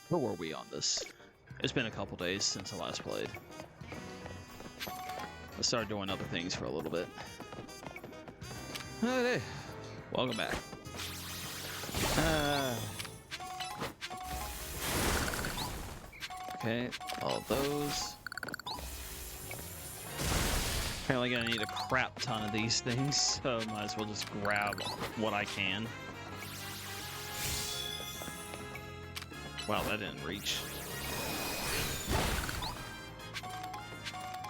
Where were we on this? It's been a couple days since I last played. I started doing other things for a little bit. Hey, welcome back. Okay, all those. Apparently gonna need a crap ton of these things, so might as well just grab what I can. Wow, that didn't reach.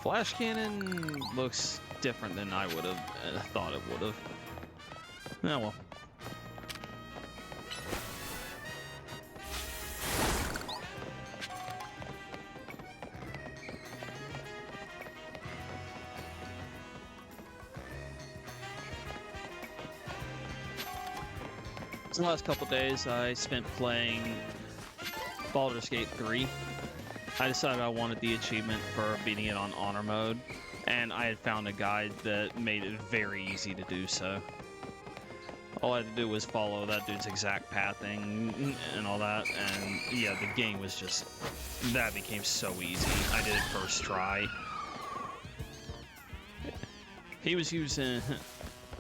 Flash cannon looks different than I would have thought it would have. Oh well. The last couple days I spent playing Baldur's Gate 3. I decided I wanted the achievement for beating it on honor mode, and I had found a guide that made it very easy to do so. All I had to do was follow that dude's exact pathing and all that, and yeah, the game was just, that became so easy. I did it first try. He was using,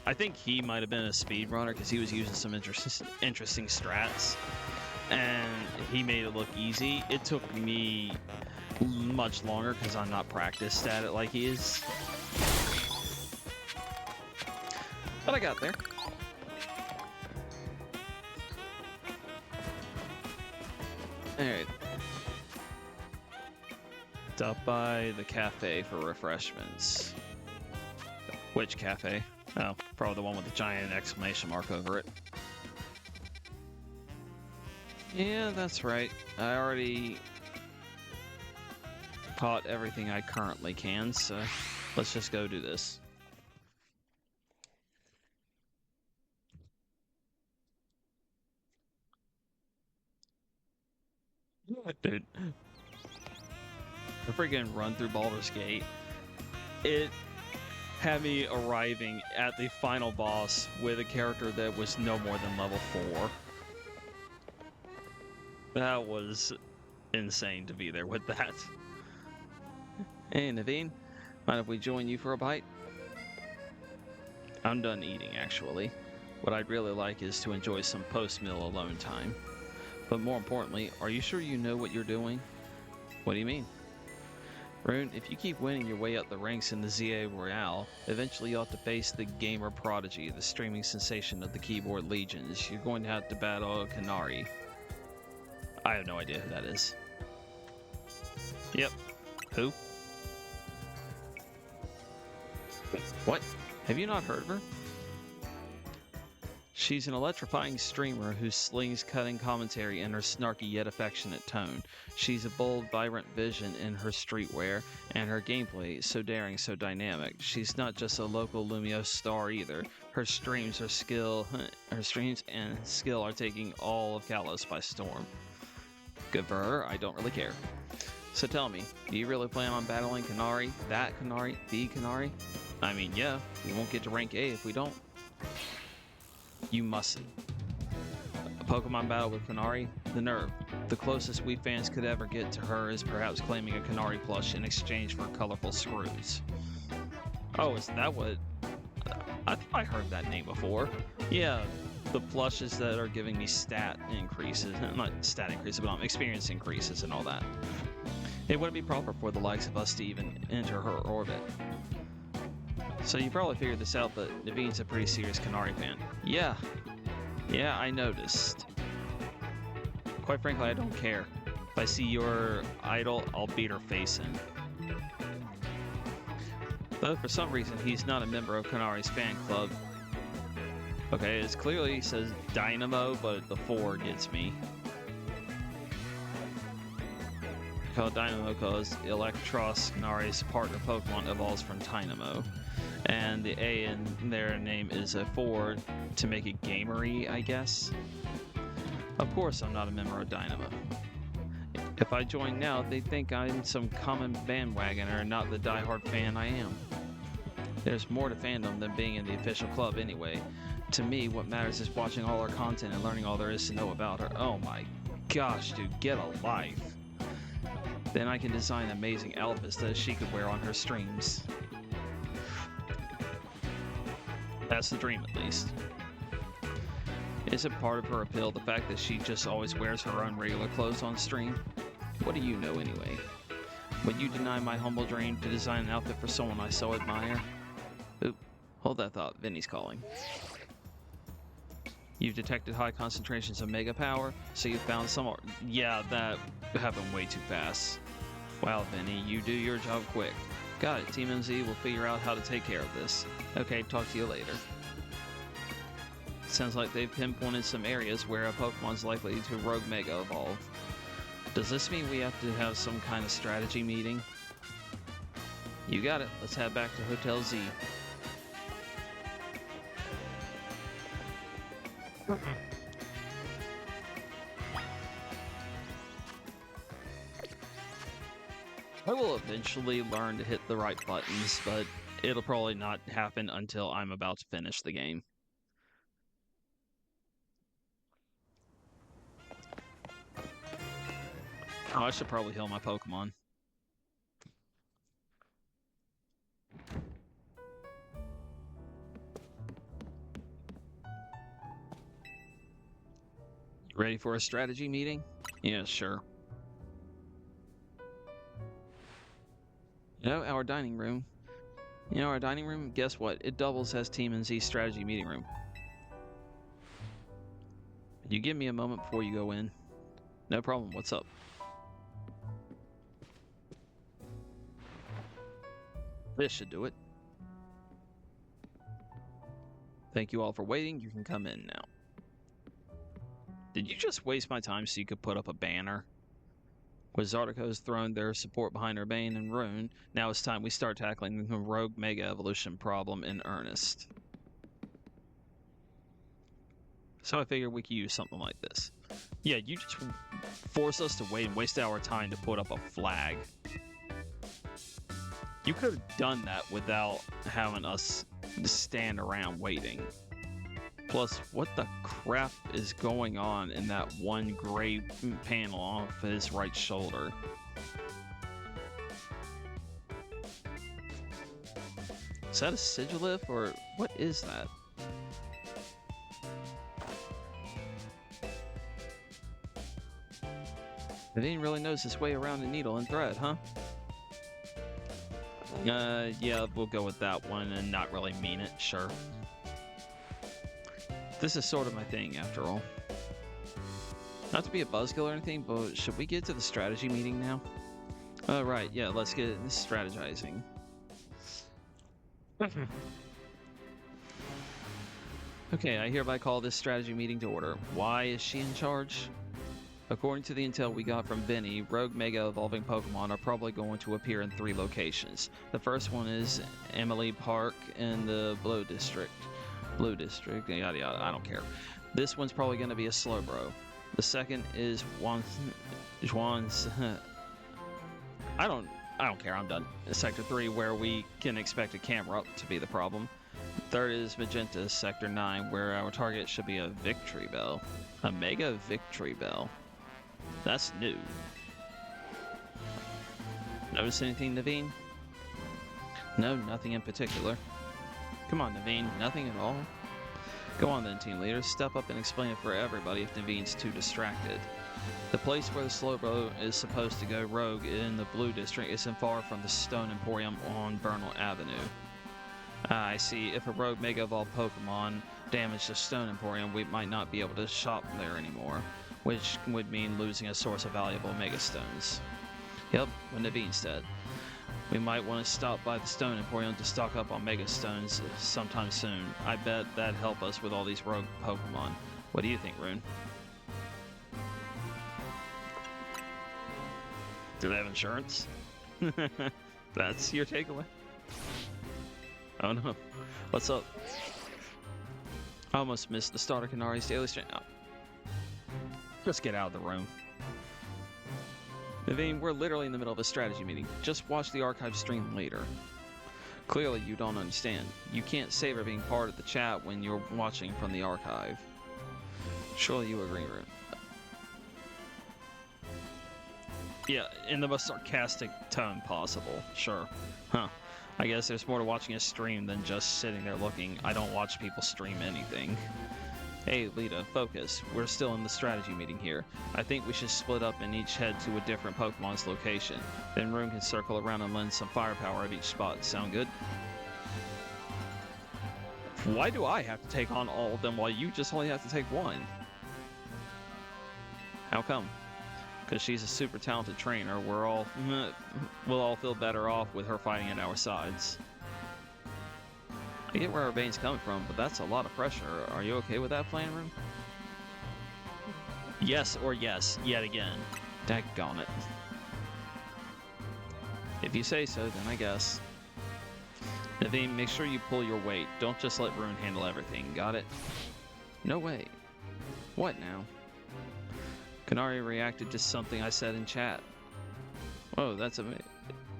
I think he might have been a speedrunner because he was using some interesting strats, and he made it look easy. It took me much longer because I'm not practiced at it like he is. But I got there. Alright. Stop by the cafe for refreshments. Which cafe? Oh, probably the one with the giant exclamation mark over it. Yeah, that's right. I already caught everything I currently can, so let's just go do this. Dude, the freaking run through Baldur's Gate, it had me arriving at the final boss with a character that was no more than level 4. That was insane to be there with that. Hey, Naveen, mind if we join you for a bite? I'm done eating, actually. What I'd really like is to enjoy some post-meal alone time. But more importantly, are you sure you know what you're doing? What do you mean? Rune, if you keep winning your way up the ranks in the ZA Royale, eventually you'll have to face the gamer prodigy, the streaming sensation of the keyboard legions. You're going to have to battle Kanari. I have no idea who that is. Yep. Who? What? Have you not heard of her? She's an electrifying streamer who slings cutting commentary in her snarky yet affectionate tone. She's a bold, vibrant vision in her streetwear, and her gameplay so daring, so dynamic. She's not just a local Lumio star either. Her streams and skill are taking all of Kalos by storm. Good for her, I don't really care. So tell me, do you really plan on battling Kanari? That Kanari? The Kanari? I mean, yeah, we won't get to rank A if we don't. You mustn't. A Pokemon battle with Kanari? The nerve. The closest we fans could ever get to her is perhaps claiming a Kanari plush in exchange for colorful screws. Oh, is that what... I thought I heard that name before. Yeah, the plushes that are giving me stat increases. Not stat increases, but experience increases and all that. It wouldn't be proper for the likes of us to even enter her orbit. So you probably figured this out, but Naveen's a pretty serious Kanari fan. Yeah, I noticed. Quite frankly, I don't care. If I see your idol, I'll beat her face in. Though for some reason, he's not a member of Kanari's fan club. Okay, it clearly says Dynamo, but the 4 gets me. I call it Dynamo because Electros, Kanari's partner Pokemon, evolves from Dynamo. And the A in their name is a 4 to make it gamery, I guess. Of course I'm not a member of Dynamo. If I join now, they'd think I'm some common bandwagoner and not the diehard fan I am. There's more to fandom than being in the official club anyway. To me, what matters is watching all her content and learning all there is to know about her. Oh my Gosh, dude, get a life. Then I can design amazing outfits that she could wear on her streams. That's the dream, at least. Is it part of her appeal the fact that she just always wears her own regular clothes on stream? What do you know anyway? Would you deny my humble dream to design an outfit for someone I so admire? Oop, hold that thought, Vinny's calling. You've detected high concentrations of mega power, so you found some... Yeah, that happened way too fast. Wow, Vinny, you do your job quick. Got it, Team MZ will figure out how to take care of this. Okay, talk to you later. Sounds like they've pinpointed some areas where a Pokemon's likely to Rogue Mega Evolve. Does this mean we have to have some kind of strategy meeting? You got it, let's head back to Hotel Z. I will eventually learn to hit the right buttons, but it'll probably not happen until I'm about to finish the game. Oh, I should probably heal my Pokemon. Ready for a strategy meeting? Yeah, sure. Our dining room. Our dining room, guess what? It doubles as Team NZ's strategy meeting room. You give me a moment before you go in. No problem, what's up? This should do it. Thank you all for waiting, you can come in now. Did you just waste my time so you could put up a banner? With Zardoko's thrown their support behind Urbane and Rune, now it's time we start tackling the Rogue Mega Evolution problem in earnest. So I figured we could use something like this. Yeah, you just force us to wait and waste our time to put up a flag. You could have done that without having us stand around waiting. Plus, what the crap is going on in that one gray panel off his right shoulder? Is that a Sigilif, or what is that? Naveen really knows his way around a needle and thread, huh? Yeah, we'll go with that one and not really mean it, sure. This is sort of my thing, after all. Not to be a buzzkill or anything, but should we get to the strategy meeting now? Right, yeah, let's get strategizing. Okay, I hereby call this strategy meeting to order. Why is she in charge? According to the intel we got from Vinny, Rogue Mega Evolving Pokemon are probably going to appear in 3 locations. The first one is Emily Park in the Blue District, yada yada, I don't care. This one's probably going to be a Slowbro. The second is Juan's I don't care, I'm done. Sector 3, where we can expect a camera up to be the problem. Third is Magenta's Sector 9, where our target should be a Victory Bell. A Mega Victory Bell. That's new. Notice anything, Naveen? No, nothing in particular. Come on, Naveen, nothing at all? Go on then, team leaders. Step up and explain it for everybody if Naveen's too distracted. The place where the Slowbro is supposed to go rogue in the Blue District isn't far from the Stone Emporium on Bernal Avenue. I see. If a rogue Mega Evolved Pokemon damaged the Stone Emporium, we might not be able to shop there anymore, which would mean losing a source of valuable Mega Stones. Yep, what Naveen said. We might want to stop by the Stone Emporium to stock up on Mega Stones sometime soon. I bet that'd help us with all these rogue Pokemon. What do you think, Rune? Do they have insurance? That's your takeaway? Oh no. What's up? I almost missed the start of Kanari's daily stream. Oh. Just get out of the room. Naveen, we're literally in the middle of a strategy meeting. Just watch the archive stream later. Clearly you don't understand. You can't savor being part of the chat when you're watching from the archive. Surely you agree, Rune. Yeah, in the most sarcastic tone possible. Sure. Huh. I guess there's more to watching a stream than just sitting there looking. I don't watch people stream anything. Hey, Lita, focus. We're still in the strategy meeting here. I think we should split up and each head to a different Pokemon's location. Then Rune can circle around and lend some firepower at each spot. Sound good? Why do I have to take on all of them while you just only have to take one? How come? Because she's a super talented trainer. We'll all feel better off with her fighting at our sides. I get where Urbane's coming from, but that's a lot of pressure. Are you okay with that plan, Rune? Yes or yes, yet again. Daggone it. If you say so, then I guess. Naveen, make sure you pull your weight. Don't just let Rune handle everything, got it? No way. What now? Kanari reacted to something I said in chat. Oh, that's amazing.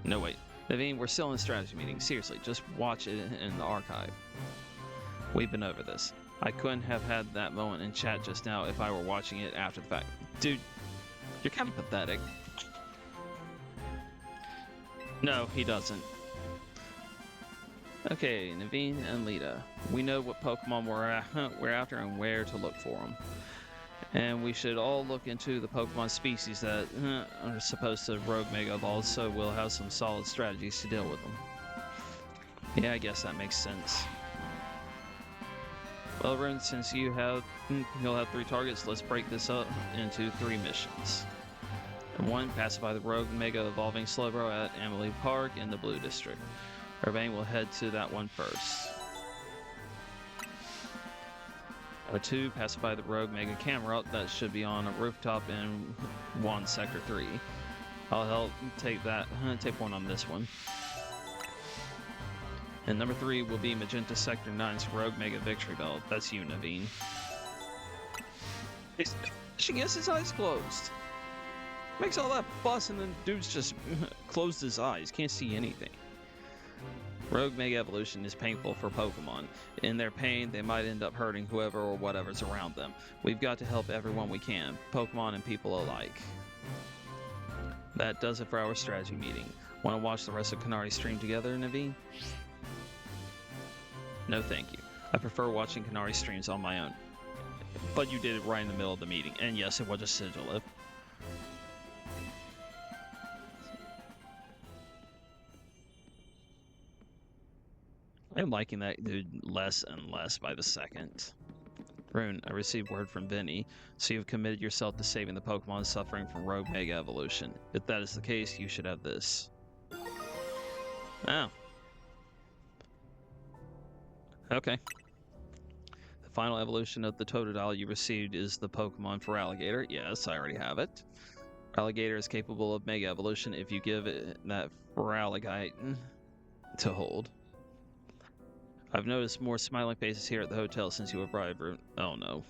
No, wait. Naveen, we're still in a strategy meeting. Seriously, just watch it in the archive. We've been over this. I couldn't have had that moment in chat just now if I were watching it after the fact. Dude, you're kind of pathetic. No, he doesn't. Okay, Naveen and Lita. We know what Pokemon we're after and where to look for them. And we should all look into the Pokemon species that are supposed to rogue Mega Evolve, so we'll have some solid strategies to deal with them. Yeah, I guess that makes sense. Well, Rune, since you'll have 3 targets, let's break this up into 3 missions. And 1, pacify the rogue Mega Evolving Slowbro at Amelie Park in the Blue District. Urbane will head to that one first. 2, pacify the rogue Mega Camerot that should be on a rooftop in Sector 3. I'll help take one on this one. And number 3 will be Magenta Sector 9's rogue Mega Victory Belt. That's you, Naveen. She gets his eyes closed. Makes all that fuss and then dude's just closed his eyes. Can't see anything. Rogue Mega Evolution is painful for Pokemon. In their pain, they might end up hurting whoever or whatever's around them. We've got to help everyone we can, Pokemon and people alike. That does it for our strategy meeting. Want to watch the rest of Kanari's stream together, Naveen? No thank you. I prefer watching Kanari streams on my own. But you did it right in the middle of the meeting, and yes, it was a sigil. I'm liking that dude less and less by the second. Rune, I received word from Vinny, so you've committed yourself to saving the Pokemon suffering from Rogue Mega Evolution. If that is the case, you should have this. Oh. Okay. The final evolution of the Totodile you received is the Pokemon for Alligator. Yes, I already have it. Alligator is capable of Mega Evolution if you give it that Feraligatr to hold. I've noticed more smiling faces here at the hotel since you arrived, Rune. Oh no.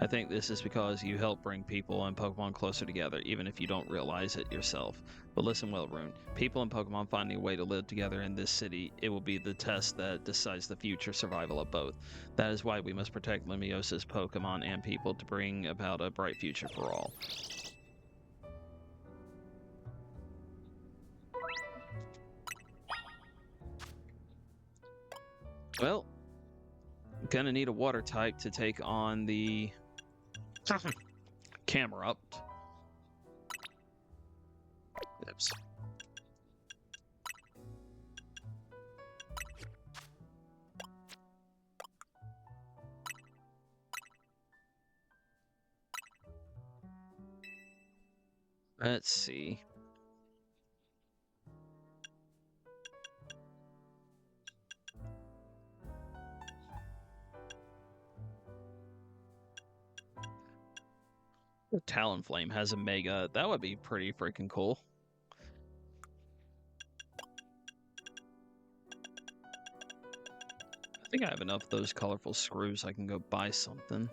I think this is because you help bring people and Pokemon closer together, even if you don't realize it yourself. But listen well, Rune. People and Pokemon finding a way to live together in this city, it will be the test that decides the future survival of both. That is why we must protect Lumiosa's Pokemon and people to bring about a bright future for all. Well, gonna need a water type to take on the Camerupt. Oops. Let's see. Talonflame has a Mega. That would be pretty freaking cool. I think I have enough of those colorful screws. I can go buy something.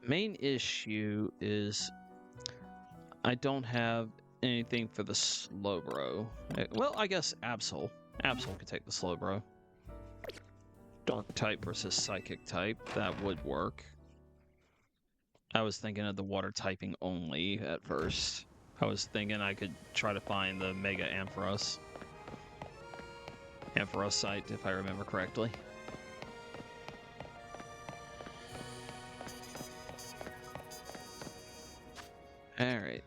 Main issue is I don't have anything for the Slowbro. Well, I guess Absol. Absol could take the Slowbro. Dark type versus psychic type. That would work. I was thinking of the water typing only at first. I was thinking I could try to find the Mega Ampharos. Ampharosite, if I remember correctly. Alright.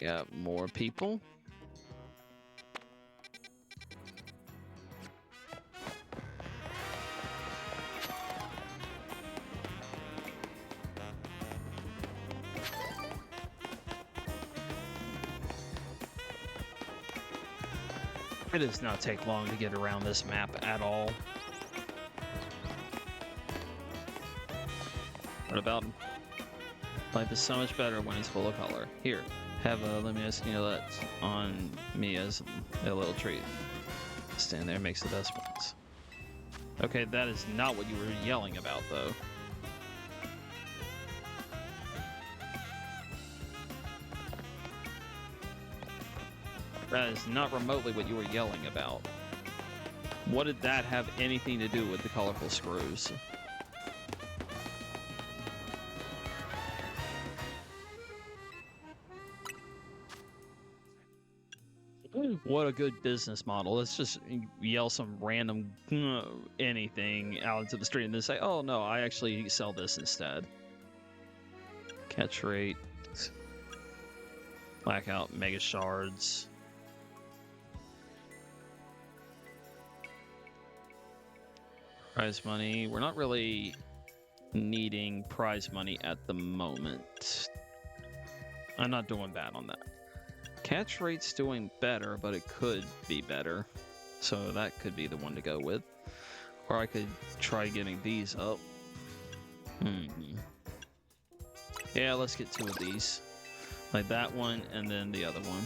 Got more people. It does not take long to get around this map at all. What about life is so much better when it's full of color. Here, have a luminous needlet on me as a little treat. Stand there makes the best ones. Okay, that is not what you were yelling about, though. That is not remotely what you were yelling about. What did that have anything to do with the colorful screws? What a good business model. Let's just yell some random anything out into the street and then say, oh no, I actually sell this instead. Catch rate. Blackout, mega shards. Prize money. We're not really needing prize money at the moment. I'm not doing bad on that. Catch rate's doing better, but it could be better. So that could be the one to go with. Or I could try getting these up. Yeah, let's get 2 of these. Like that one and then the other one.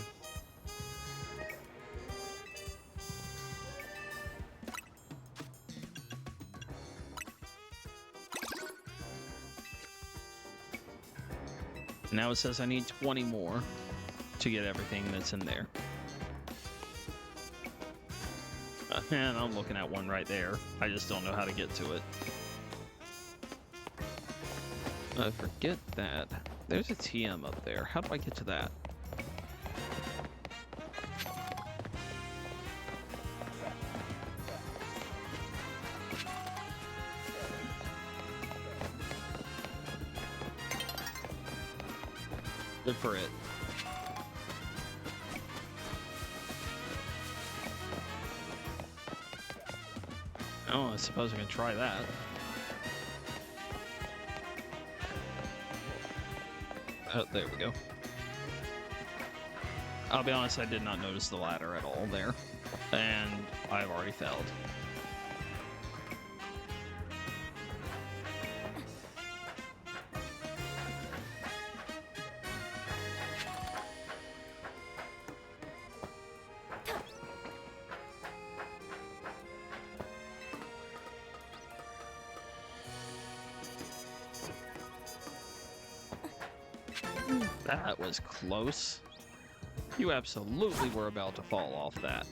Now it says I need 20 more to get everything that's in there. And I'm looking at one right there. I just don't know how to get to it. Forget that. There's a TM up there. How do I get to that? Good for it. Oh, I suppose I can try that. Oh, there we go. I'll be honest, I did not notice the ladder at all there. And I've already failed. That was close. You absolutely were about to fall off that.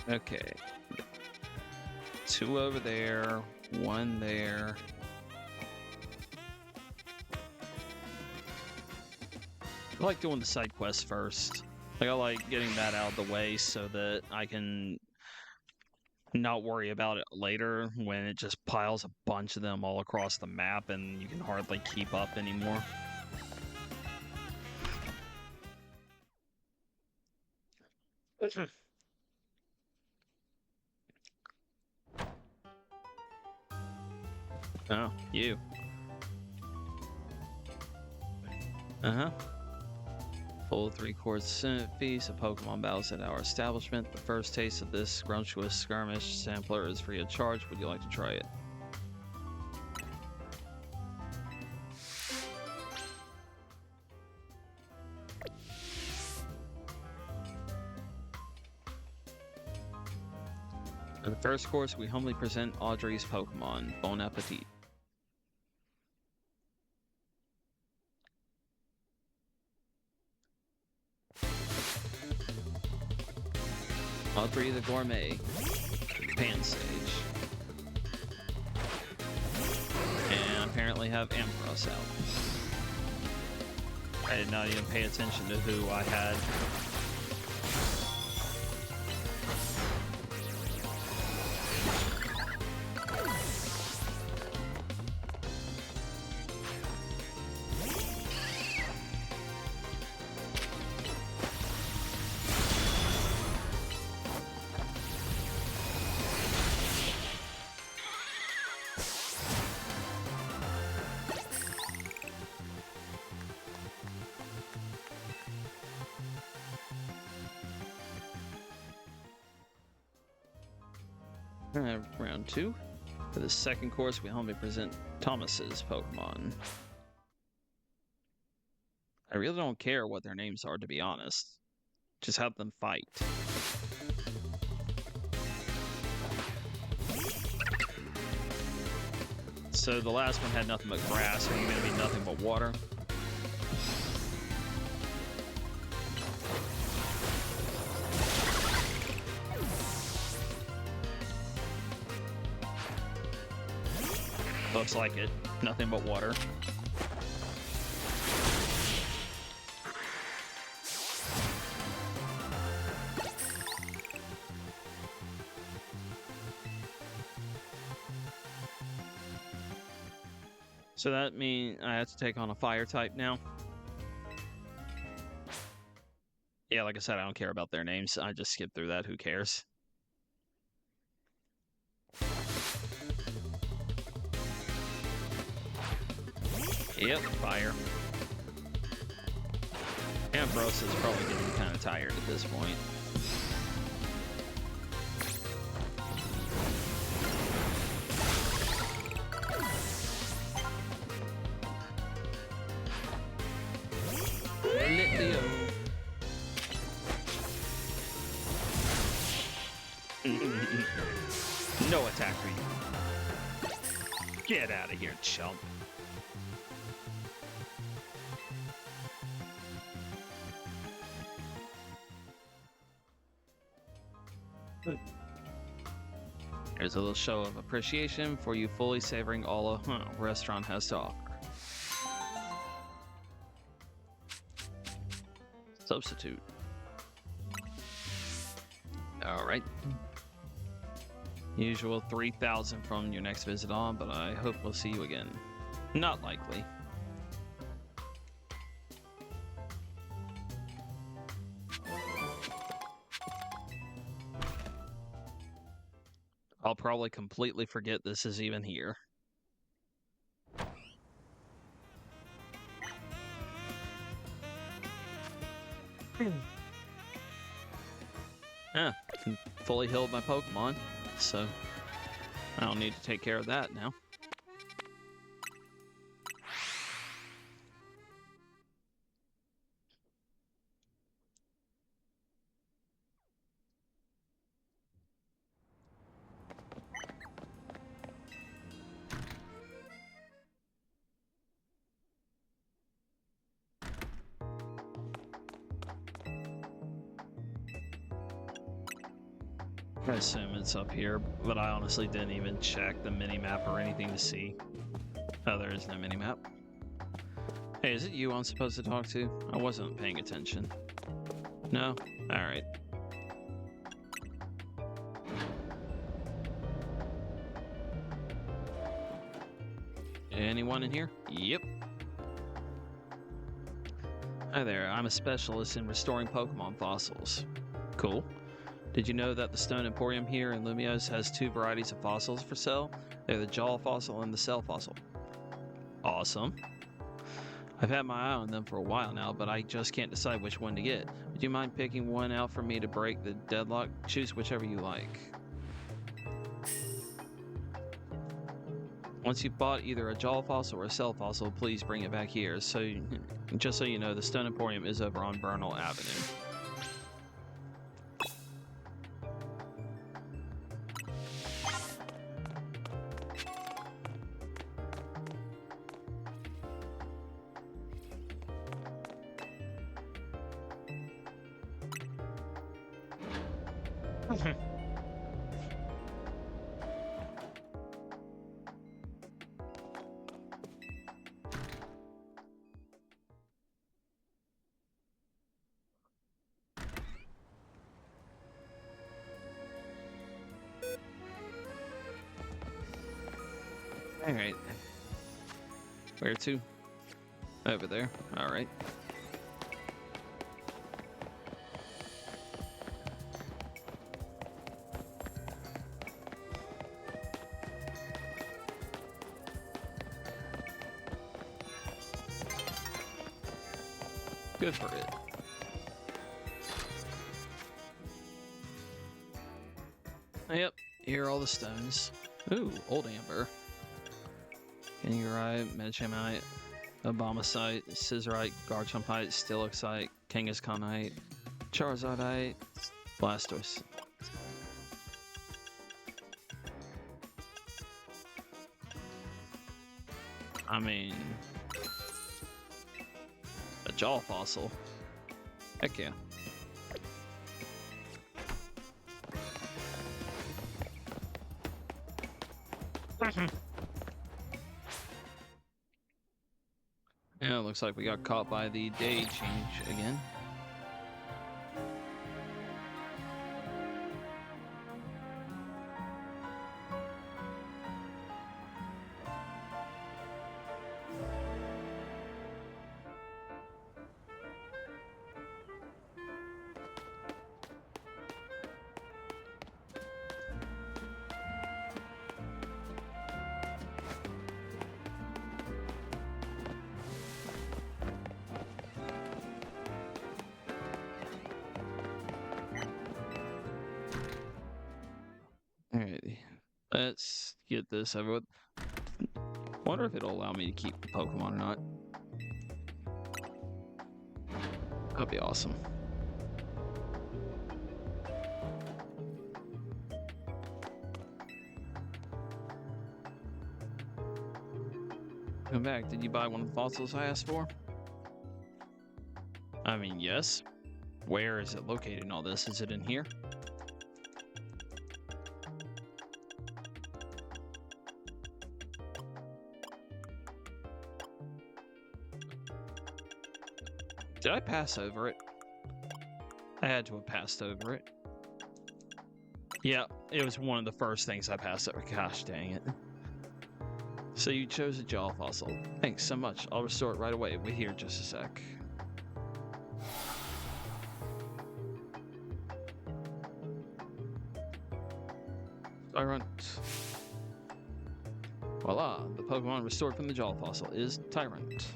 Okay. 2 over there, 1 there. I like doing the side quests first. Like, I like getting that out of the way so that I can not worry about it later when it just piles a bunch of them all across the map and you can hardly keep up anymore. Oh, you. Uh-huh. Full 3-course feast of Pokemon battles at our establishment. The first taste of this scrumptious skirmish sampler is free of charge. Would you like to try it? In the first course, we humbly present Audrey's Pokemon. Bon appetit. Audrey the Gourmet. Pansage. And apparently have Ampharos out. I did not even pay attention to who I had. Round 2. For the second course, we humbly present Thomas's Pokemon. I really don't care what their names are, to be honest. Just have them fight. So the last one had nothing but grass. Are you going to be nothing but water? Looks like it. Nothing but water. So that means I have to take on a fire type now. Yeah, like I said, I don't care about their names. I just skip through that. Who cares? Yep, fire. Ampharos is probably getting kind of tired at this point. No attack for you. Get out of here, chump. Here's a little show of appreciation for you fully savoring all a restaurant has to offer. Substitute. Alright. Usual 3,000 from your next visit on, but I hope we'll see you again. Not likely. I'll probably completely forget this is even here. Yeah, I can fully heal my Pokemon, so I don't need to take care of that now. I assume it's up here, but I honestly didn't even check the mini-map or anything to see. Oh, there is no mini-map. Hey, is it you I'm supposed to talk to? I wasn't paying attention. No? Alright. Anyone in here? Yep. Hi there, I'm a specialist in restoring Pokemon fossils. Cool. Did you know that the Stone Emporium here in Lumiose has two varieties of fossils for sale? They're the Jaw fossil and the Cell fossil. Awesome. I've had my eye on them for a while now, but I just can't decide which one to get. Would you mind picking one out for me to break the deadlock? Choose whichever you like. Once you've bought either a Jaw fossil or a Cell fossil, please bring it back here. Just so you know, the Stone Emporium is over on Bernal Avenue. Alright. Where to? Over there. Alright. Good for it. Yep, here are all the stones. Ooh, old amber. Kangarite, Medichamite, Abomasite, Scissorite, Garchompite, Styloxite, Kangaskhanite, Charizardite, Blastoise. I mean, a jaw fossil. Heck yeah. Yeah, it looks like we got caught by the day change again. Alrighty, let's get this over with. Wonder if it'll allow me to keep the Pokemon or not. That'd be awesome. Come back. Did you buy one of the fossils I asked for? I mean, yes. Where is it located in all this? Is it in here? Did I pass over it? I had to have passed over it. Yeah, it was one of the first things I passed over. Gosh dang it. So you chose a jaw fossil. Thanks so much. I'll restore it right away. Wait here just a sec. Tyrant. Voila, the Pokemon restored from the jaw fossil is Tyrant.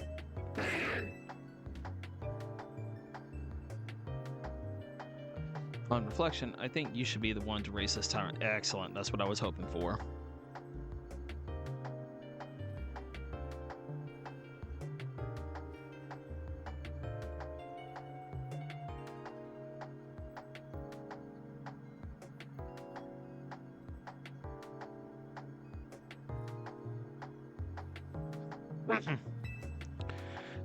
On reflection, I think you should be the one to race this Tyrant. Excellent, that's what I was hoping for.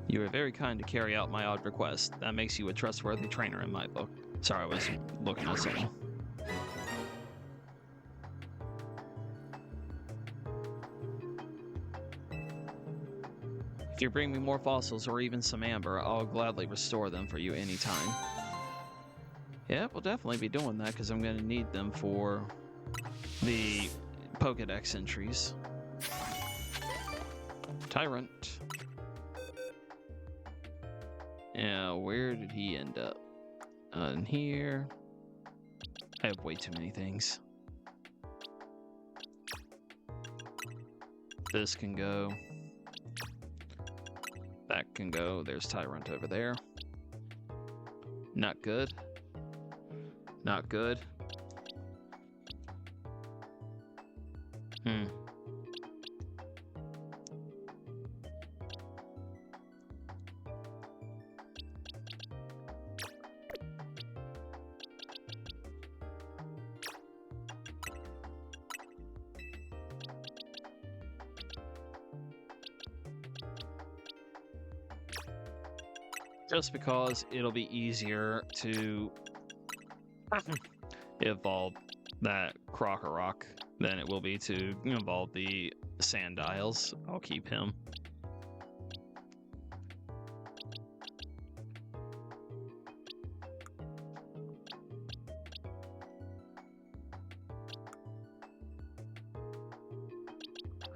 You are very kind to carry out my odd request. That makes you a trustworthy trainer in my book. Sorry, I was looking at something. If you bring me more fossils or even some amber, I'll gladly restore them for you anytime. Yeah, we'll definitely be doing that because I'm going to need them for the Pokedex entries. Tyrant. Yeah, where did he end up? In here. I have way too many things. This can go. That can go. There's Tyrant over there. Not good. Not good. just because it'll be easier to evolve that Crocorock than it will be to evolve the Sandiles. I'll keep him.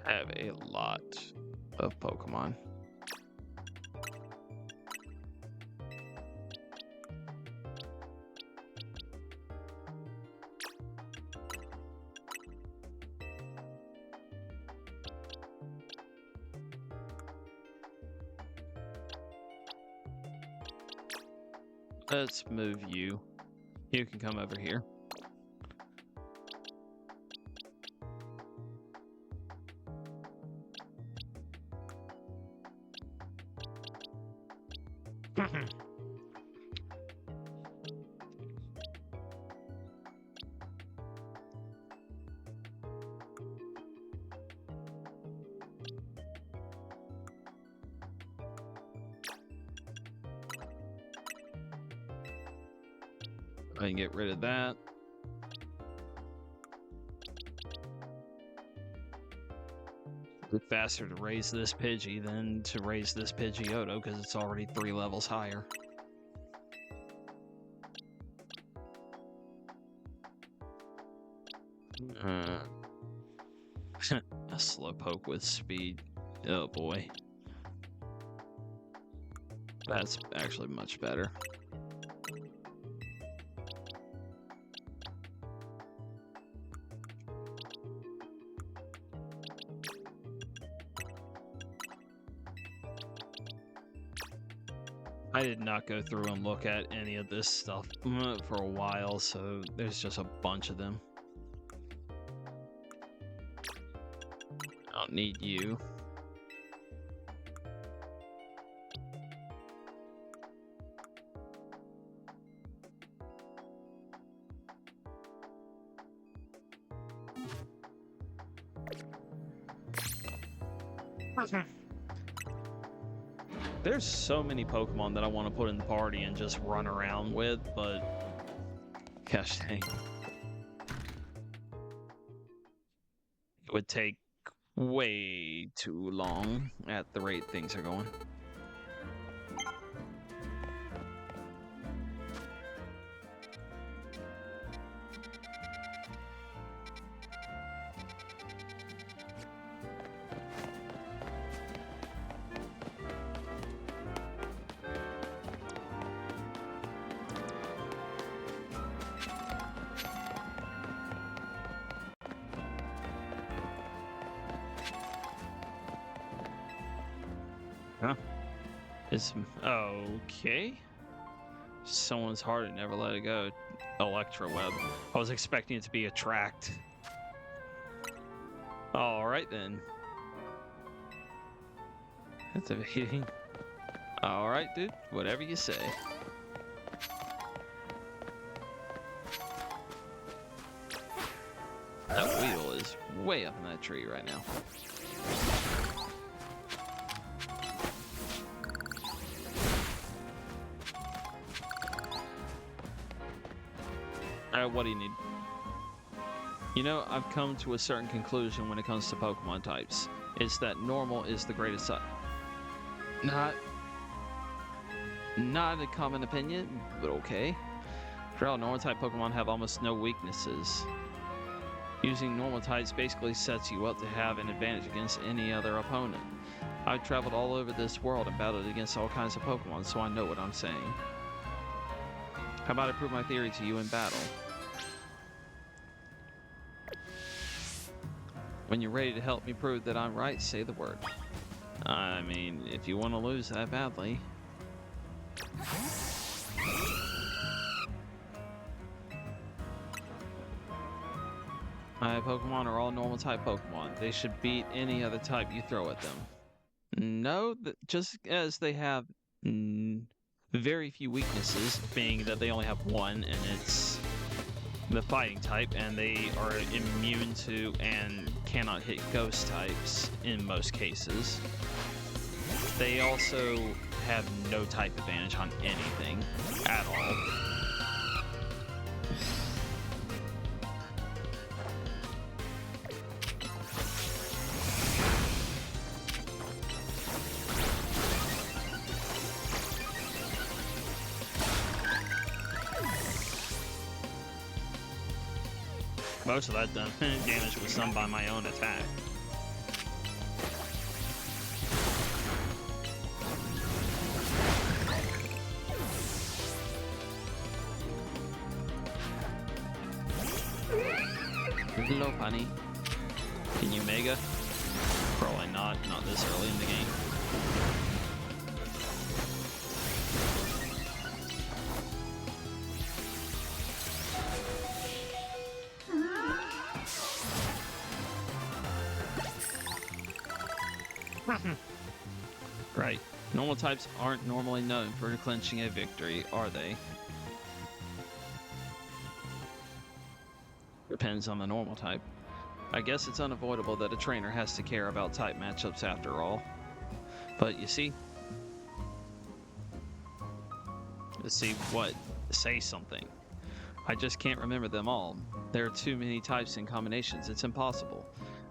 I have a lot of Pokemon. Let's move you. You can come over here. I can get rid of that. It's faster to raise this Pidgey than to raise this Pidgeotto because it's already 3 levels higher. A Slowpoke with speed. Oh boy. That's actually much better. I did not go through and look at any of this stuff for a while, so there's just a bunch of them. I don't need you. There's so many Pokemon that I want to put in the party and just run around with, but gosh dang. It would take way too long at the rate things are going. Huh? It's okay. Someone's heart and never let it go. Electroweb. I was expecting it to be Attract. Alright then. Activating. Alright, dude. Whatever you say. That Weedle is way up in that tree right now. Alright, what do you need? You know, I've come to a certain conclusion when it comes to Pokemon types. It's that normal is the greatest type. Not a common opinion, but okay. For all normal type Pokemon have almost no weaknesses. Using normal types basically sets you up to have an advantage against any other opponent. I've traveled all over this world and battled against all kinds of Pokemon, so I know what I'm saying. How about I prove my theory to you in battle? When you're ready to help me prove that I'm right, say the word. I mean, if you want to lose that badly. My Pokemon are all normal type Pokemon. They should beat any other type you throw at them. No, just as they have very few weaknesses, being that they only have one, and it's the fighting type, and they are immune to and cannot hit ghost types in most cases. They also have no type advantage on anything at all. Most of that damage was done by my own attack. Hello, honey. Can you Mega? Probably not this early in the game. Right. Normal types aren't normally known for clinching a victory, are they? Depends on the normal type. I guess it's unavoidable that a trainer has to care about type matchups after all. But you see... Let's see what? Say something. I just can't remember them all. There are too many types and combinations, it's impossible.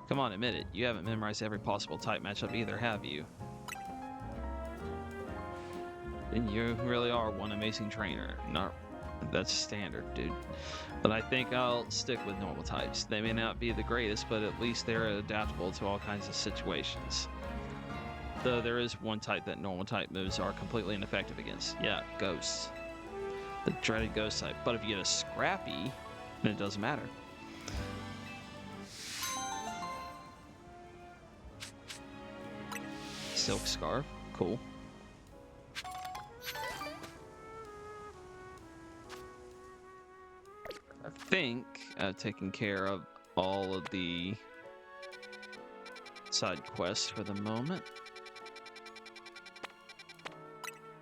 Come on, admit it. You haven't memorized every possible type matchup either, have you? And you really are one amazing trainer. Not... That's standard, dude. But I think I'll stick with normal types. They may not be the greatest, but at least they're adaptable to all kinds of situations. Though there is one type that normal type moves are completely ineffective against. Yeah, ghosts. The dreaded ghost type. But if you get a Scrappy, then it doesn't matter. Silk Scarf. Cool. I think I've taken care of all of the side quests for the moment.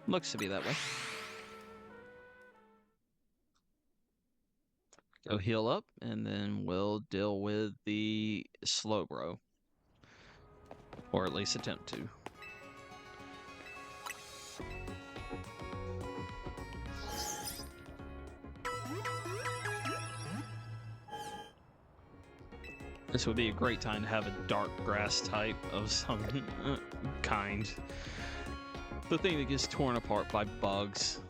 Looks to be that way. Go heal up, and then we'll deal with the Slowbro. Or at least attempt to. This would be a great time to have a dark grass type of some kind. The thing that gets torn apart by bugs.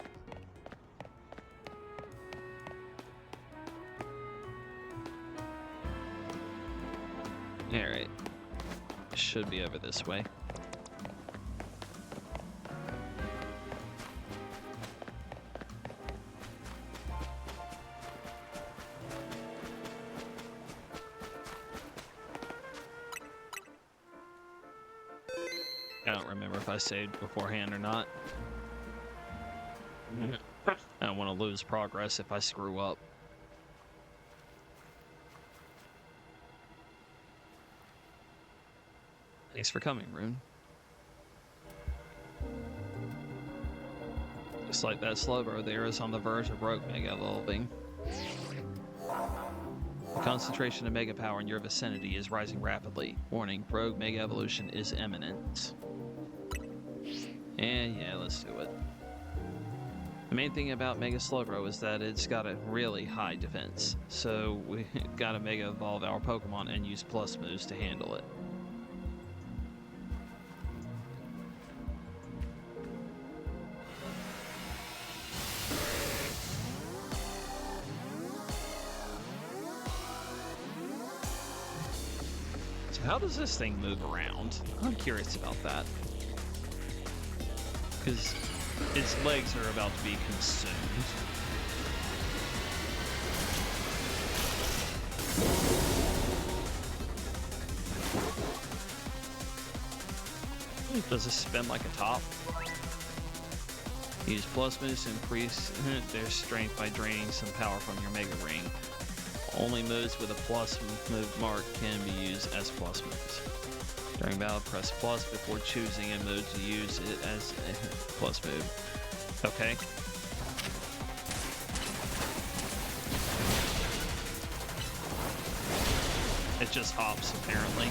Alright. Should be over this way. I don't remember if I saved beforehand or not. I don't want to lose progress if I screw up. Thanks for coming, Rune. Looks like that Slowbro there is on the verge of Rogue Mega evolving. The concentration of Mega Power in your vicinity is rising rapidly. Warning, Rogue Mega Evolution is imminent. And yeah, let's do it. The main thing about Mega Slowbro is that it's got a really high defense. So we gotta Mega Evolve our Pokemon and use plus moves to handle it. So how does this thing move around? I'm curious about that. Because its legs are about to be consumed. Does it spin like a top? Use plus moves to increase their strength by draining some power from your Mega Ring. Only moves with a plus move mark can be used as plus moves. During battle, press plus before choosing a move to use it as a plus move. Okay. It just hops, apparently.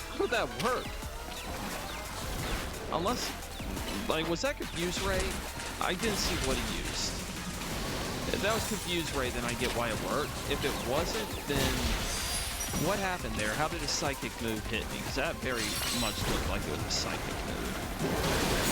How would that work? Unless Like, was that Confuse Ray? I didn't see what he used. If that was Confuse Ray, then I get why it worked. If it wasn't, then what happened there? How did a psychic move hit me? Because that very much looked like it was a psychic move.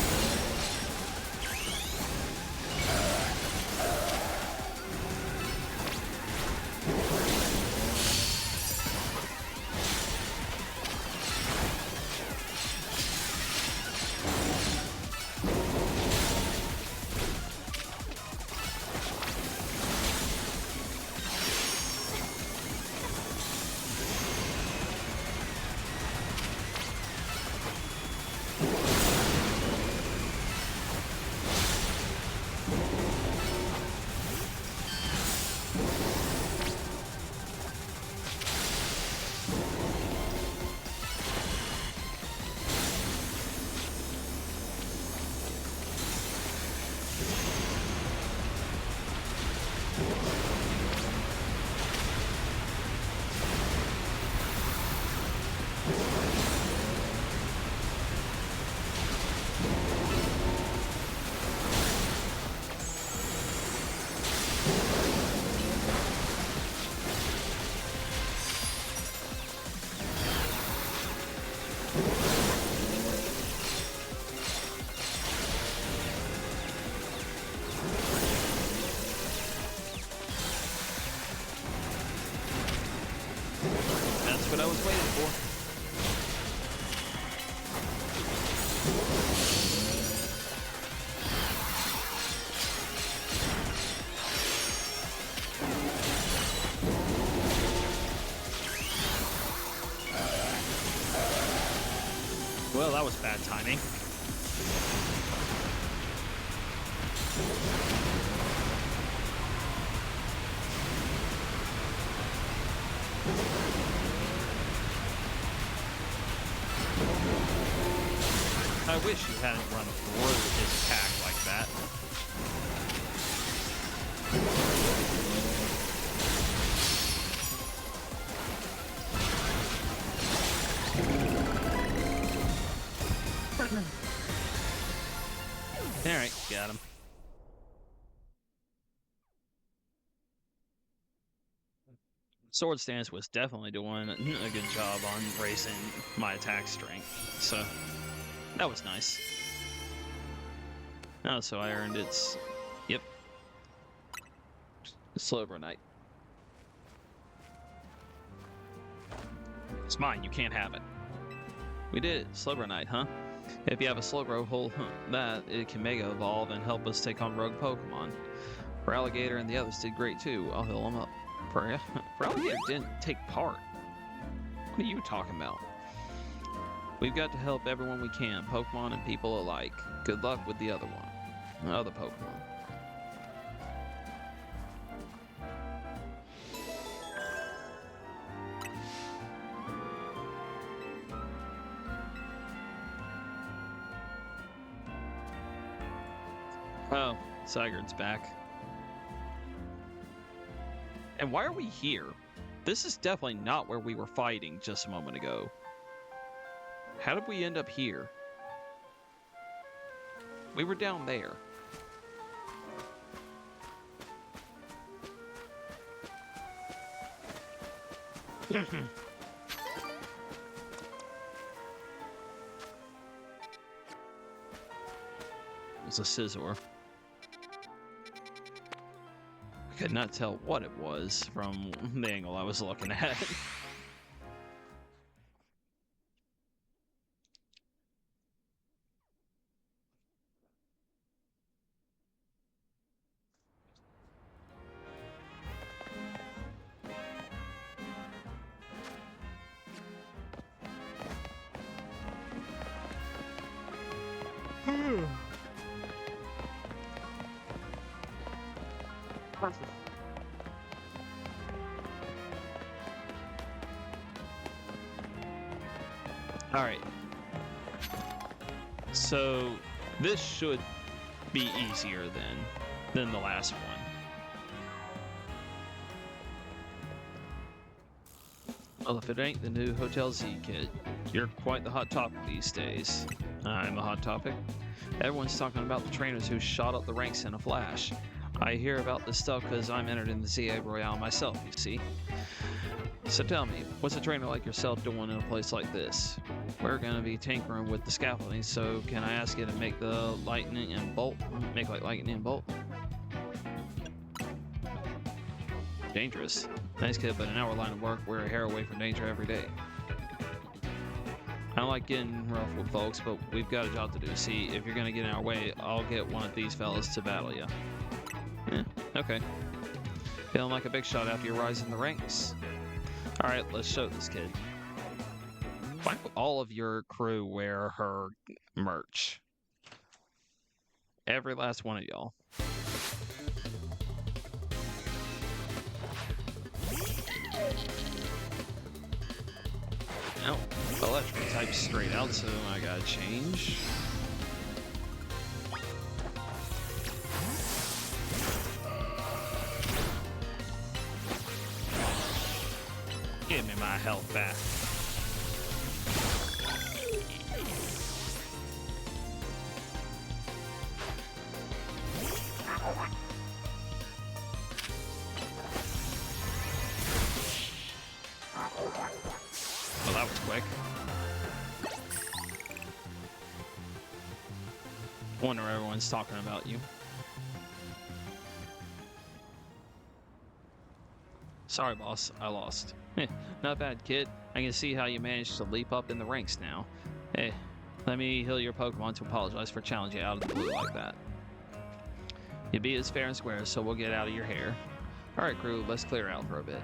That's what I was waiting for. Well, that was bad timing. I wish you hadn't run through his attack like that. Alright, got him. Sword Stance was definitely doing a good job on raising my attack strength, so that was nice. Oh, so I earned its... Yep. Slowbro Knight. It's mine, you can't have it. We did it, Slowbro Knight, huh? If you have a Slowbro, hold that, it can Mega Evolve and help us take on rogue Pokemon. Alligator and the others did great too, I'll heal them up. Alligator didn't take part. What are you talking about? We've got to help everyone we can, Pokemon and people alike. Good luck with the other Pokemon. Oh, Sigurd's back. And why are we here? This is definitely not where we were fighting just a moment ago. How did we end up here? We were down there. It's a Scizor. I could not tell what it was from the angle I was looking at. All right. So this should be easier than the last one. Well, if it ain't the new Hotel Z kit, you're quite the hot topic these days. I'm a hot topic. Everyone's talking about the trainers who shot up the ranks in a flash. I hear about this stuff because I'm entered in the ZA Royale myself, you see. So tell me, what's a trainer like yourself doing in a place like this? We're going to be tinkering with the scaffolding, so can I ask you to make the lightning and bolt? Make like lightning and bolt? Dangerous. Nice kid, but an hour line of work, we're a hair away from danger every day. I don't like getting rough with folks, but we've got a job to do. See, if you're going to get in our way, I'll get one of these fellas to battle you. Okay. Feeling like a big shot after your rise in the ranks. Alright, let's show this kid. Why do all of your crew wear her merch? Every last one of y'all. Oh, electrical type straight out, so I gotta change. Give me my health back. Well, that was quick. Wonder everyone's talking about you. Sorry, boss, I lost. Not bad, kid. I can see how you managed to leap up in the ranks now. Hey, let me heal your Pokemon to apologize for challenging you out of the blue like that. You beat us fair and square, so we'll get out of your hair. Alright, crew, let's clear out for a bit.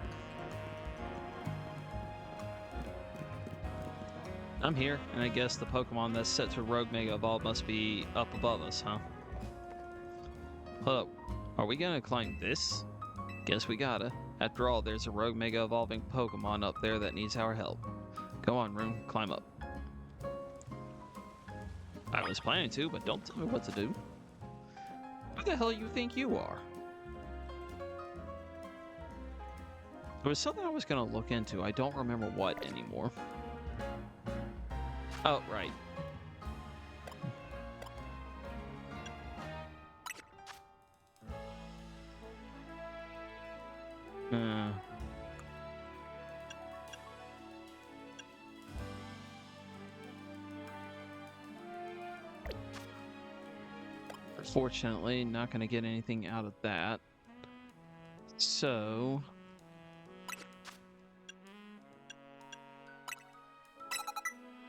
I'm here, and I guess the Pokemon that's set to Rogue Mega Evolve must be up above us, huh? Hold up, are we gonna climb this? Guess we gotta. After all, there's a Rogue Mega Evolving Pokemon up there that needs our help. Go on, Room, climb up. I was planning to, but don't tell me what to do. Who the hell you think you are? There was something I was gonna look into. I don't remember what anymore. Oh, right. Unfortunately, not going to get anything out of that. So...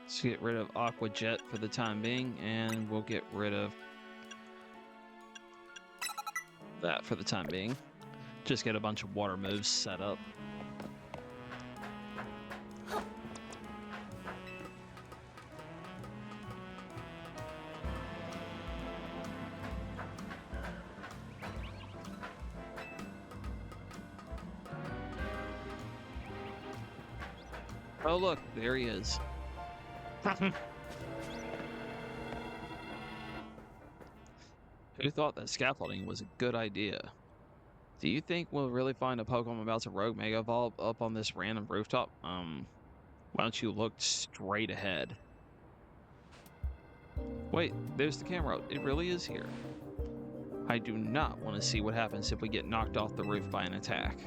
let's get rid of Aqua Jet for the time being, and we'll get rid of that for the time being. Just get a bunch of water moves set up. Oh look, there he is. Who thought that scaffolding was a good idea? Do you think we'll really find a Pokemon about to Rogue Mega Evolve up on this random rooftop? Why don't you look straight ahead? Wait, there's the camera. It really is here. I do not want to see what happens if we get knocked off the roof by an attack.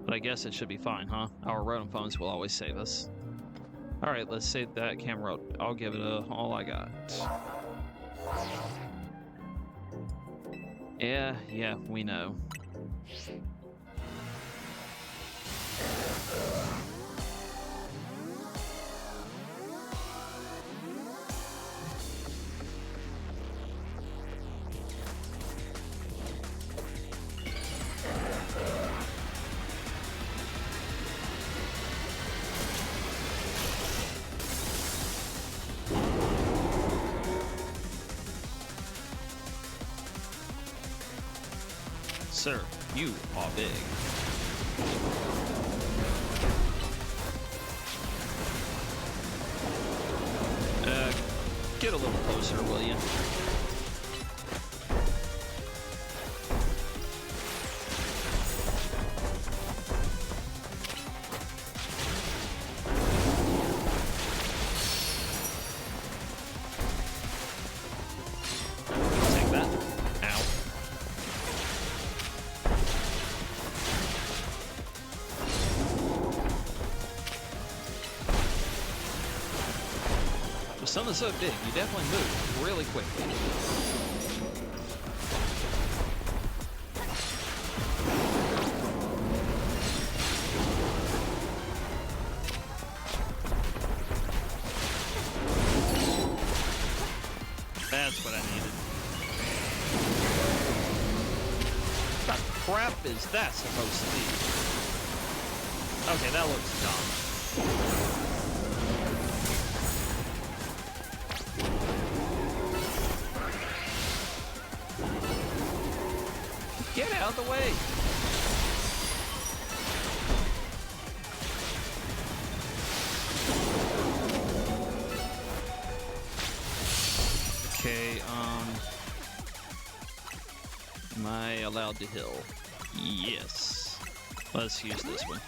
But I guess it should be fine, huh? Our rodent phones will always save us. Alright, let's save that camera. I'll give it all I got. Yeah, we know. Sir, you are big. Get a little closer, will you? something so big, you definitely move really quickly. That's what I needed. What the crap is that supposed to be? Okay, that looks dumb. Get out of the way! Okay, am I allowed to heal? Yes. Let's use this one.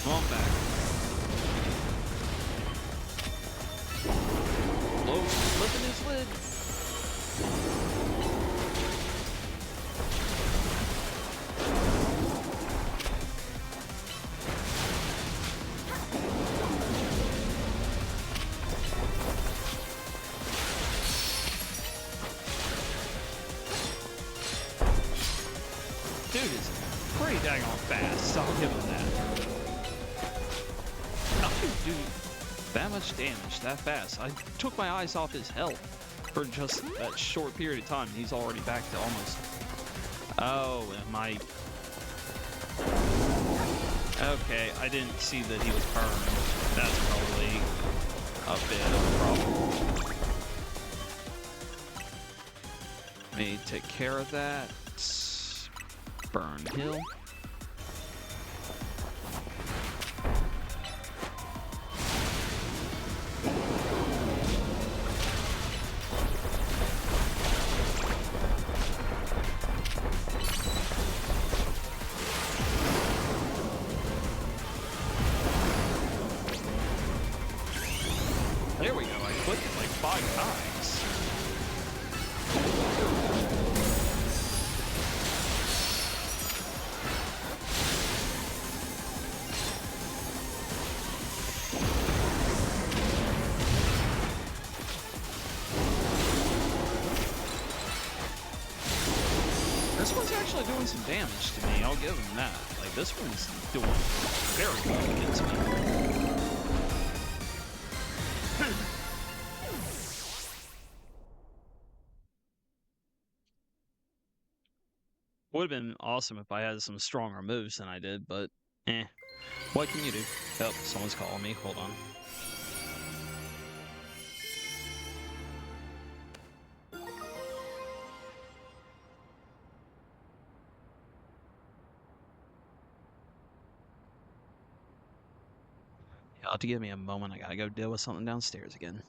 Come on back. Low, flipping his lid. Dude is pretty daggone fast, I'll give him that. How do you do that much damage that fast? I took my eyes off his health for just that short period of time. He's already back to almost... Oh, am I... Okay, I didn't see that he was burned. That's probably a bit of a problem. Let me take care of that. Burn Hill. There we go, I clicked it like 5 times. This one's actually doing some damage to me, I'll give him that. Like, this one's doing very well against me. Would have been awesome if I had some stronger moves than I did, but eh. What can you do? Oh, someone's calling me. Hold on. You'll have to give me a moment. I gotta go deal with something downstairs again.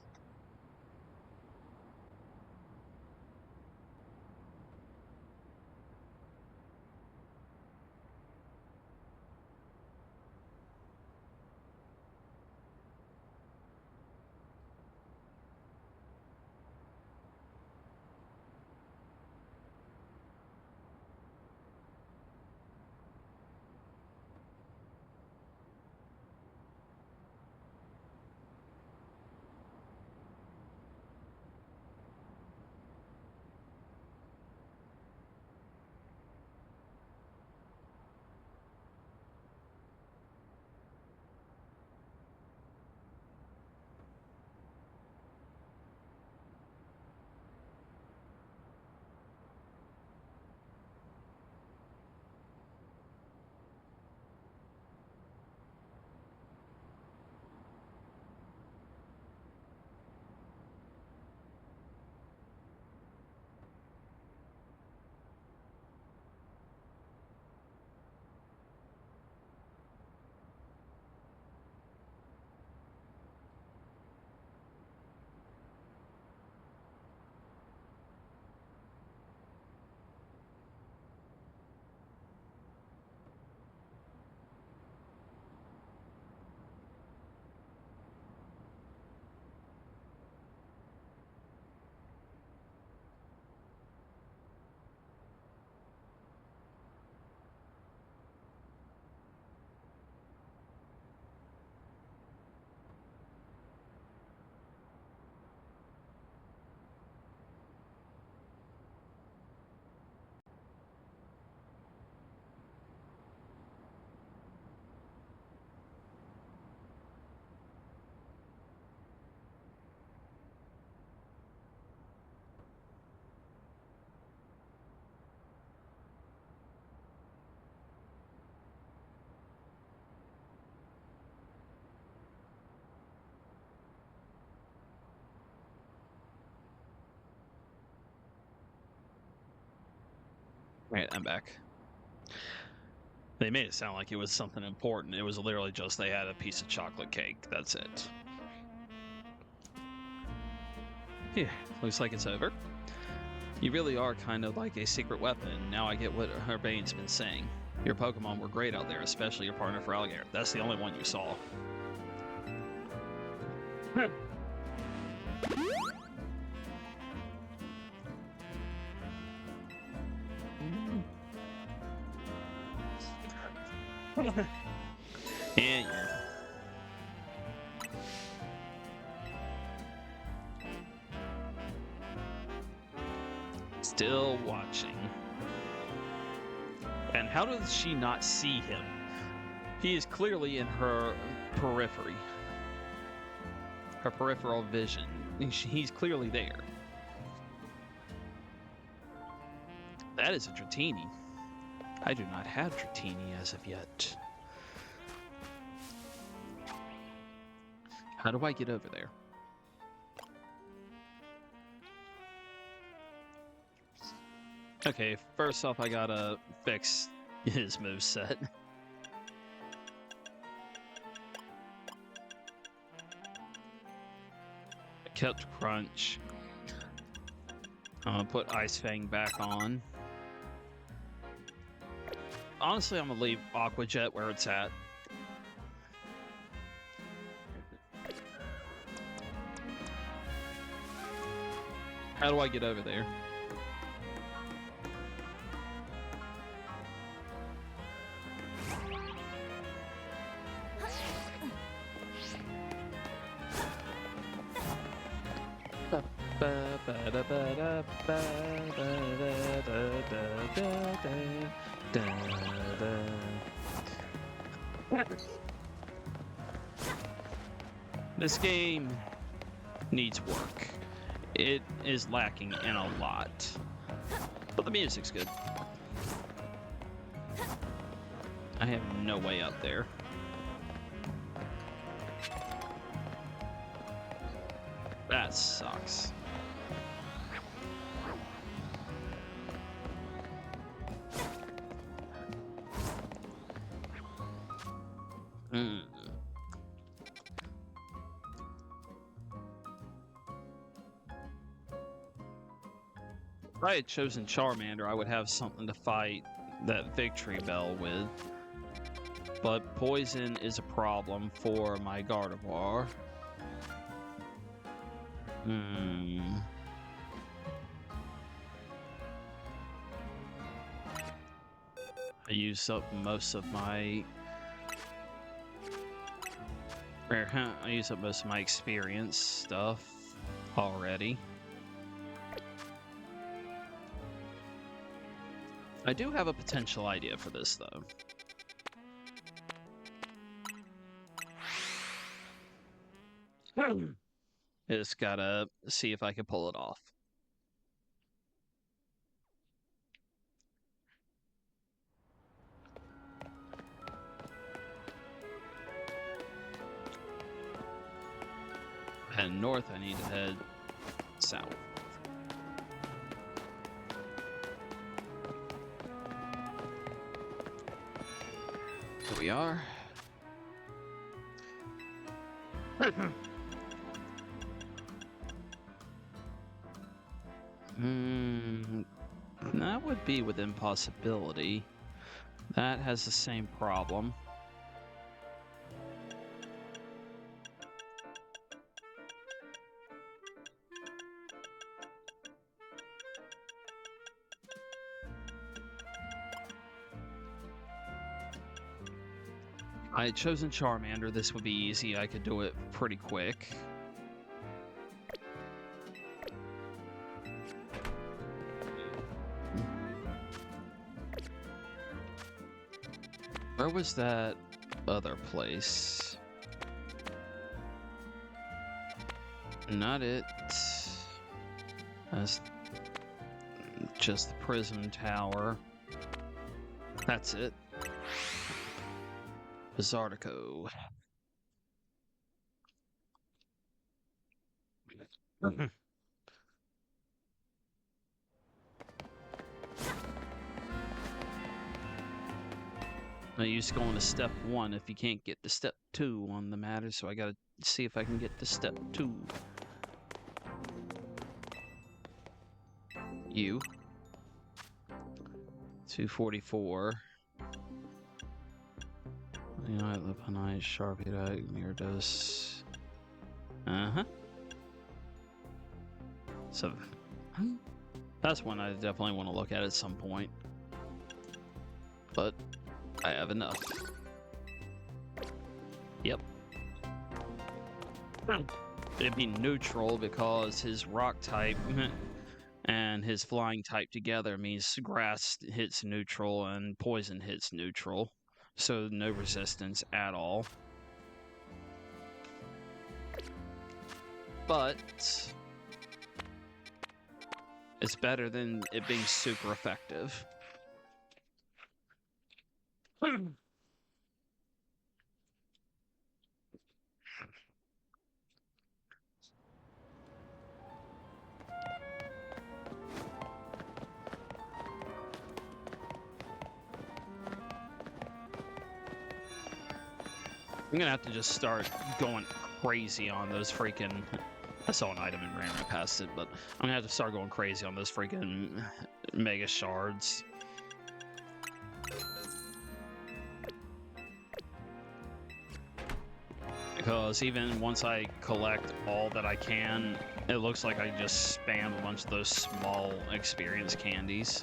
Right, I'm back. They made it sound like it was something important. It was literally just they had a piece of chocolate cake. That's it. Yeah, looks like it's over. You really are kind of like a secret weapon. Now I get what Herbane's been saying. Your Pokemon were great out there, especially your partner for Alligator. That's the only one you saw. And still watching. And how does she not see him? He is clearly in her periphery. Her peripheral vision. He's clearly there. That is a Dratini. I do not have Dratini as of yet. How do I get over there? Okay, first off, I gotta fix his moveset. Kept Crunch. I'm gonna put Ice Fang back on. Honestly, I'm gonna leave Aqua Jet where it's at. How do I get over there? This game needs work. It is lacking in a lot, but the music's good. I have no way up there. That sucks. If I had chosen Charmander, I would have something to fight that Victory Bell with. But poison is a problem for my Gardevoir. I used up most of my... I used up most of my experience stuff already. I do have a potential idea for this, though. Just gotta see if I can pull it off. Head north, I need to head south. Here we are. That would be within possibility. That has the same problem. I had chosen Charmander. This would be easy. I could do it pretty quick. Where was that other place? Not it. That's just the Prism Tower. That's it. Bizartico. I used to go on to step 1 if you can't get to step 2 on the matter, so I gotta see if I can get to step 2. You. 244. You know, I live on ice, Sharpie, Mirrordos. Uh-huh. So, that's one I definitely want to look at some point. But I have enough. Yep. It'd be neutral because his rock type and his flying type together means grass hits neutral and poison hits neutral. So no resistance at all. But it's better than it being super effective. I'm gonna have to just start going crazy on those freaking... I saw an item and ran right past it, but I'm gonna have to start going crazy on those freaking mega shards. Because even once I collect all that I can, it looks like I just spam a bunch of those small experience candies.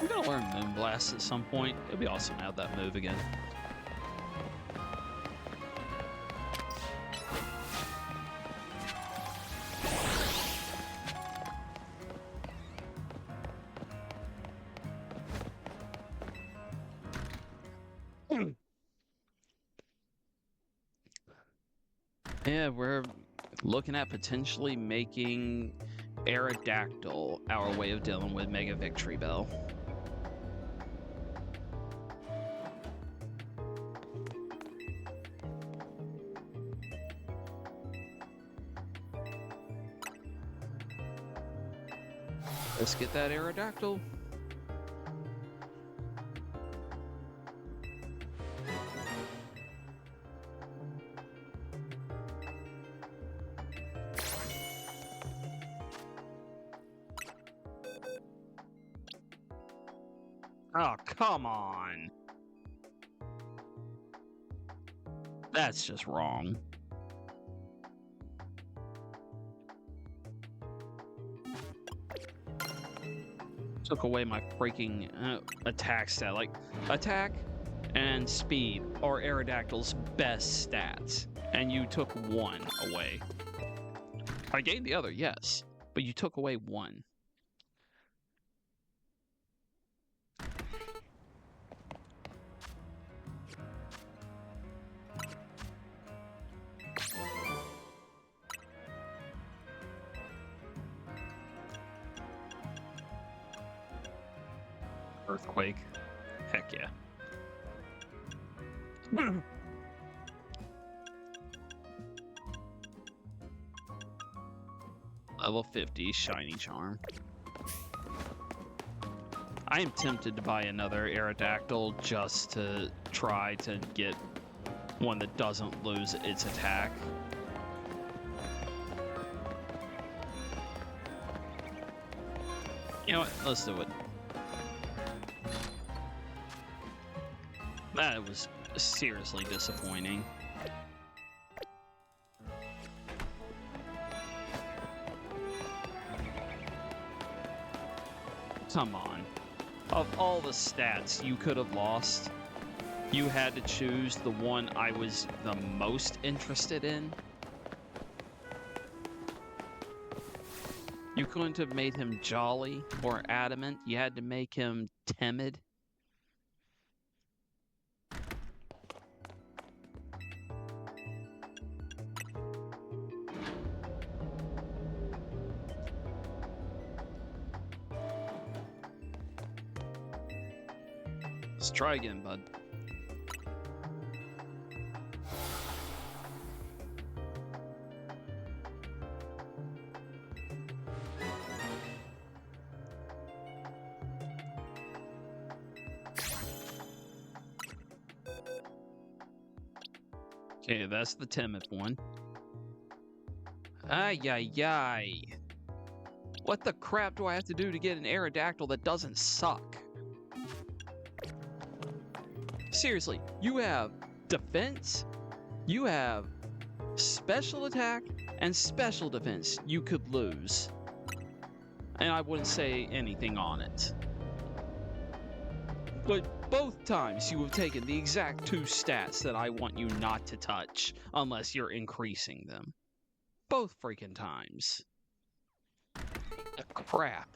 I'm gonna learn Moonblast at some point. It'd be awesome to have that move again. Yeah, we're looking at potentially making Aerodactyl our way of dealing with Mega Victory Bell. Let's get that Aerodactyl. Oh, come on. That's just wrong. Took away my freaking attack stat. Like, attack and speed are Aerodactyl's best stats, and you took one away. I gained the other, yes, but you took away one. Earthquake. Heck yeah. Level 50 Shiny Charm. I am tempted to buy another Aerodactyl just to try to get one that doesn't lose its attack. You know what? Let's do it. That was seriously disappointing. Come on. Of all the stats you could have lost, you had to choose the one I was the most interested in? You couldn't have made him jolly or adamant. You had to make him timid. Let's try again, bud. Okay, that's the timid one. Ay, ay, ay. What the crap do I have to do to get an Aerodactyl that doesn't suck? Seriously, you have defense, you have special attack, and special defense you could lose. And I wouldn't say anything on it. But both times you have taken the exact two stats that I want you not to touch unless you're increasing them. Both freaking times. Crap.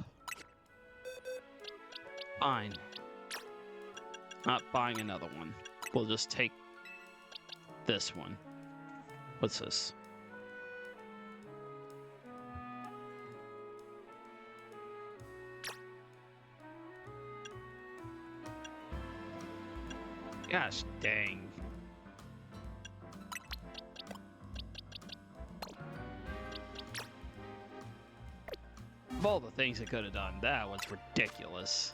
Fine. Not buying another one. We'll just take this one. What's this? Gosh dang. Of all the things I could have done, that was ridiculous.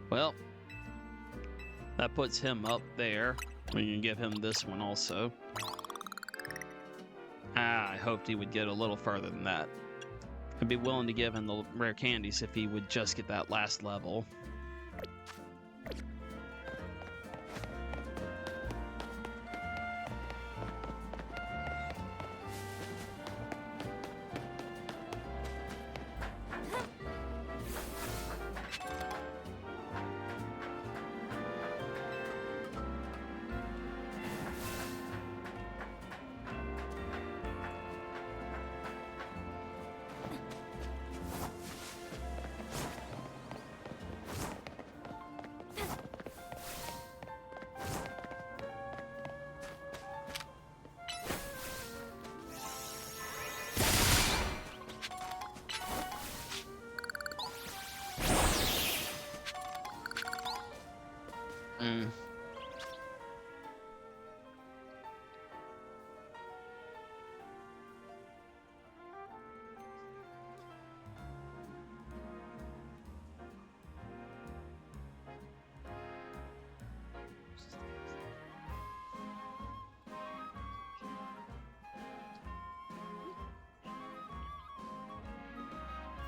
Well, that puts him up there. We can give him this one also. I hoped he would get a little further than that. I'd be willing to give him the rare candies if he would just get that last level.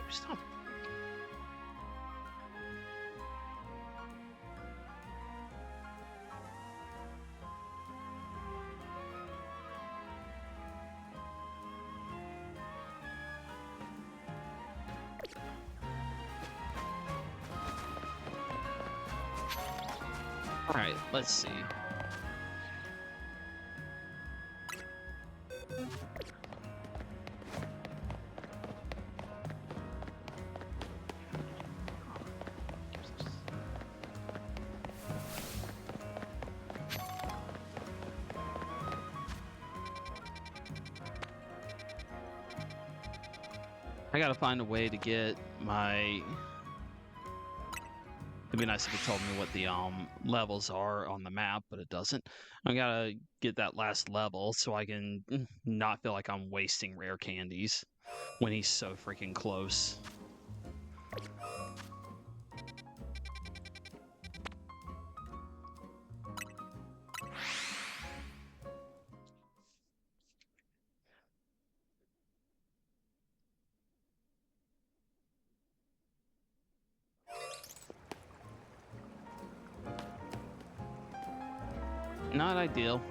Stop. All right, let's see. I gotta find a way to get my... It'd be nice if it told me what the levels are on the map, but it doesn't. I gotta get that last level so I can not feel like I'm wasting rare candies when he's so freaking close. Not ideal.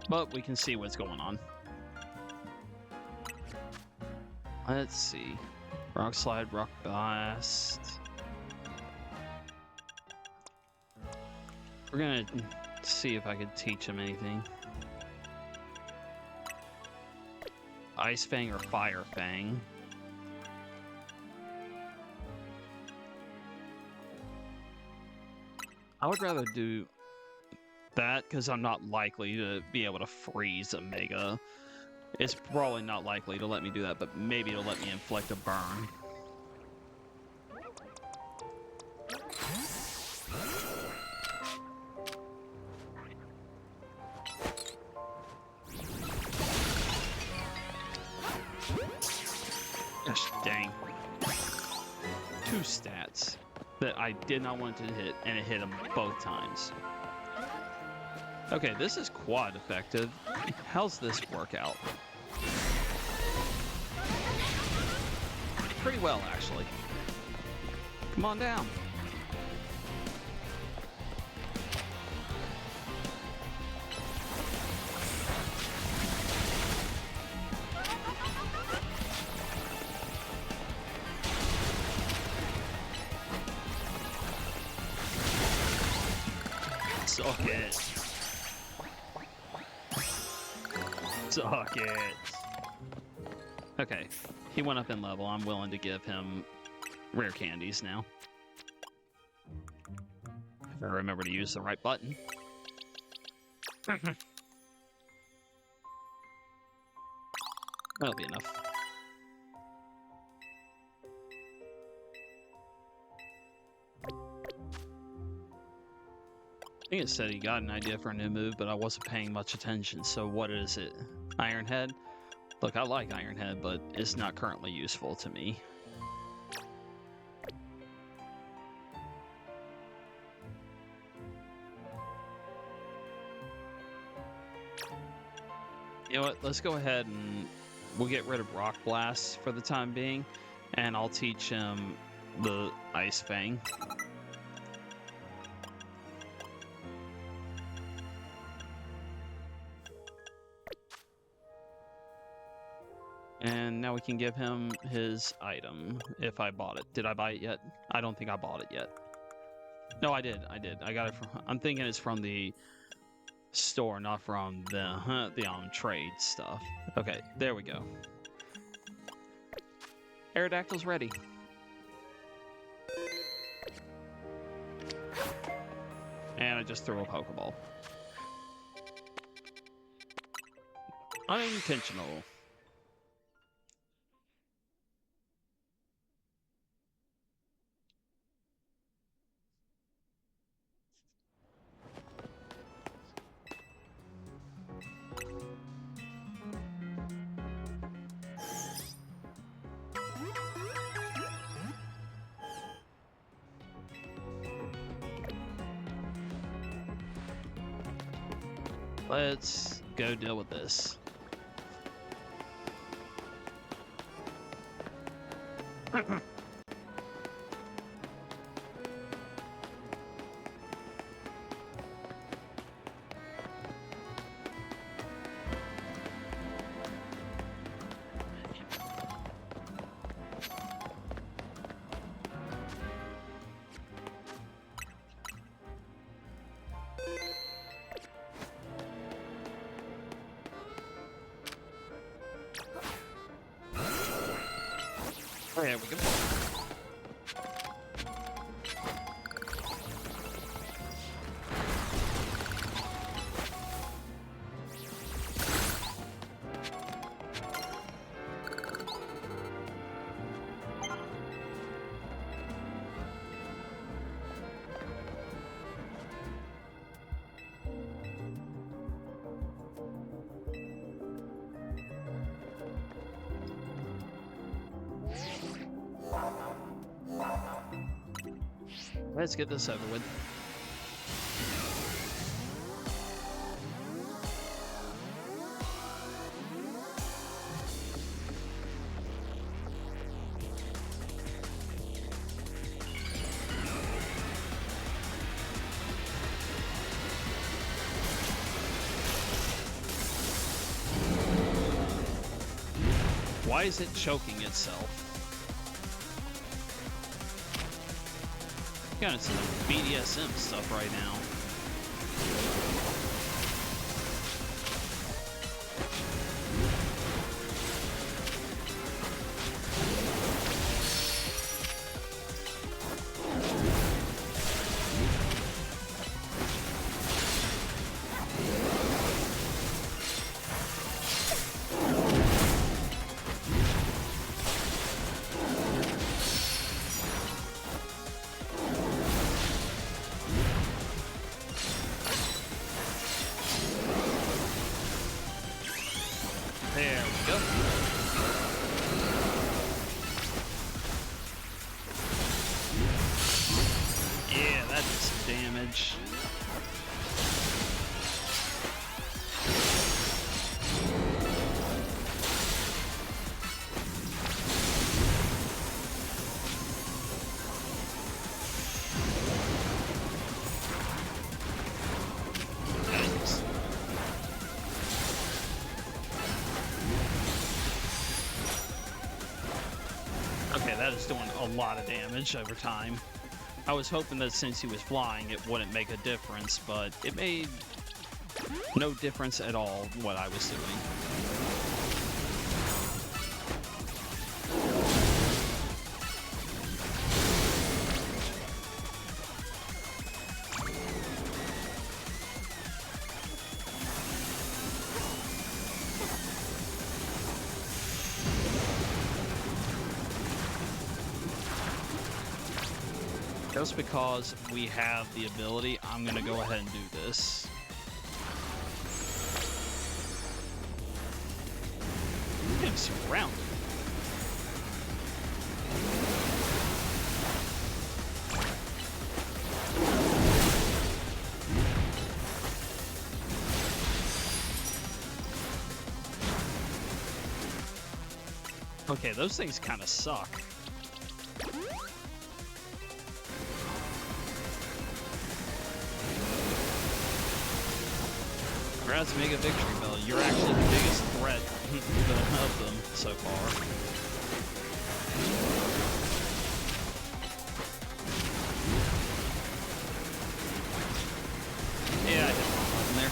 But we can see what's going on. Let's see. Rock Slide, Rock Blast. We're gonna see if I can teach him anything. Ice Fang or Fire Fang. I would rather do that because I'm not likely to be able to freeze a Mega. It's probably not likely to let me do that, but maybe it'll let me inflict a burn. stats that I did not want it to hit, and it hit them both times. Okay, this is quad effective. How's this work out? Pretty well, actually. Come on down. Suck it. Suck it. Okay, he went up in level. I'm willing to give him rare candies now. If I remember to use the right button. That'll be enough. I think it said he got an idea for a new move, but I wasn't paying much attention, so what is it? Iron Head? Look, I like Iron Head, but it's not currently useful to me. You know what, let's go ahead and we'll get rid of Rock Blast for the time being, and I'll teach him the Ice Fang. And now we can give him his item, if I bought it. Did I buy it yet? I don't think I bought it yet. No, I did. I got it from... I'm thinking it's from the store, not from the trade stuff. Okay, there we go. Aerodactyl's ready. And I just threw a Pokeball. Unintentional. Let's go deal with this. There we go. Let's get this over with. Why is it choking itself? Got some BDSM stuff right now. that did some damage. Okay, that is doing a lot of damage over time. I was hoping that since he was flying, it wouldn't make a difference, but it made no difference at all what I was doing. Just because we have the ability, I'm gonna go ahead and do this. I'm getting surrounded. Okay, those things kind of suck. Congrats, Mega Victory Bell. You're actually the biggest threat of them so far. Yeah, I hit the wrong button there.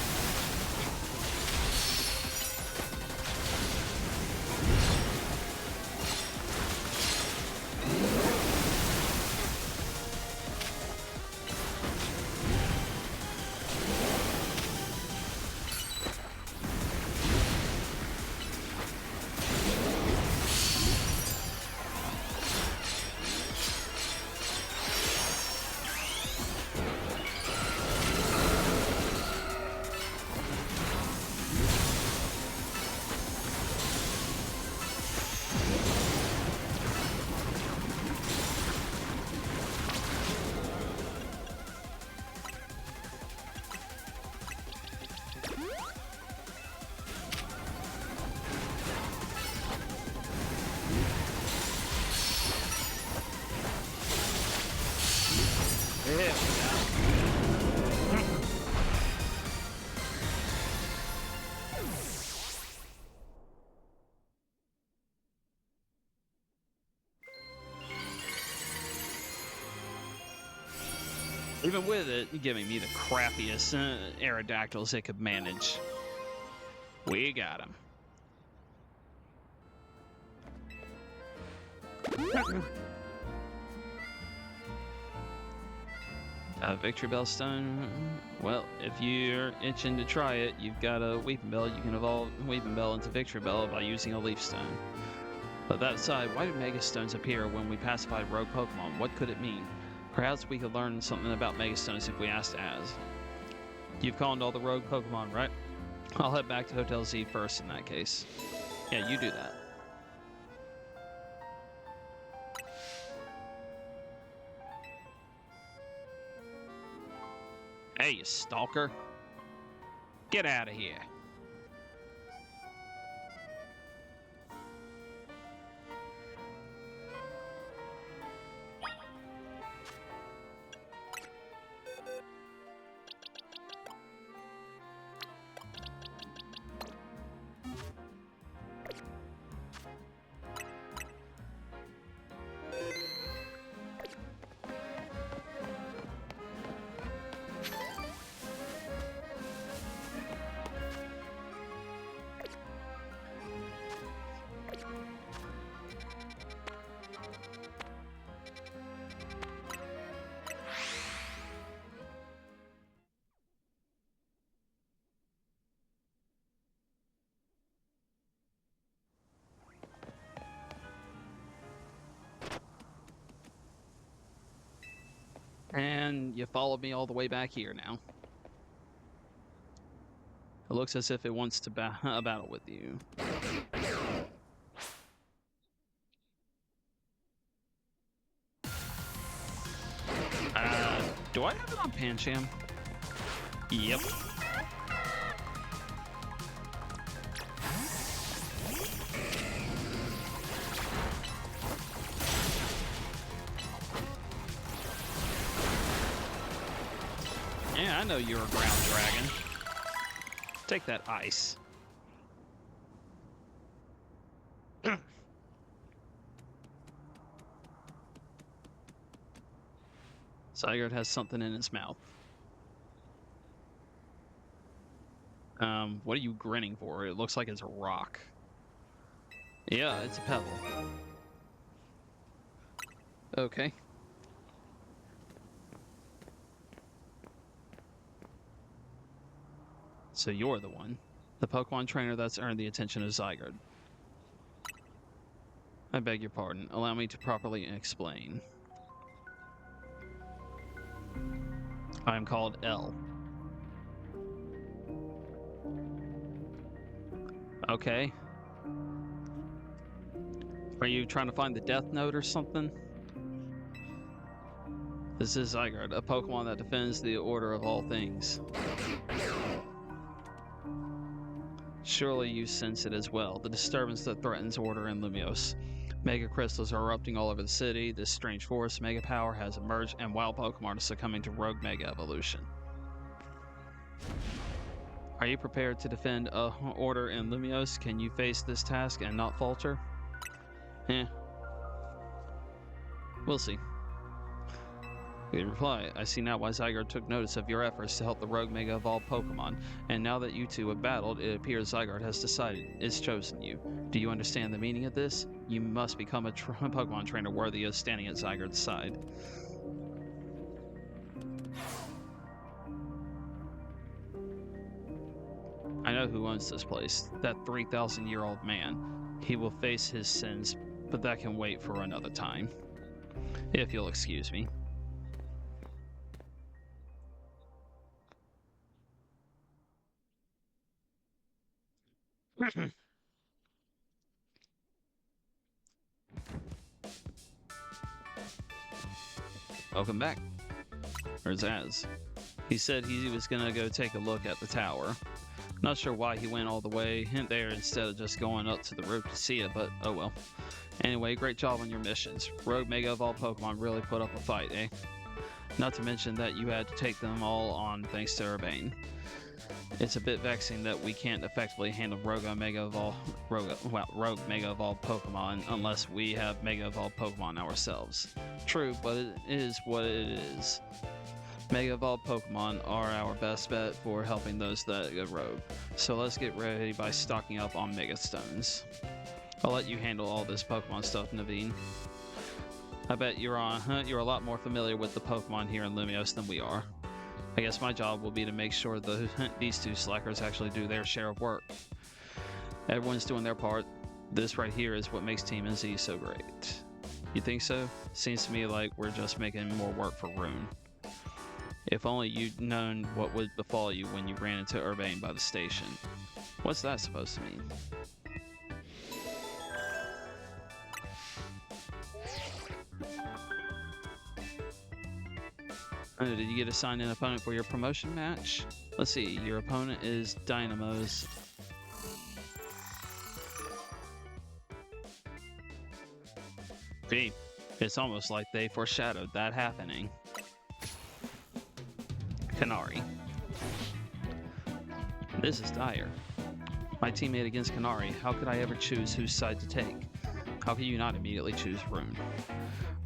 Even with it giving me the crappiest Aerodactyls it could manage. We got him. Victory Bell Stone. Well, if you're itching to try it, you've got a Weeping Bell. You can evolve Weeping Bell into Victory Bell by using a Leaf Stone. But that aside, why do Mega Stones appear when we pacify rogue Pokemon? What could it mean? Perhaps we could learn something about Mega Stones if we asked Az. You've calmed all the rogue Pokemon, right? I'll head back to Hotel Z first in that case. Yeah, you do that. Hey, you stalker. Get out of here. And you followed me all the way back here now. It looks as if it wants to battle with you. Do Do I have it on Pancham? Yep. Yeah, I know you're a ground dragon. Take that ice. Zygarde has something in its mouth. What are you grinning for? It looks like it's a rock. Yeah, it's a pebble. Okay. So you're the one. The Pokemon trainer that's earned the attention of Zygarde. I beg your pardon. Allow me to properly explain. I am called L. Okay. Are you trying to find the Death Note or something? This is Zygarde, a Pokemon that defends the order of all things. Surely you sense it as well, the disturbance that threatens order in Lumiose. Mega crystals are erupting all over the city, this strange force, Mega Power has emerged, and wild Pokemon are succumbing to rogue Mega Evolution. Are you prepared to defend order in Lumiose? Can you face this task and not falter? We'll see. Good reply. I see now why Zygarde took notice of your efforts to help the rogue Mega Evolved Pokemon, and now that you two have battled, it appears Zygarde has decided it's chosen you. Do you understand the meaning of this? You must become a Pokemon trainer worthy of standing at Zygarde's side. I know who owns this place. That 3,000-year-old man. He will face his sins, but that can wait for another time. If you'll excuse me. Welcome back. Or Zaz. He said he was gonna go take a look at the tower. Not sure why he went all the way there instead of just going up to the roof to see it, but oh well. Anyway, great job on your missions. Rogue Mega Evolved Pokemon really put up a fight, eh? Not to mention that you had to take them all on thanks to Urbane. It's a bit vexing that we can't effectively handle Rogue Mega Evolved Pokemon unless we have Mega Evolved Pokemon ourselves. True, but it is what it is. Mega Evolved Pokemon are our best bet for helping those that go rogue. So let's get ready by stocking up on Mega Stones. I'll let you handle all this Pokemon stuff, Naveen. I bet you're a lot more familiar with the Pokemon here in Lumiose than we are. I guess my job will be to make sure these two slackers actually do their share of work. Everyone's doing their part. This right here is what makes Team NZ so great. You think so? Seems to me like we're just making more work for Rune. If only you'd known what would befall you when you ran into Urbane by the station. What's that supposed to mean? Oh, did you get assigned an opponent for your promotion match? Let's see, your opponent is Dynamo's. Gee, it's almost like they foreshadowed that happening. Kanari. This is dire. My teammate against Kanari, how could I ever choose whose side to take? How could you not immediately choose Rune?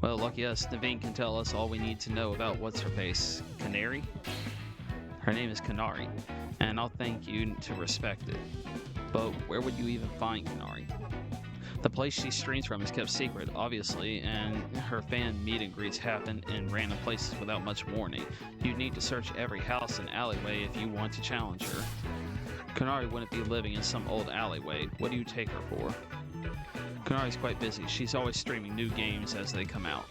Well, lucky us, Naveen can tell us all we need to know about what's-her-face. Canary? Her name is Kanari, and I'll thank you to respect it. But where would you even find Kanari? The place she streams from is kept secret, obviously, and her fan meet and greets happen in random places without much warning. You'd need to search every house and alleyway if you want to challenge her. Kanari wouldn't be living in some old alleyway. What do you take her for? Kanari's quite busy. She's always streaming new games as they come out.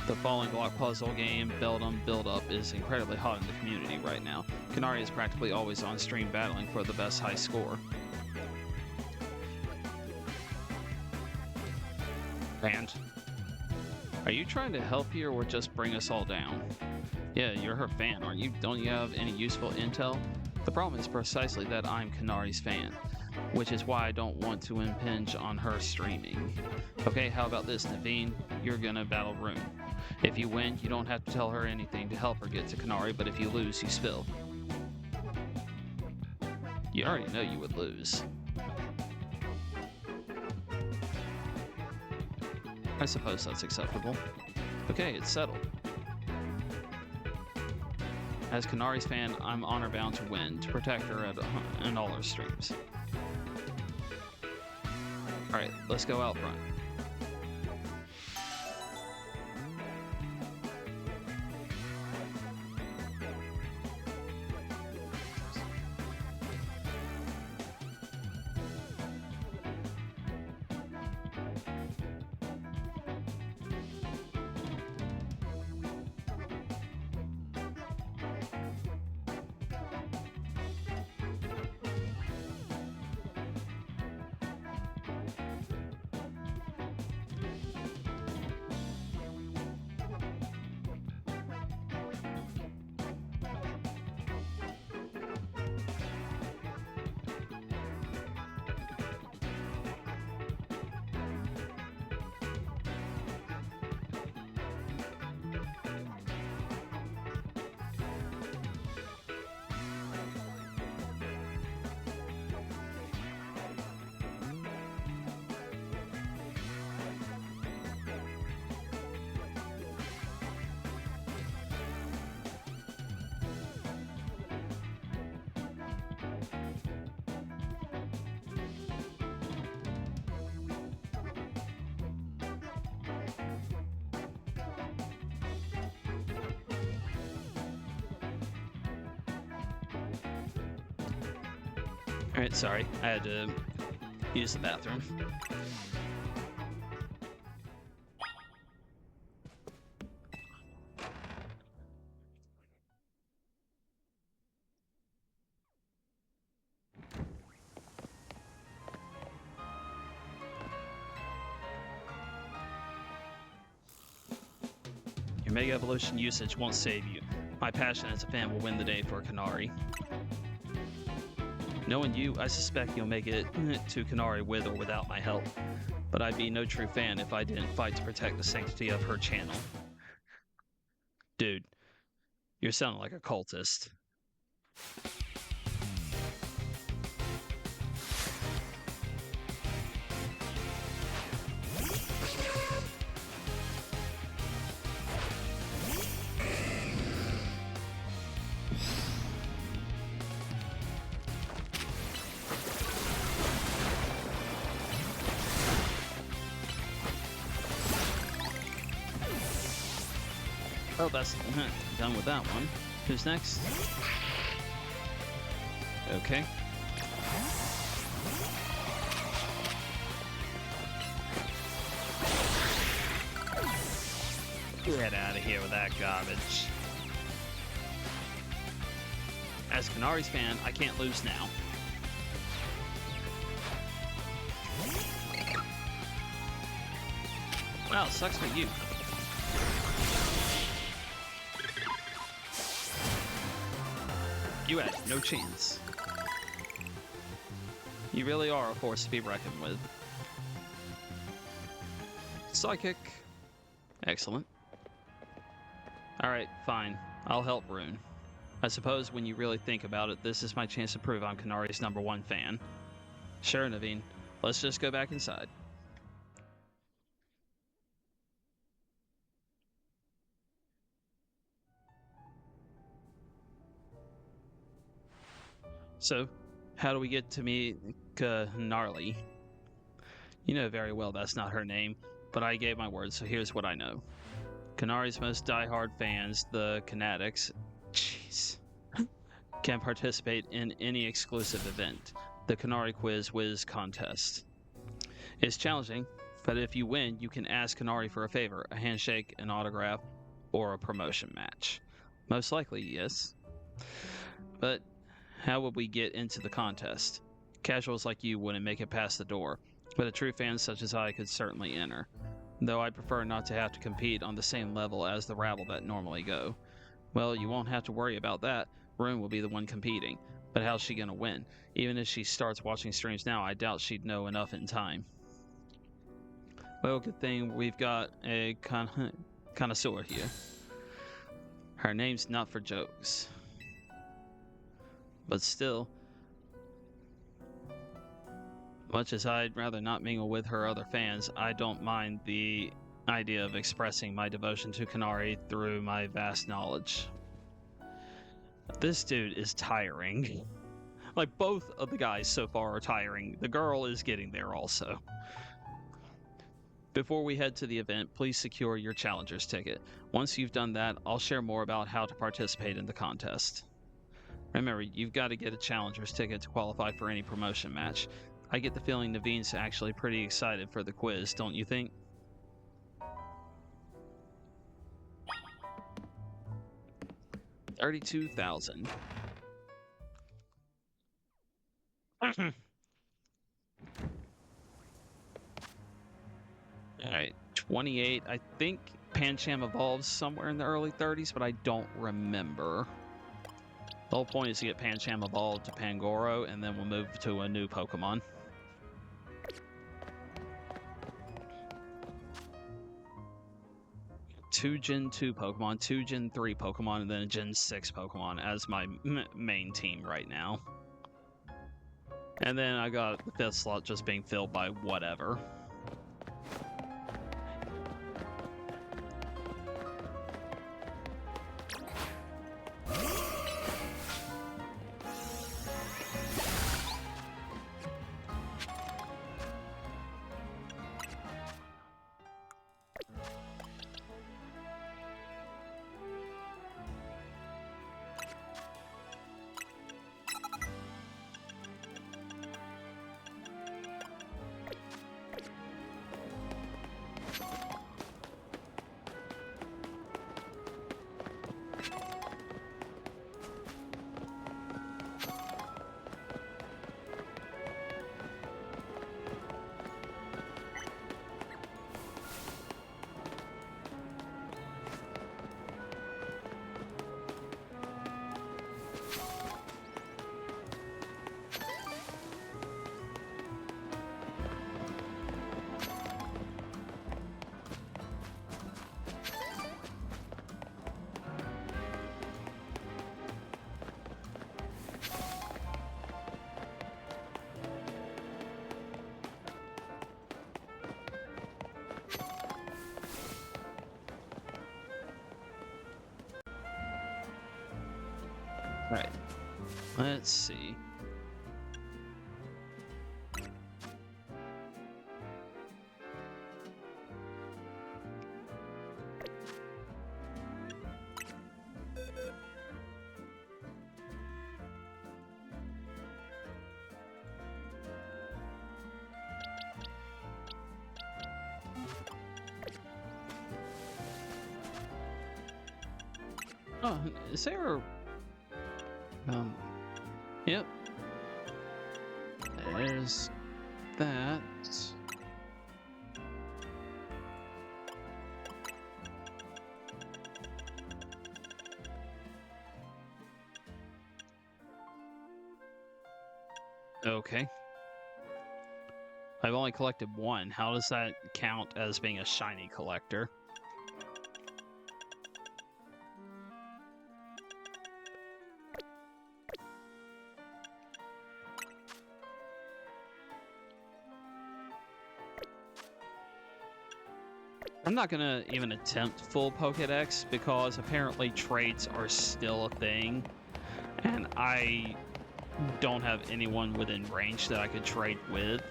The Falling Block puzzle game, Beldum Build Up, is incredibly hot in the community right now. Kanari is practically always on stream battling for the best high score. And are you trying to help here or just bring us all down? Yeah, you're her fan, aren't you? Don't you have any useful intel? The problem is precisely that I'm Kanari's fan, which is why I don't want to impinge on her streaming. Okay, how about this, Naveen? You're gonna battle Rune. If you win, you don't have to tell her anything to help her get to Kanari, but if you lose, you spill. You already know you would lose. I suppose that's acceptable. Okay, it's settled. As Kanari's fan, I'm honor bound to win, to protect her in all her streams. Alright, let's go out front. Alright, sorry, I had to use the bathroom. Your Mega Evolution usage won't save you. My passion as a fan will win the day for Kanari. Knowing you, I suspect you'll make it to Kanari with or without my help. But I'd be no true fan if I didn't fight to protect the sanctity of her channel. Dude, you're sounding like a cultist. Oh, that's done with that one. Who's next? Okay. Get out of here with that garbage. As Kanari's fan, I can't lose now. Well, sucks for you. You had no chance. You really are a force to be reckoned with. Psychic. Excellent. Alright, fine. I'll help Rune. I suppose when you really think about it, this is my chance to prove I'm Kanari's #1 fan. Sure, Naveen. Let's just go back inside. So, how do we get to meet Gnarly? You know very well that's not her name, but I gave my word, so here's what I know. Kanari's most diehard fans, the Kanatics, can participate in any exclusive event, the Kanari Quiz Whiz contest. It's challenging, but if you win, you can ask Kanari for a favor, a handshake, an autograph, or a promotion match. Most likely, yes. But how would we get into the contest? Casuals like you wouldn't make it past the door, but a true fan such as I could certainly enter. Though I prefer not to have to compete on the same level as the rabble that normally go. Well, you won't have to worry about that. Rune will be the one competing. But how's she gonna win? Even if she starts watching streams now, I doubt she'd know enough in time. Well, good thing we've got a connoisseur here. Her name's not for jokes. But still, much as I'd rather not mingle with her other fans, I don't mind the idea of expressing my devotion to Kanari through my vast knowledge. This dude is tiring. Like, both of the guys so far are tiring. The girl is getting there also. Before we head to the event, please secure your challenger's ticket. Once you've done that, I'll share more about how to participate in the contest. Remember, you've got to get a challenger's ticket to qualify for any promotion match. I get the feeling Naveen's actually pretty excited for the quiz, don't you think? $32,000. Alright, 28. I think Pancham evolves somewhere in the early 30s, but I don't remember. The whole point is to get Pancham evolved to Pangoro, and then we'll move to a new Pokemon. Two Gen 2 Pokemon, two Gen 3 Pokemon, and then a Gen 6 Pokemon as my main team right now. And then I got the 5th slot just being filled by whatever. Right. Let's see. Oh, is there yep. There's that. Okay. I've only collected one. How does that count as being a shiny collector? I'm not gonna even attempt full Pokédex because apparently traits are still a thing, and I don't have anyone within range that I could trade with.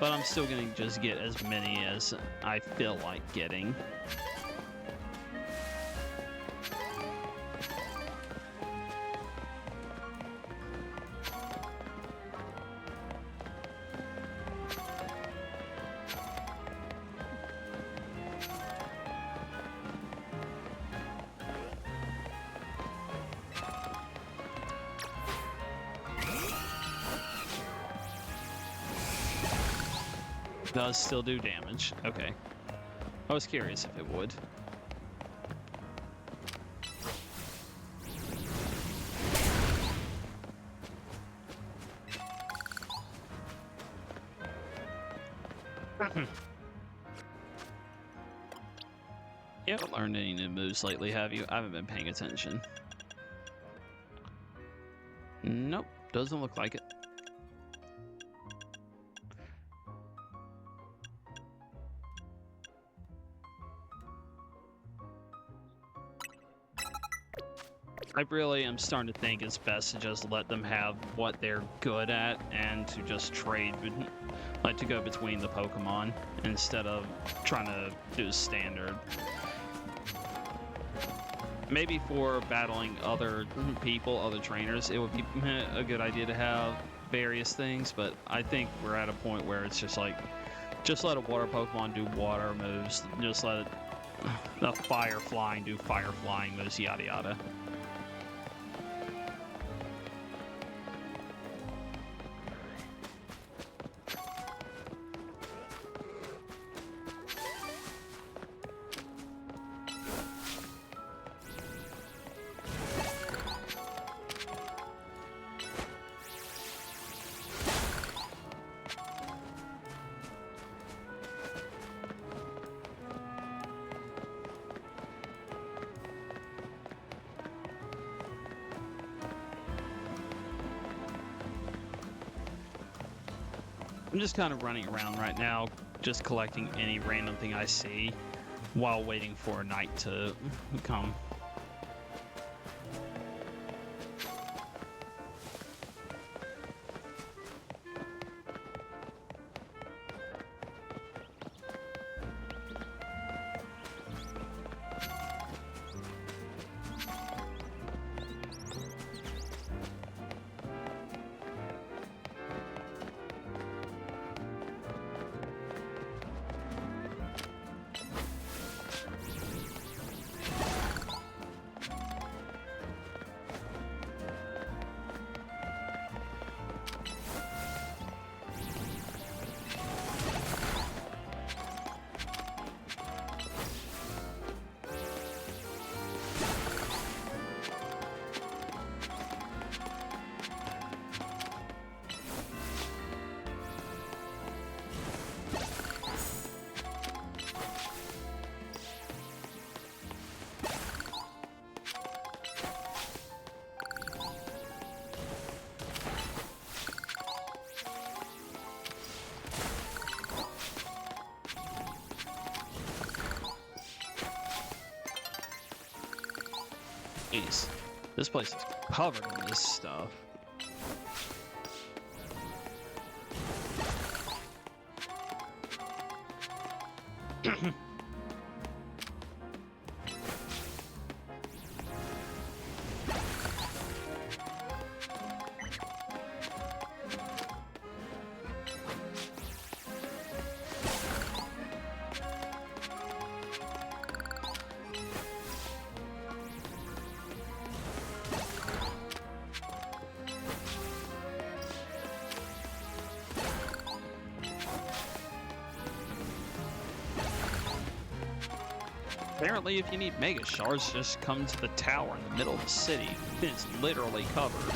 But I'm still gonna just get as many as I feel like getting. Does still do damage. Okay. I was curious if it would. You haven't learned any new moves lately, have you? I haven't been paying attention. Nope, doesn't look like it. I really am starting to think it's best to just let them have what they're good at and to just trade, like to go between the Pokemon instead of trying to do standard. Maybe for battling other people, other trainers, it would be a good idea to have various things, but I think we're at a point where it's just like, just let a water Pokemon do water moves, just let a fire flying do fire flying moves, yada yada. I'm just kind of running around right now, just collecting any random thing I see while waiting for night to come. Jeez, this place is covered in this stuff. Apparently, if you need Mega Shards, just come to the tower in the middle of the city. It's literally covered.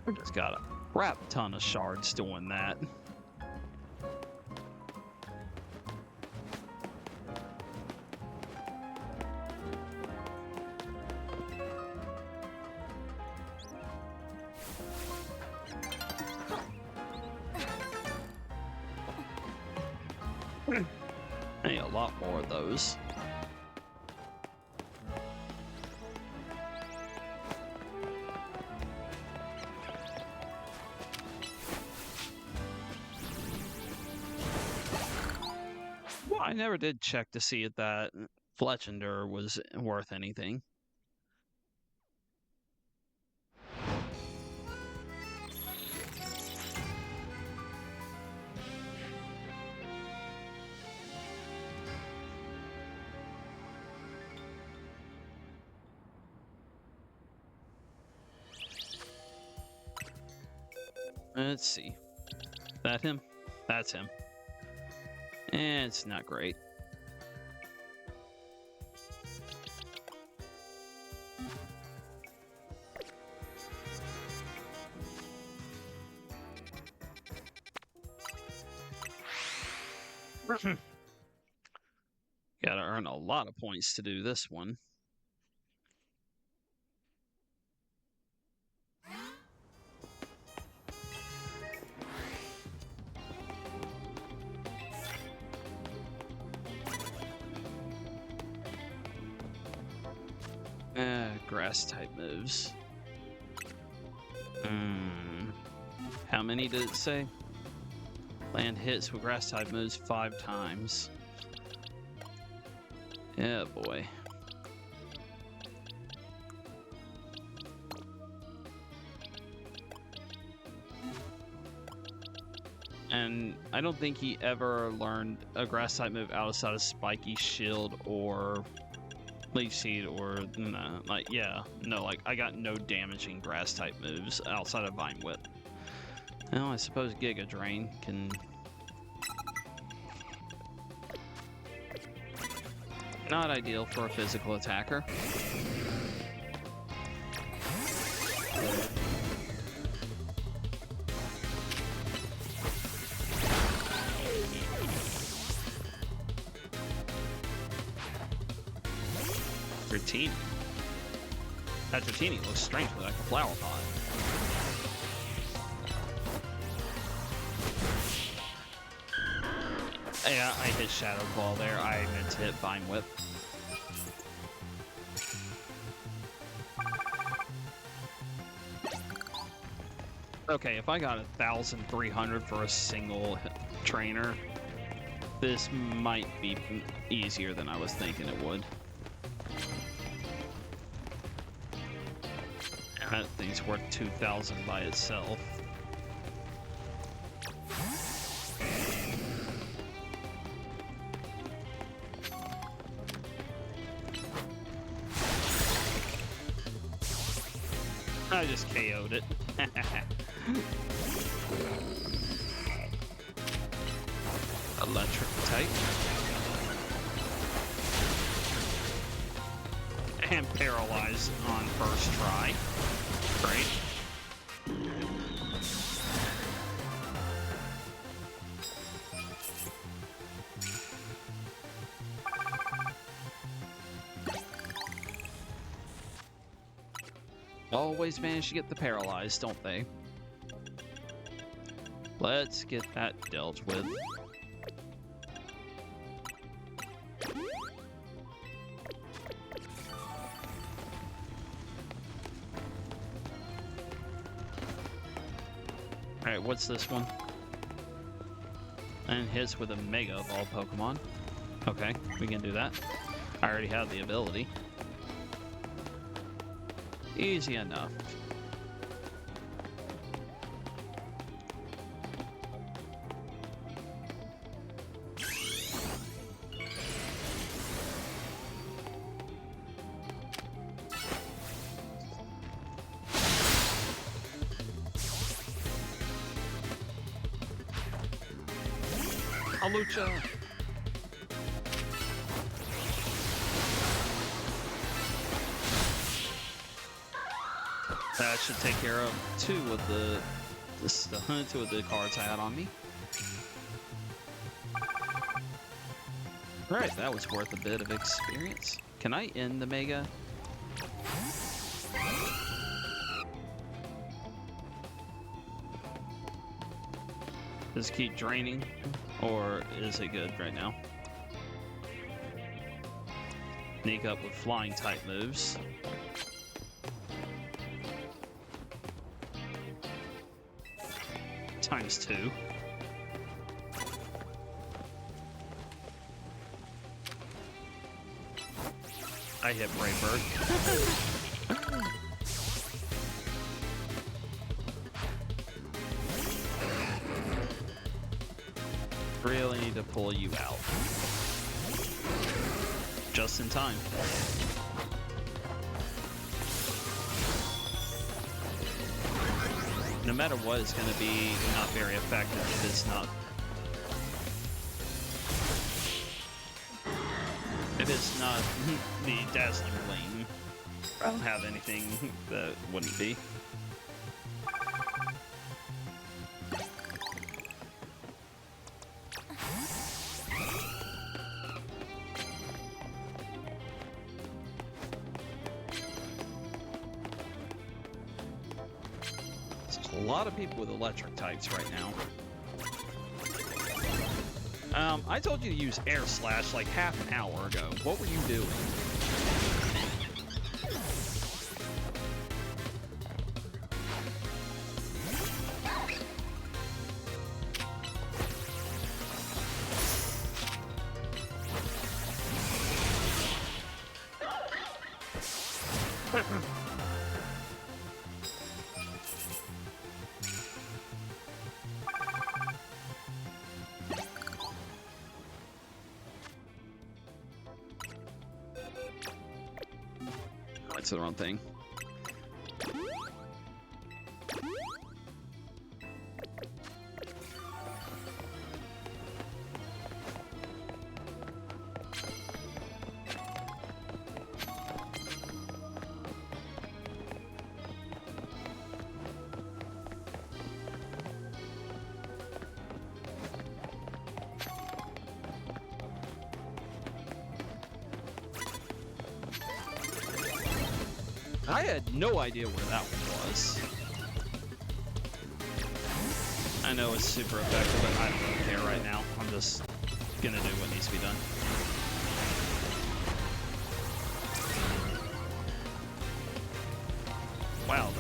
We just got a crap ton of shards doing that. Hey, a lot more of those. Well, I never did check to see if that Fletchender was worth anything. Let's see. That him? That's him. And it's not great. Gotta earn a lot of points to do this one. Grass type moves. How many did it say? Land hits with grass type moves 5 times. Yeah, boy. And I don't think he ever learned a grass type move outside of Spiky Shield or Leaf Seed or I got no damaging grass type moves outside of Vine Whip. Well, I suppose Giga Drain can. Not ideal for a physical attacker. Dratini. That Dratini looks strangely like a flower pot. Yeah, I hit Shadow Claw there. I meant to hit Vine Whip. Okay, if I got 1,300 for a single trainer, this might be easier than I was thinking it would. That thing's worth 2,000 by itself. I just KO'd it. Electric type. And paralyzed on first try. Great. Always manage to get the paralyzed, don't they? Let's get that dealt with. Alright, what's this one? And hits with a Mega of all Pokemon. Okay, we can do that. I already have the ability. Easy enough. Lucha. That should take care of two of the cards I had on me. Alright, that was worth a bit of experience. Can I end the Mega? Does it keep draining? Or is it good right now? Sneak up with flying type moves. ×2. I hit Brave Bird. Really need to pull you out. Just in time. no matter what, it's going to be not very effective if it's not. If it's not the Dazzling Gleam. I don't have anything that wouldn't be. There's a lot of people with electric types right now. I told you to use Air Slash like half an hour ago. What were you doing? That's the wrong thing. I had no idea where that one was. I know it's super effective, but I don't really care right now. I'm just gonna do what needs to be done. Wow,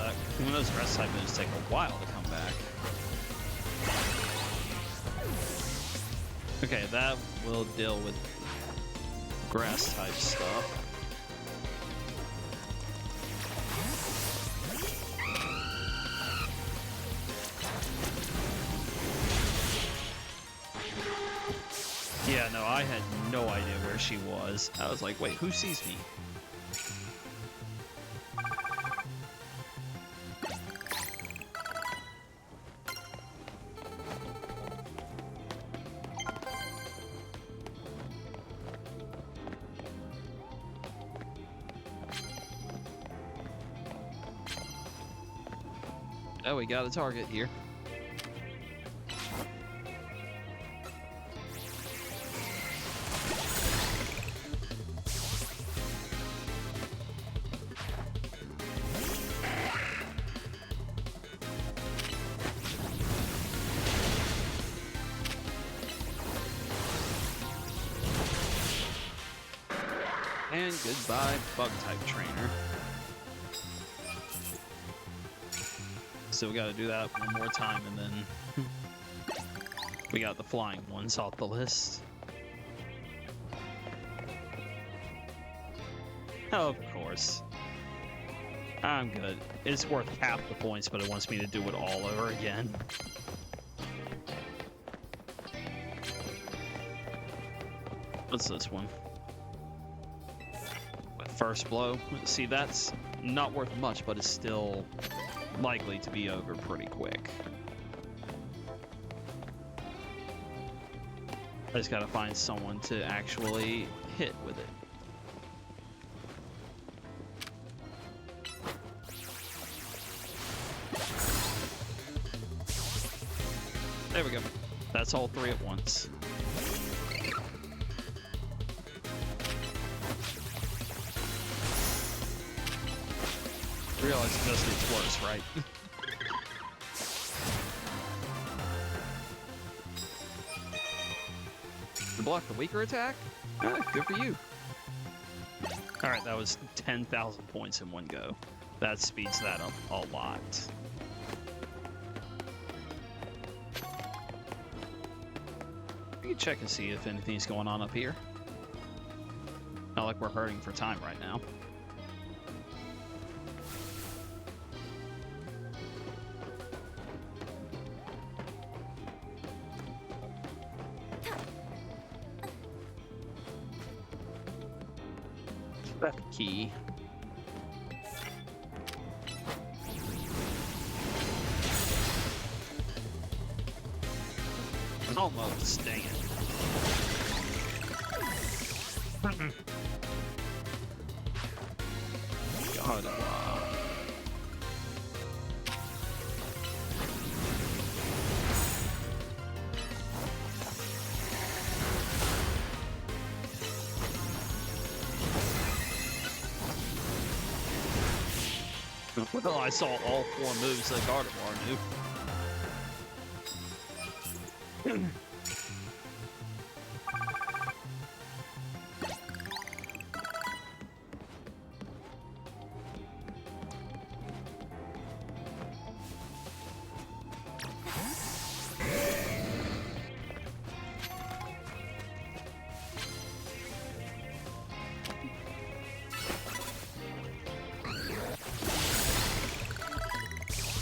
those rest type moves take a while to come back. Okay, that will deal with grass type stuff. Yeah, no, I had no idea where she was. I was like, wait, who sees me? Oh, we got a target here. And goodbye, bug-type trainer. So we gotta do that one more time, and then we got the flying ones off the list. Of course. I'm good. It's worth half the points, but it wants me to do it all over again. What's this one? First blow. See, that's not worth much, but it's still likely to be over pretty quick. I just gotta find someone to actually hit with it. There we go. That's all three at once. Realize it just gets worse, right? To block the weaker attack? Ah, good for you. Alright, that was 10,000 points in one go. That speeds that up a lot. We can check and see if anything's going on up here. Not like we're hurting for time right now. That key. Almost, dang it. God, well, I saw all 4 moves that Gardevoir knew.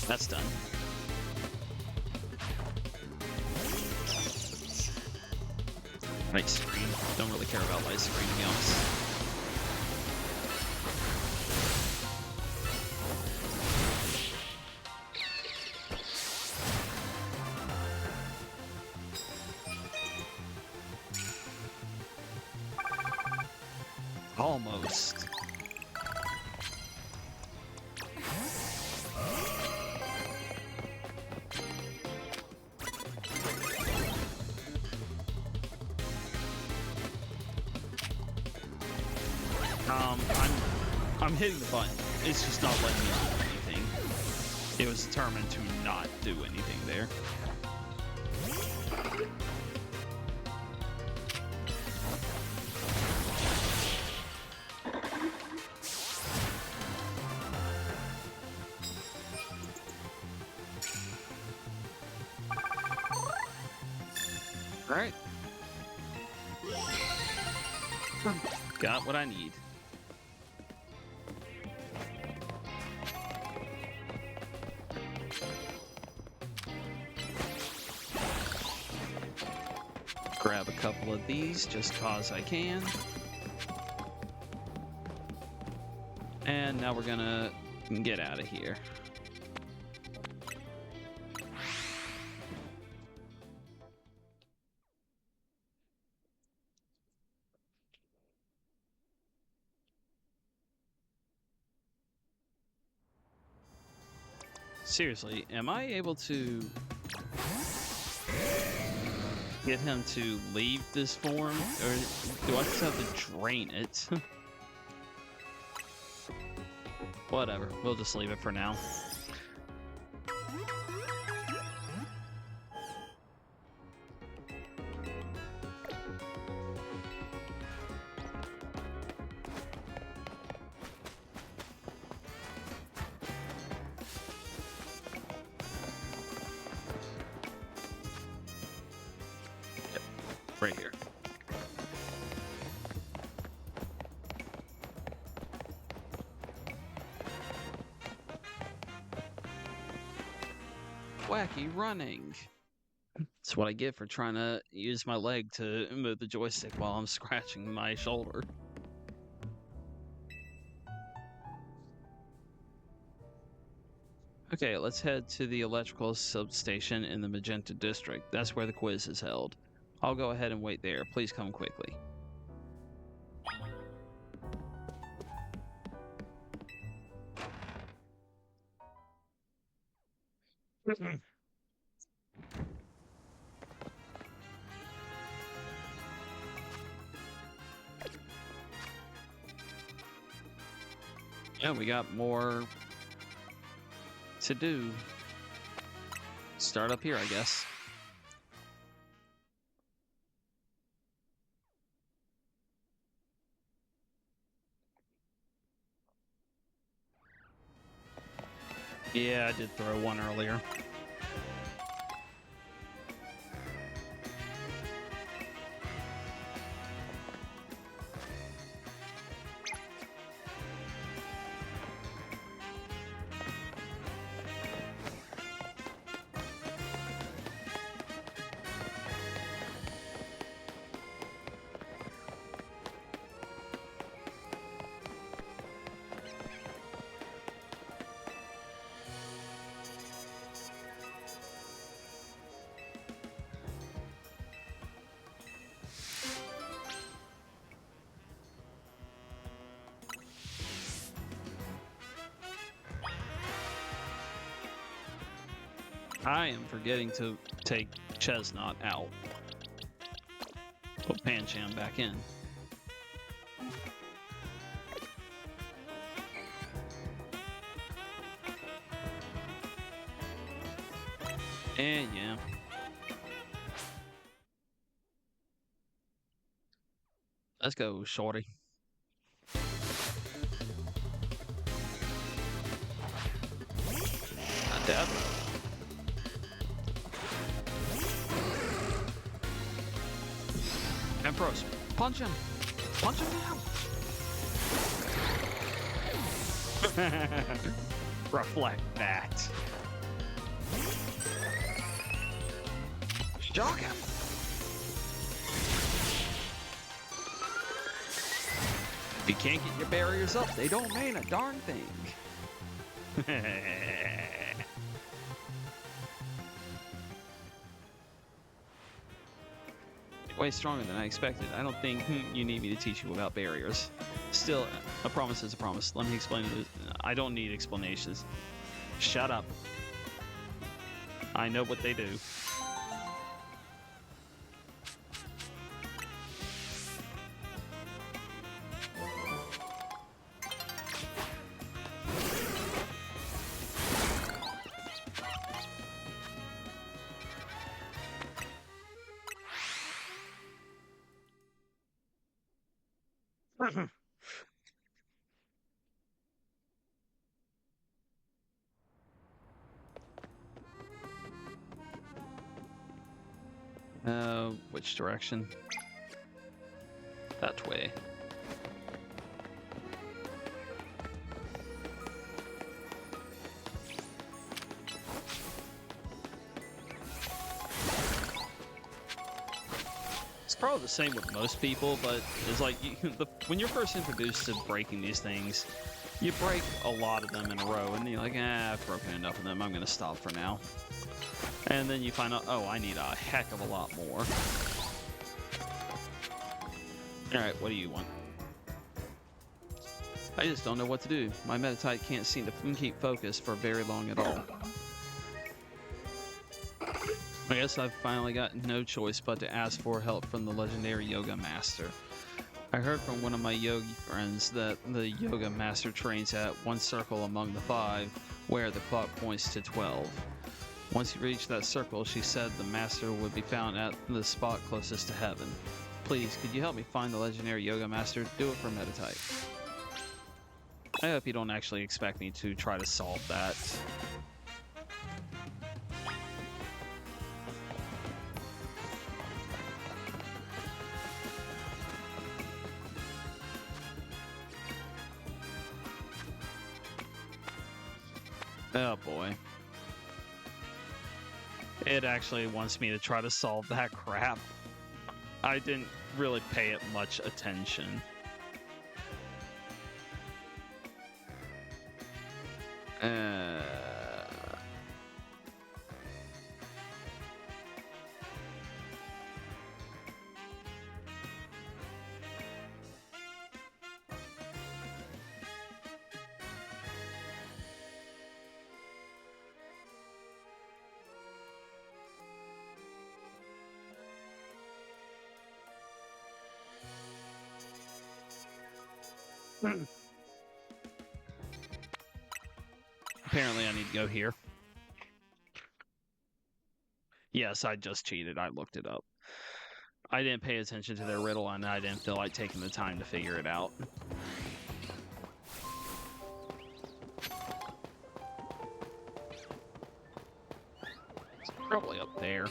That's done. Ice Screen. Don't really care about Ice Screen, to be honest. Almost. I'm hitting the button. It's just not letting me do anything. It was determined to not do anything there. All right. Got what I need. Grab a couple of these just cause I can. And now we're gonna get out of here. Seriously, am I able to get him to leave this form, or do I just have to drain it? Whatever, we'll just leave it for now. Right here. Wacky running. That's what I get for trying to use my leg to move the joystick while I'm scratching my shoulder. Okay, let's head to the electrical substation in the Magenta District. That's where the quiz is held. I'll go ahead and wait there. Please come quickly. Yeah, we got more to do. Start up here, I guess. Yeah, I did throw one earlier. I am forgetting to take Chestnut out. Put Pancham back in. And yeah. Let's go, shorty. Not dead. Empress, punch him! Punch him down! Reflect that. Shock him! If you can't get your barriers up, they don't mean a darn thing. Way stronger than I expected. I don't think you need me to teach you about barriers. Still, a promise is a promise. Let me explain it. I don't need explanations. Shut up. I know what they do. Which direction? That way. It's probably the same with most people, but it's like when you're first introduced to breaking these things, you break a lot of them in a row, and you're like, I've broken enough of them, I'm gonna stop for now. And then you find out, oh, I need a heck of a lot more. Alright, what do you want? I just don't know what to do. My Meditite can't seem to keep focused for very long at all. I guess I've finally got no choice but to ask for help from the legendary Yoga Master. I heard from one of my yogi friends that the Yoga Master trains at one circle among the 5, where the clock points to 12. Once you reach that circle, she said the Master would be found at the spot closest to heaven. Please, could you help me find the legendary Yoga Master? Do it for Meditite. I hope you don't actually expect me to try to solve that. Oh boy. It actually wants me to try to solve that crap. I didn't really pay it much attention. Apparently I need to go here. Yes, I just cheated. I looked it up. I didn't pay attention to their riddle, and I didn't feel like taking the time to figure it out. It's probably up there.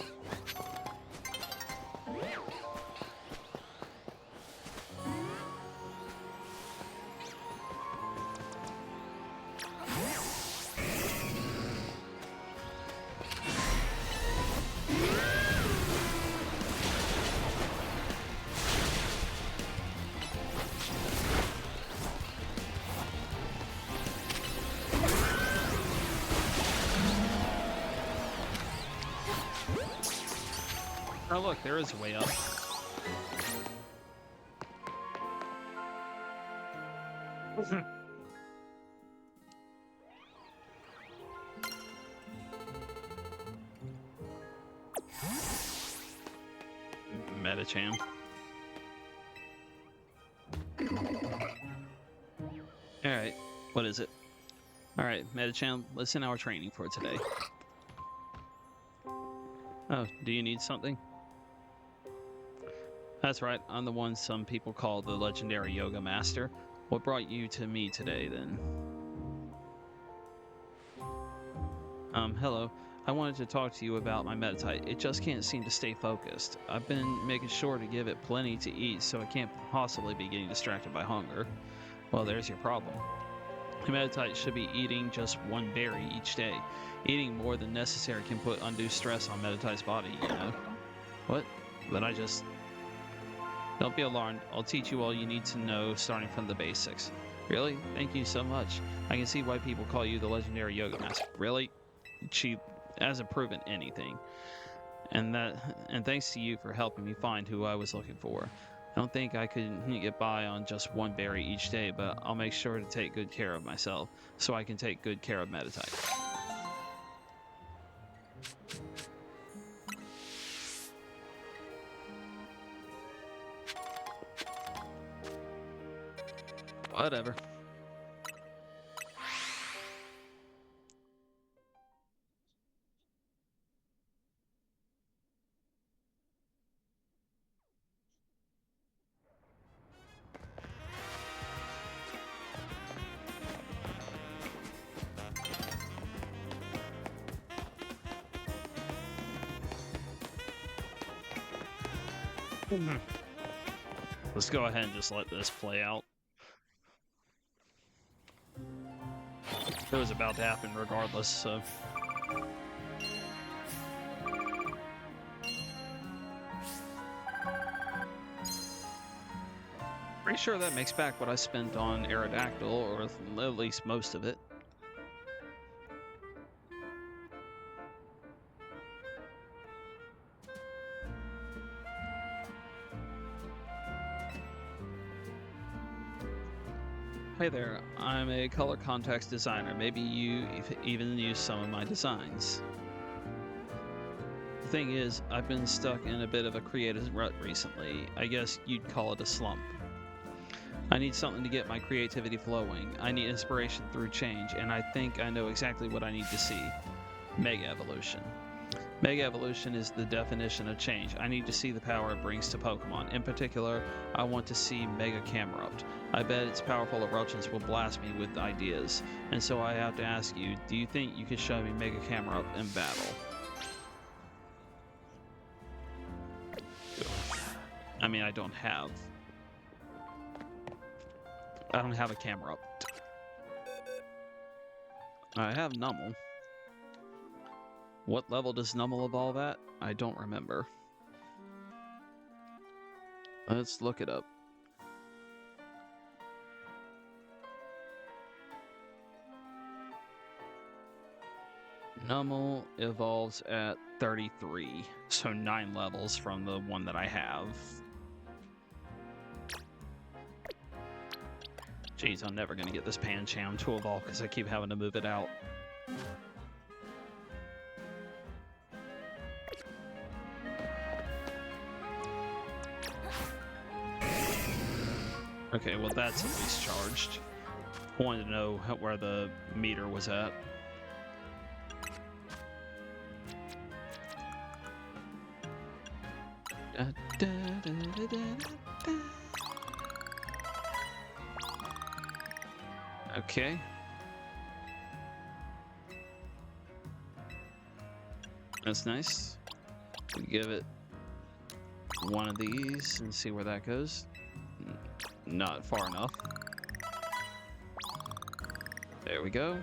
Oh look, there is a way up. Metacham. Alright, what is it? Alright, Metacham, listen to our training for today. Oh, do you need something? That's right, I'm the one some people call the legendary yoga master. What brought you to me today, then? Hello. I wanted to talk to you about my Metatite. It just can't seem to stay focused. I've been making sure to give it plenty to eat, so it can't possibly be getting distracted by hunger. Well, there's your problem. The Metatite should be eating just one berry each day. Eating more than necessary can put undue stress on Metatite's body, you know? What? But I just... Don't be alarmed. I'll teach you all you need to know, starting from the basics. Really? Thank you so much. I can see why people call you the legendary yoga master. Really? She hasn't proven anything. And thanks to you for helping me find who I was looking for. I don't think I could get by on just one berry each day, but I'll make sure to take good care of myself, so I can take good care of Metatite. Whatever. Let's go ahead and just let this play out. It was about to happen regardless, so... Pretty sure that makes back what I spent on Aerodactyl, or at least most of it. Hey there, I'm a color context designer. Maybe you even use some of my designs. The thing is, I've been stuck in a bit of a creative rut recently. I guess you'd call it a slump. I need something to get my creativity flowing. I need inspiration through change, and I think I know exactly what I need to see. Mega Evolution. Mega Evolution is the definition of change. I need to see the power it brings to Pokémon. In particular, I want to see Mega Camerupt. I bet its powerful eruptions will blast me with ideas. And so I have to ask you, do you think you could show me Mega Camerupt in battle? I mean, I don't have a Camerupt. I have Nummel. What level does Nummel evolve at? I don't remember. Let's look it up. Nummel evolves at 33, so 9 levels from the one that I have. Jeez, I'm never gonna get this Pancham to evolve because I keep having to move it out. Okay, well that's at least charged. I wanted to know where the meter was at. Okay. That's nice. We give it one of these and see where that goes. Not far enough. There we go.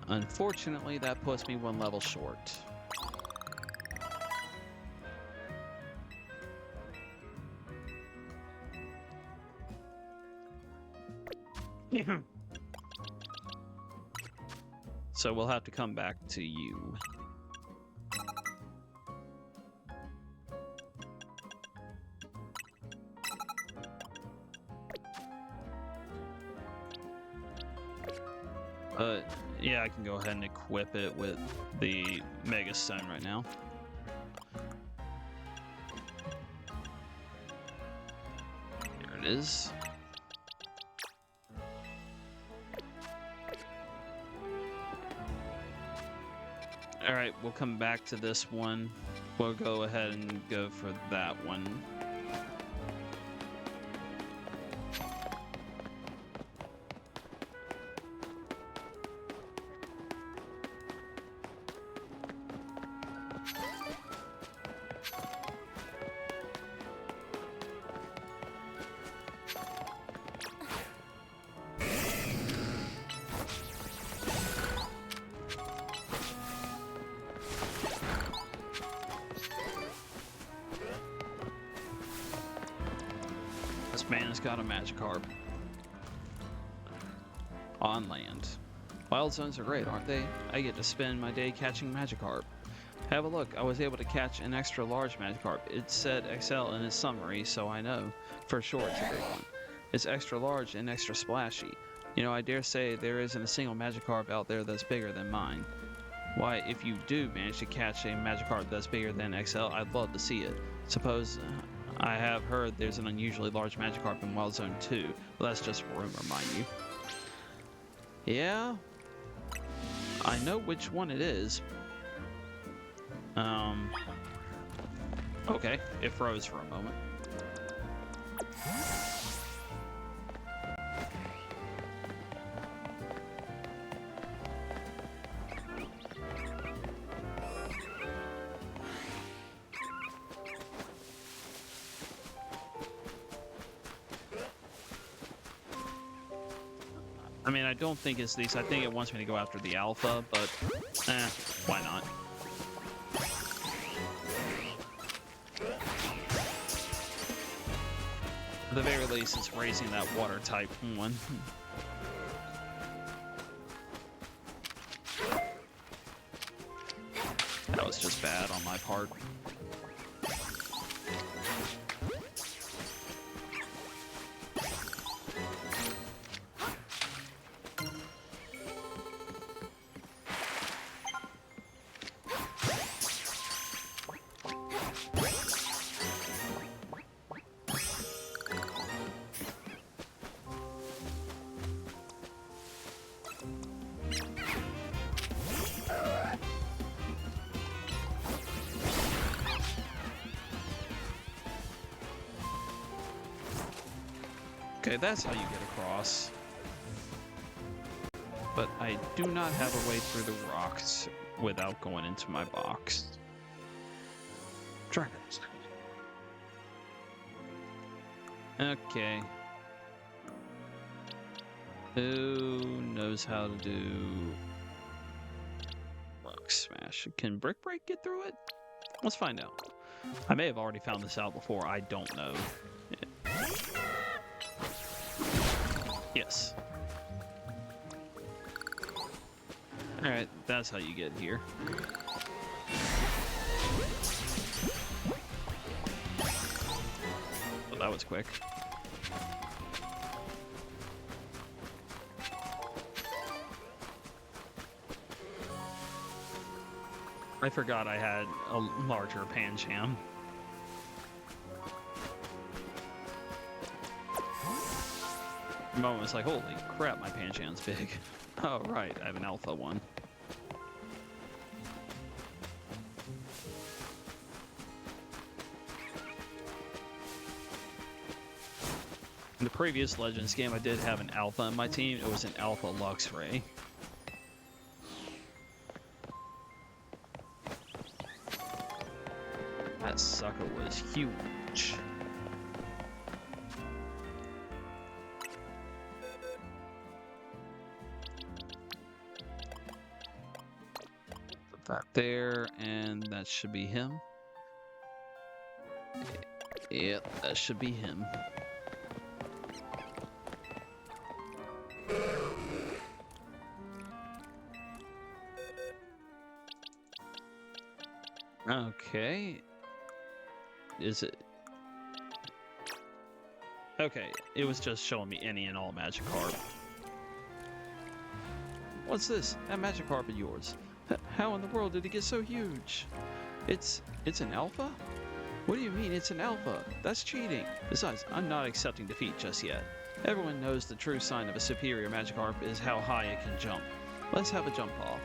Unfortunately, that puts me 1 level short. So we'll have to come back to you. Yeah, I can go ahead and equip it with the Mega Stone right now. is. Alright, we'll come back to this one. We'll go ahead and go for that one. This man has got a Magikarp. On land. Wild zones are great, aren't they? I get to spend my day catching Magikarp. Have a look, I was able to catch an extra large Magikarp. It said XL in its summary, so I know. For sure it's a big one. It's extra large and extra splashy. You know, I dare say there isn't a single Magikarp out there that's bigger than mine. Why, if you do manage to catch a Magikarp that's bigger than XL, I'd love to see it. Suppose I have heard there's an unusually large Magikarp in Wild Zone 2. Well, that's just a rumor, mind you. Yeah, I know which one it is. Okay, it froze for a moment. I mean, I don't think it's these. I think it wants me to go after the alpha, but why not? At the very least, it's raising that water type one. That was just bad on my part. Okay, that's how you get across. But I do not have a way through the rocks without going into my box. Try it. Okay. Who knows how to do rock smash? Can Brick Break get through it? Let's find out. I may have already found this out before, I don't know. Yes. Alright, that's how you get here. Well, that was quick. I forgot I had a larger Pancham. The moment was like, holy crap, my Pancham's big. Oh, right, I have an alpha one. In the previous Legends game, I did have an alpha in my team. It was an alpha Luxray. That sucker was huge. Put that there, and that should be him. Yep, that should be him. Okay. Is it? Okay, it was just showing me any and all Magikarp. What's this? That Magikarp of yours. How in the world did it get so huge? It's an alpha? What do you mean it's an alpha? That's cheating. Besides, I'm not accepting defeat just yet. Everyone knows the true sign of a superior Magikarp is how high it can jump. Let's have a jump off.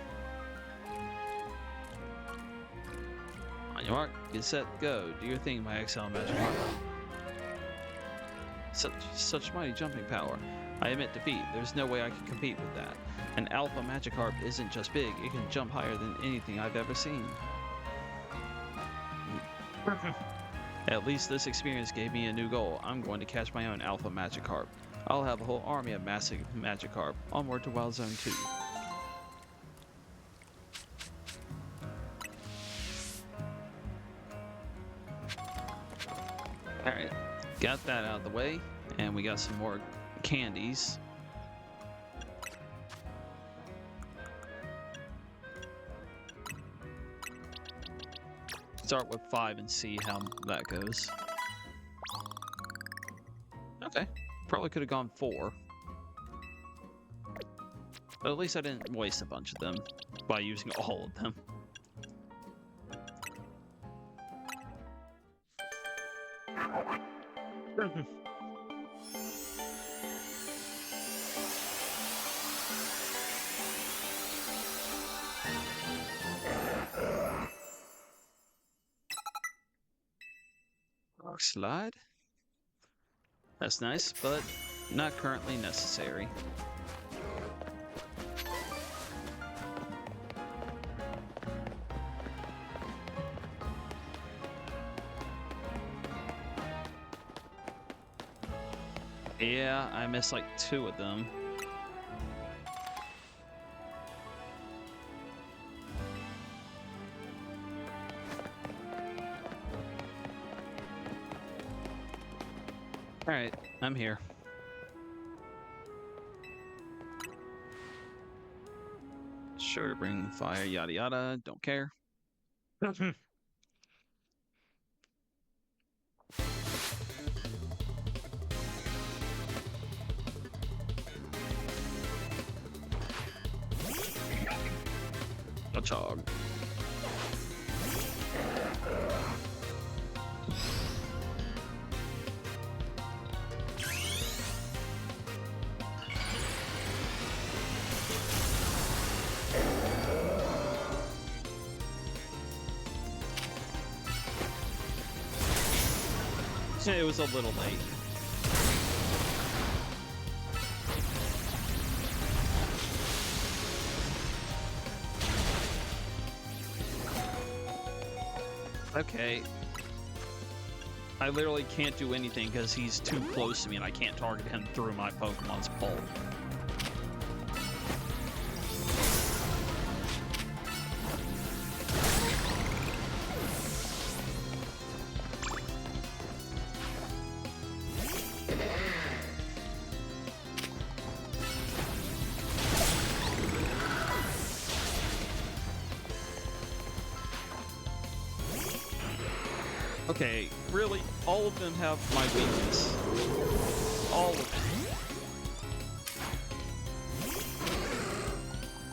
On your mark, get set, go. Do your thing, my XL Magikarp. Such mighty jumping power. I admit defeat. There's no way I can compete with that. An alpha Magikarp isn't just big, it can jump higher than anything I've ever seen. At least this experience gave me a new goal. I'm going to catch my own alpha Magikarp. I'll have a whole army of massive Magikarp. Onward to Wild Zone 2. Alright, got that out of the way, and we got some more candies. Start with 5 and see how that goes. Okay, probably could have gone 4. But at least I didn't waste a bunch of them by using all of them. Rock slide. That's nice, but not currently necessary. Yeah, I missed like 2 of them. Alright, I'm here. Sure to bring fire, yada yada, don't care. A chog. It was a little late. Okay. I literally can't do anything because he's too close to me and I can't target him through my Pokemon's bolt. Okay, really, all of them have my weakness. All of them.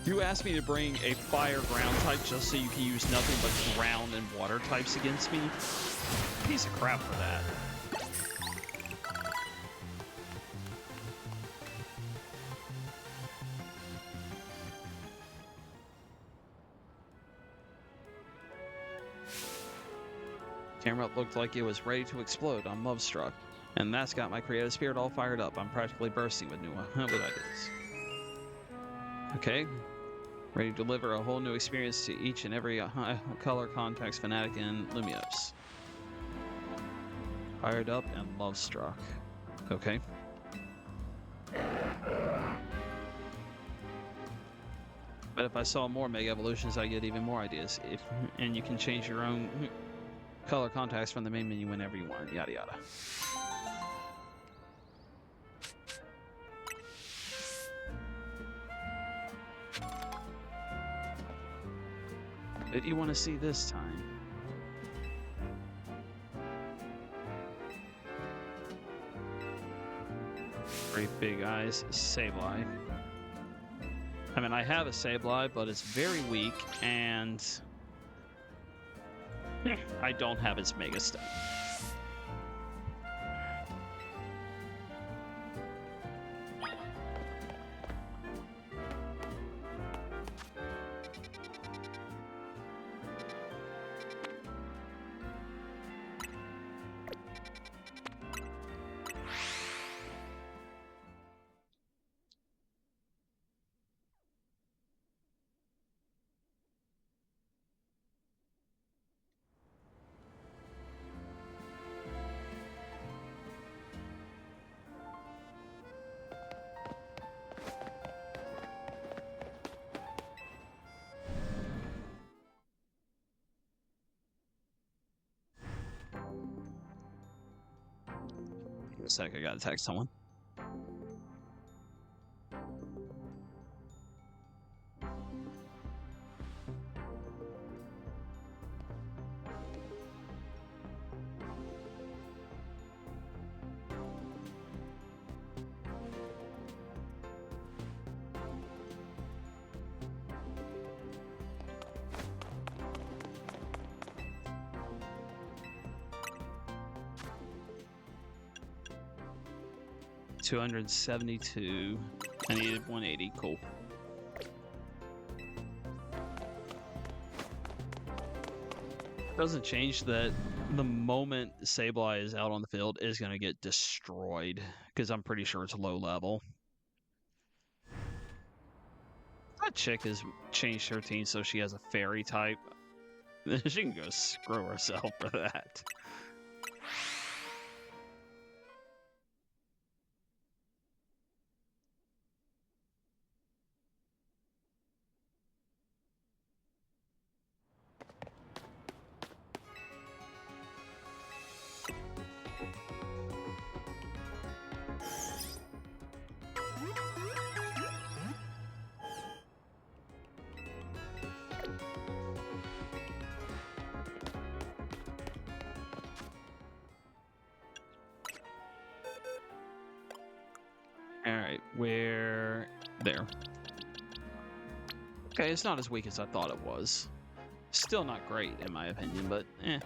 You asked me to bring a fire ground type just so you can use nothing but ground and water types against me? Piece of crap for that. Camera looked like it was ready to explode on Love Struck, and that's got my creative spirit all fired up. I'm practically bursting with new ideas. Okay, ready to deliver a whole new experience to each and every color context fanatic in Lumiose. Fired up and Love Struck. Okay. But if I saw more Mega Evolutions, I get even more ideas. And you can change your own color contacts from the main menu whenever you want, yada yada. What do you want to see this time? Great big eyes, Sableye. I mean, I have a Sableye, but it's very weak, and I don't have its Mega Step. In a sec, I gotta text someone. $272. I needed 180. Cool. Doesn't change that the moment Sableye is out on the field is going to get destroyed because I'm pretty sure it's low level. That chick has changed her team so she has a fairy type. She can go screw herself for that. Alright, we're there. Okay, it's not as weak as I thought it was. Still not great, in my opinion, but eh.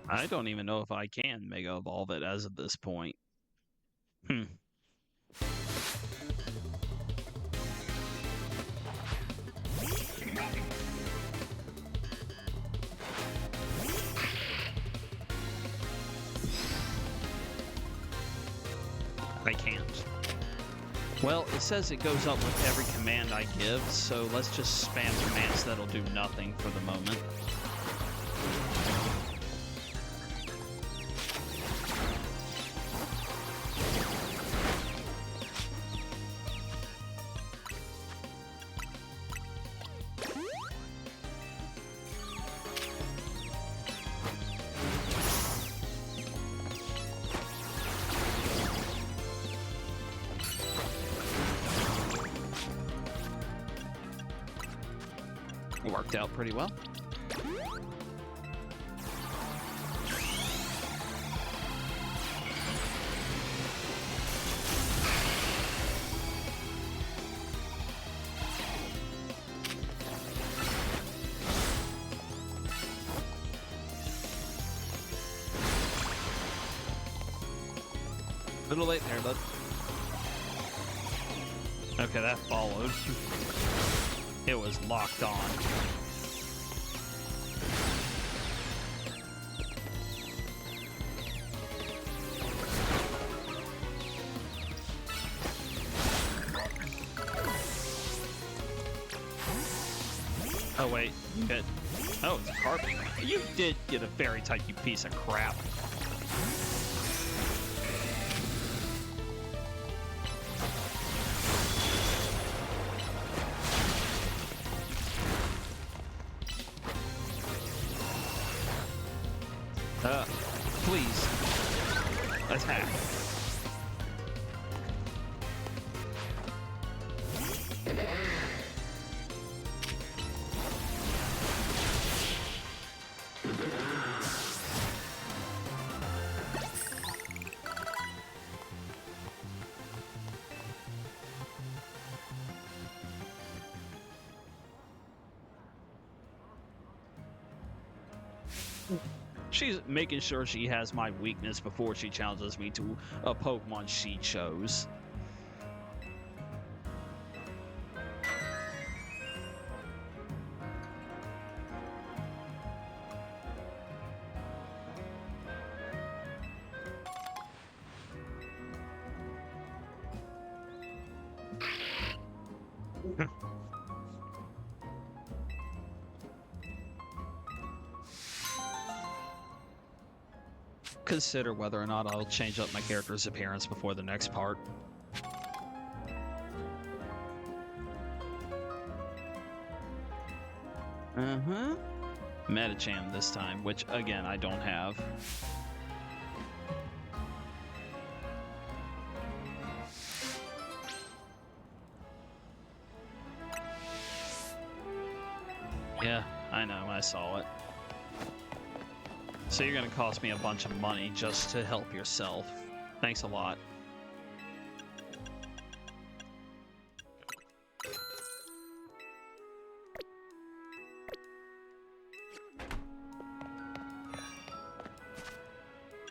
I don't even know if I can Mega Evolve it as of this point. I can't. Well, it says it goes up with every command I give, so let's just spam commands that'll do nothing for the moment. It worked out pretty well. Little late there, bud. Okay, that followed. It was locked on. Oh wait, you hit. Oh, it's a carbon. You did get a fairy type, you piece of crap. Yes. Attack. She's making sure she has my weakness before she challenges me to a Pokemon she chose. Consider whether or not I'll change up my character's appearance before the next part. Medicham this time, which again I don't have. Yeah, I know, I saw it. So you're gonna cost me a bunch of money just to help yourself. Thanks a lot.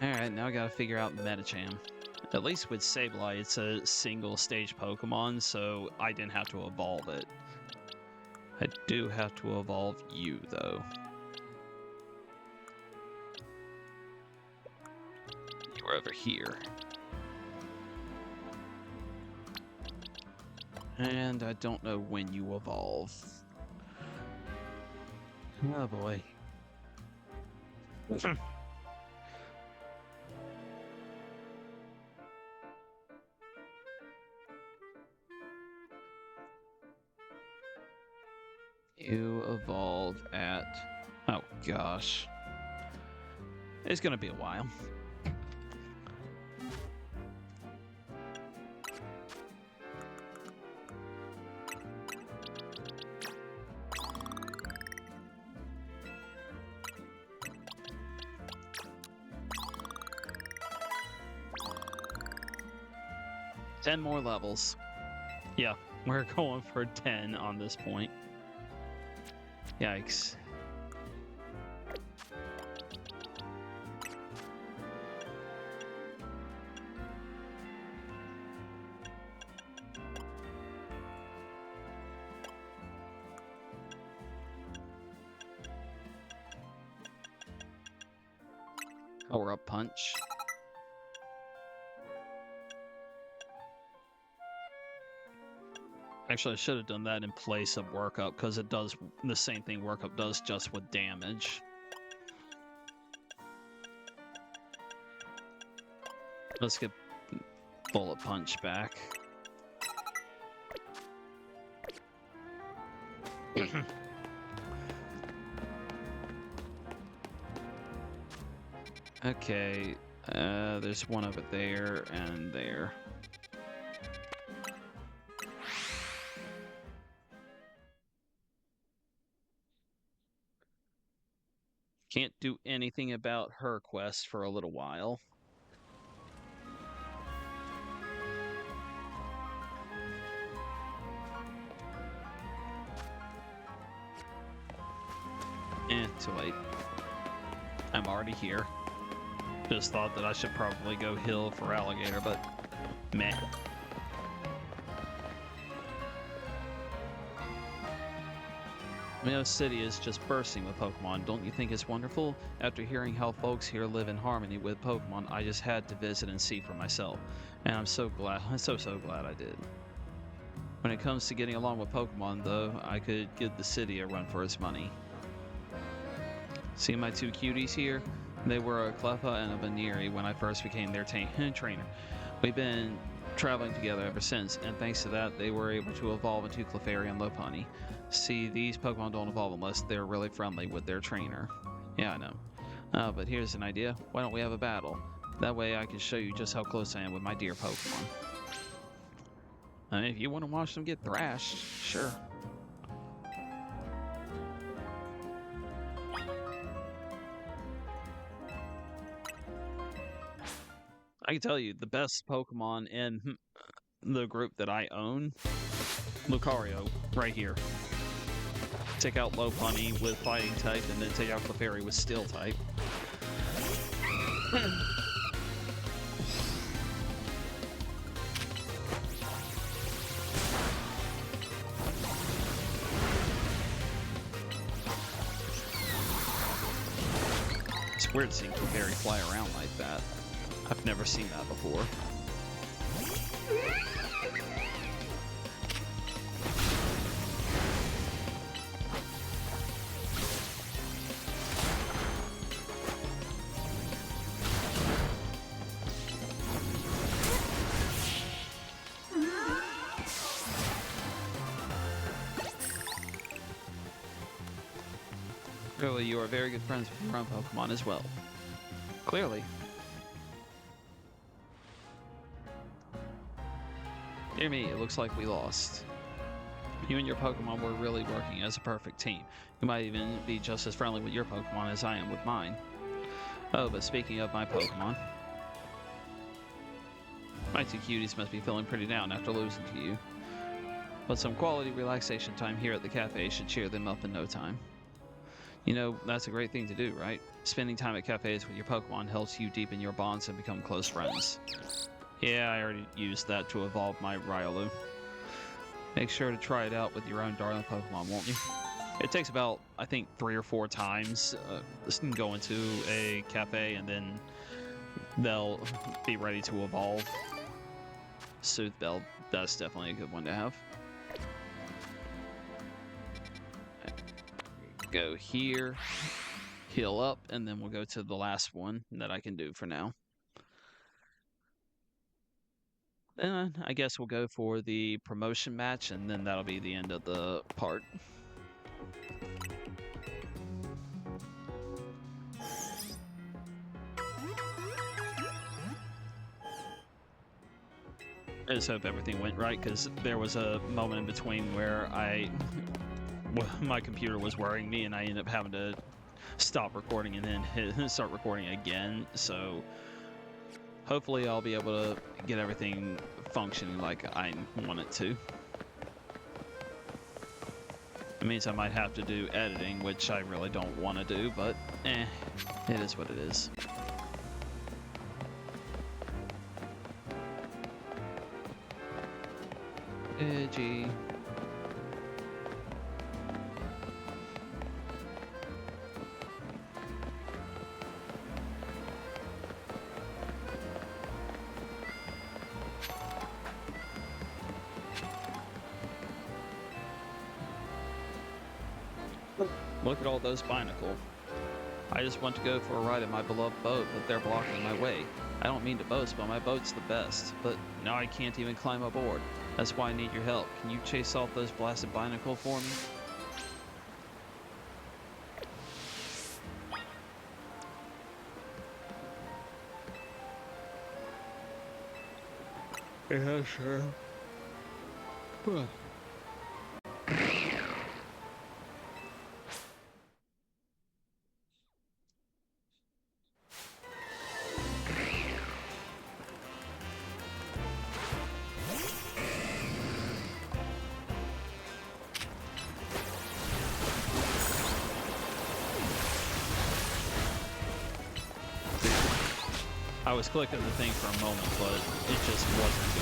Alright, now I gotta figure out Medicham. At least with Sableye, it's a single stage Pokemon, so I didn't have to evolve it. I do have to evolve you, though. You're over here. And I don't know when you evolve. Oh boy. You evolve at... Oh gosh. It's gonna be a while. Ten more levels. Yeah, we're going for 10 on this point. Yikes. Power up punch. Actually, I should have done that in place of workup, because it does the same thing workup does, just with damage. Let's get bullet punch back. Okay, there's one over there and there. Can't do anything about her quest for a little while. Too late. I'm already here. Just thought that I should probably go heal for alligator, but meh. Mio City is just bursting with Pokemon. Don't you think it's wonderful? After hearing how folks here live in harmony with Pokemon, I just had to visit and see for myself. And I'm so glad, so glad I did. When it comes to getting along with Pokemon, though, I could give the city a run for its money. See my two cuties here? They were a Cleffa and a Veneeri when I first became their trainer. We've been traveling together ever since, and thanks to that, they were able to evolve into Clefairy and Lopunny. See, these Pokemon don't evolve unless they're really friendly with their trainer. Yeah, I know. But here's an idea. Why don't we have a battle? That way I can show you just how close I am with my dear Pokemon. If you want to watch them get thrashed, sure. I can tell you, the best Pokemon in the group that I own, Lucario, right here. Take out Lopunny with Fighting type, and then take out Clefairy with Steel type. It's weird seeing Clefairy fly around like that. I've never seen that before. Clearly, you are very good friends with your own Pokemon as well. Clearly. Dear me, it looks like we lost. You and your Pokemon were really working as a perfect team. You might even be just as friendly with your Pokemon as I am with mine. Oh, but speaking of my Pokemon, my two cuties must be feeling pretty down after losing to you. But some quality relaxation time here at the cafe should cheer them up in no time. You know, that's a great thing to do, right? Spending time at cafes with your Pokemon helps you deepen your bonds and become close friends. Yeah, I already used that to evolve my Riolu. Make sure to try it out with your own darling Pokemon, won't you? It takes about, I think, 3 or 4 times. Just go into a cafe and then they'll be ready to evolve. Sooth Bell, that's definitely a good one to have. Go here, heal up, and then we'll go to the last one that I can do for now. Then I guess we'll go for the promotion match, and then that'll be the end of the part. I just hope everything went right, because there was a moment in between where my computer was worrying me, and I ended up having to stop recording and then start recording again. So hopefully I'll be able to get everything functioning like I want it to. It means I might have to do editing, which I really don't want to do, but it is what it is. Edgy. Look at all those binacles. I just want to go for a ride in my beloved boat, but they're blocking my way. I don't mean to boast, but my boat's the best. But now I can't even climb aboard. That's why I need your help. Can you chase off those blasted binacles for me? Yeah, sure. I was clicking the thing for a moment, but it just wasn't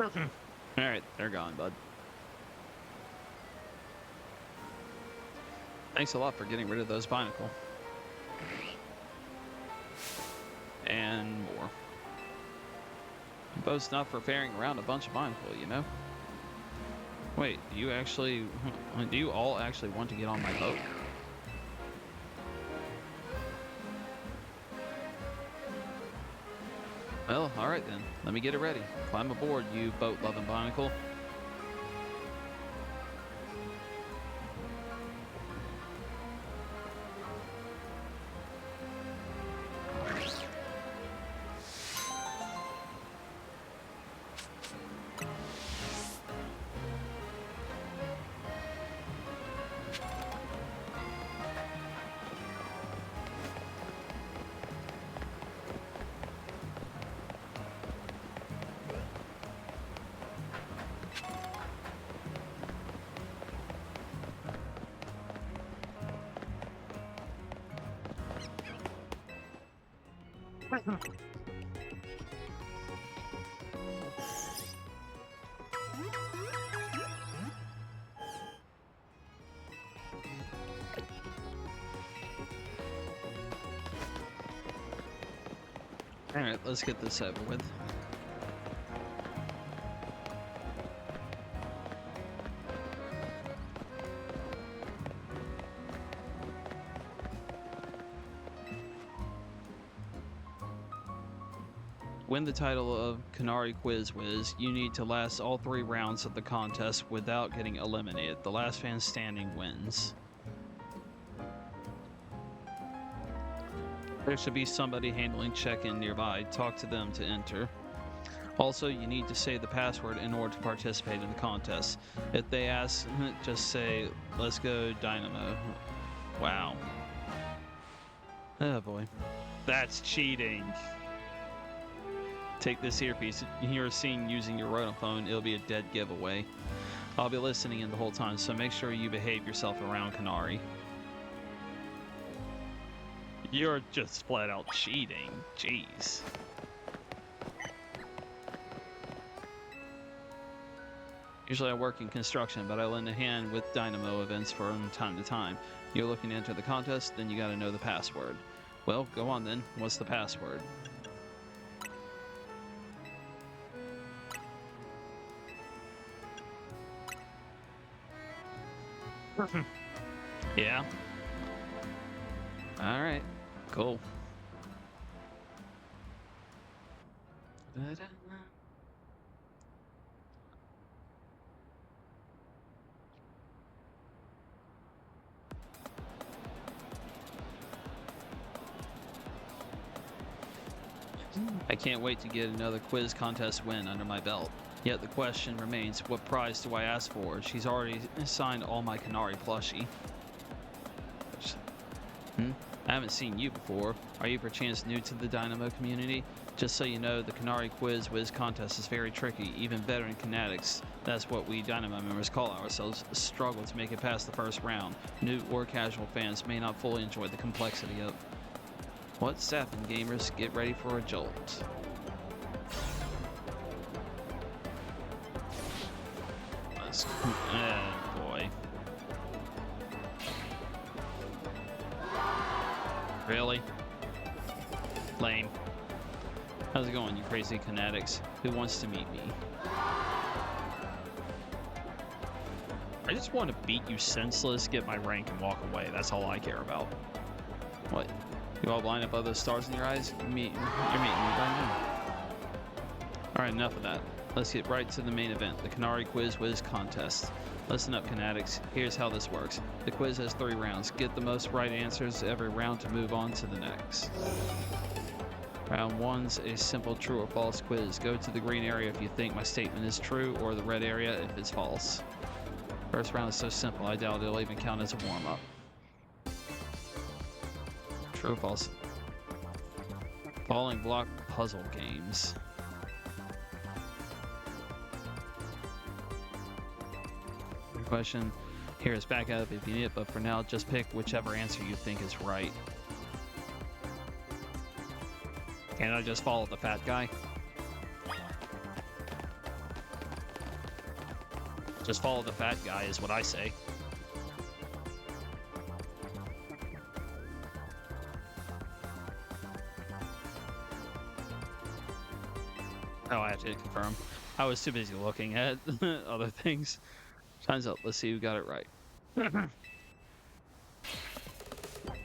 doing it. Alright, they're gone, bud. Thanks a lot for getting rid of those binacles. And more. Boat's not for ferrying around a bunch of binacles, you know? Wait, do you all actually want to get on my boat? Well, alright then. Let me get it ready. Climb aboard, you boat-loving barnacle. Alright, let's get this over with. Win the title of Canary Quiz Wiz, you need to last all 3 rounds of the contest without getting eliminated. The last fan standing wins. There should be somebody handling check-in nearby. Talk to them to enter. Also, you need to say the password in order to participate in the contest. If they ask, just say, "Let's go Dynamo." Wow. Oh boy. That's cheating. Take this earpiece. You're seen using your rotophone, it'll be a dead giveaway. I'll be listening in the whole time, so make sure you behave yourself around Canary. You're just flat out cheating. Jeez. Usually I work in construction, but I lend a hand with Dynamo events from time to time. You're looking to enter the contest, then you gotta know the password. Well, go on then. What's the password? Yeah. Alright. Cool. I can't wait to get another quiz contest win under my belt. Yet the question remains, what prize do I ask for? She's already signed all my Canary plushie. I haven't seen you before. Are you perchance new to the Dynamo community? Just so you know, the Canary Quiz Wiz contest is very tricky. Even veteran fanatics, that's what we Dynamo members call ourselves, struggle to make it past the first round. New or casual fans may not fully enjoy the complexity of. What's happening, gamers? Get ready for a jolt. Oh boy. Really? Lame. How's it going, you crazy fanatics? Who wants to meet me? I just want to beat you senseless, get my rank, and walk away. That's all I care about. What? You all blind up other stars in your eyes? You're meeting me right now. Alright, enough of that. Let's get right to the main event, the Canary Quiz Wiz contest. Listen up, fanatics. Here's how this works. The quiz has 3 rounds. Get the most right answers every round to move on to the next. Round 1's a simple true or false quiz. Go to the green area if you think my statement is true, or the red area if it's false. First round is so simple, I doubt it'll even count as a warm-up. True or false? Falling block puzzle games. Your question here is back up if you need it, but for now, just pick whichever answer you think is right. Can I just follow the fat guy? Just follow the fat guy is what I say. Oh, I have to confirm. I was too busy looking at other things. Time's up. Let's see who got it right.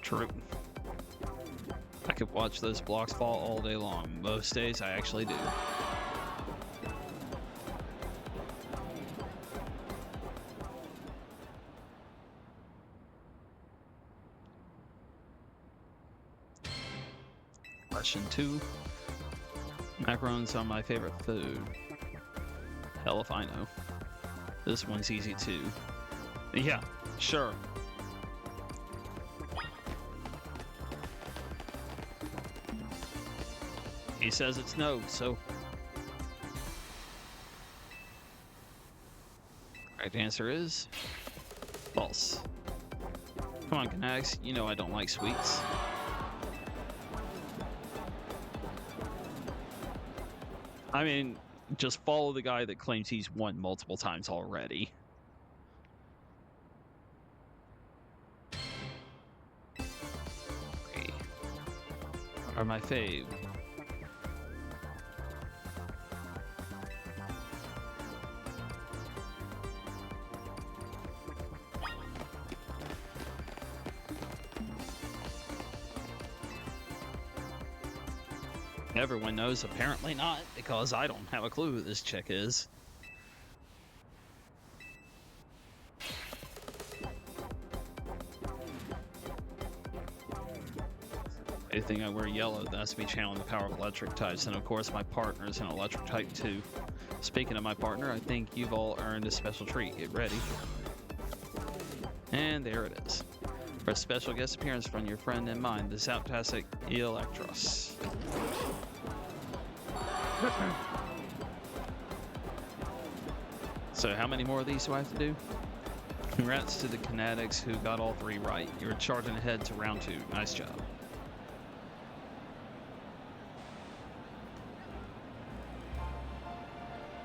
True. I could watch those blocks fall all day long. Most days I actually do. Question 2. Macarons are my favorite food. Hell if I know. This one's easy too. Yeah, sure. He says it's no, so... Right answer is... false. Come on, Knax, you know I don't like sweets. I mean, just follow the guy that claims he's won multiple times already. Are my fave. Everyone knows apparently not, because I don't have a clue who this chick is. I think I wear yellow, that's me channeling the power of electric types, and of course my partner is an electric type too. Speaking of my partner, I think you've all earned a special treat. Get ready. And there it is. For a special guest appearance from your friend and mine, the Zaptastic Electros. So how many more of these do I have to do? Congrats to the Kinetics who got all 3 right. You're charging ahead to round 2. Nice job.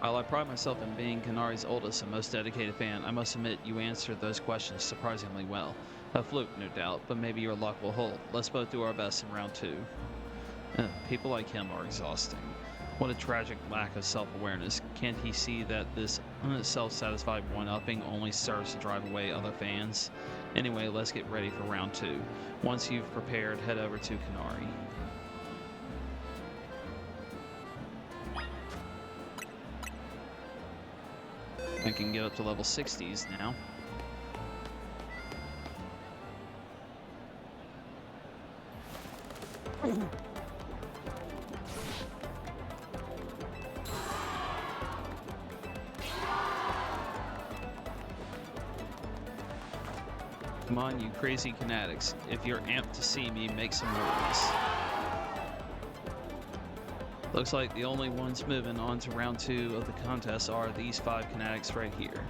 While I pride myself in being Kanari's oldest and most dedicated fan, I must admit you answered those questions surprisingly well. A fluke, no doubt, but maybe your luck will hold. Let's both do our best in round 2. People like him are exhausting. What a tragic lack of self-awareness. Can't he see that this self-satisfied one-upping only serves to drive away other fans? Anyway, let's get ready for round 2. Once you've prepared, head over to Kanari. I can get up to level 60s now. Come on, you crazy Kinetics. If you're amped to see me, make some noise. Looks like the only ones moving on to round 2 of the contest are these 5 Kinetics right here.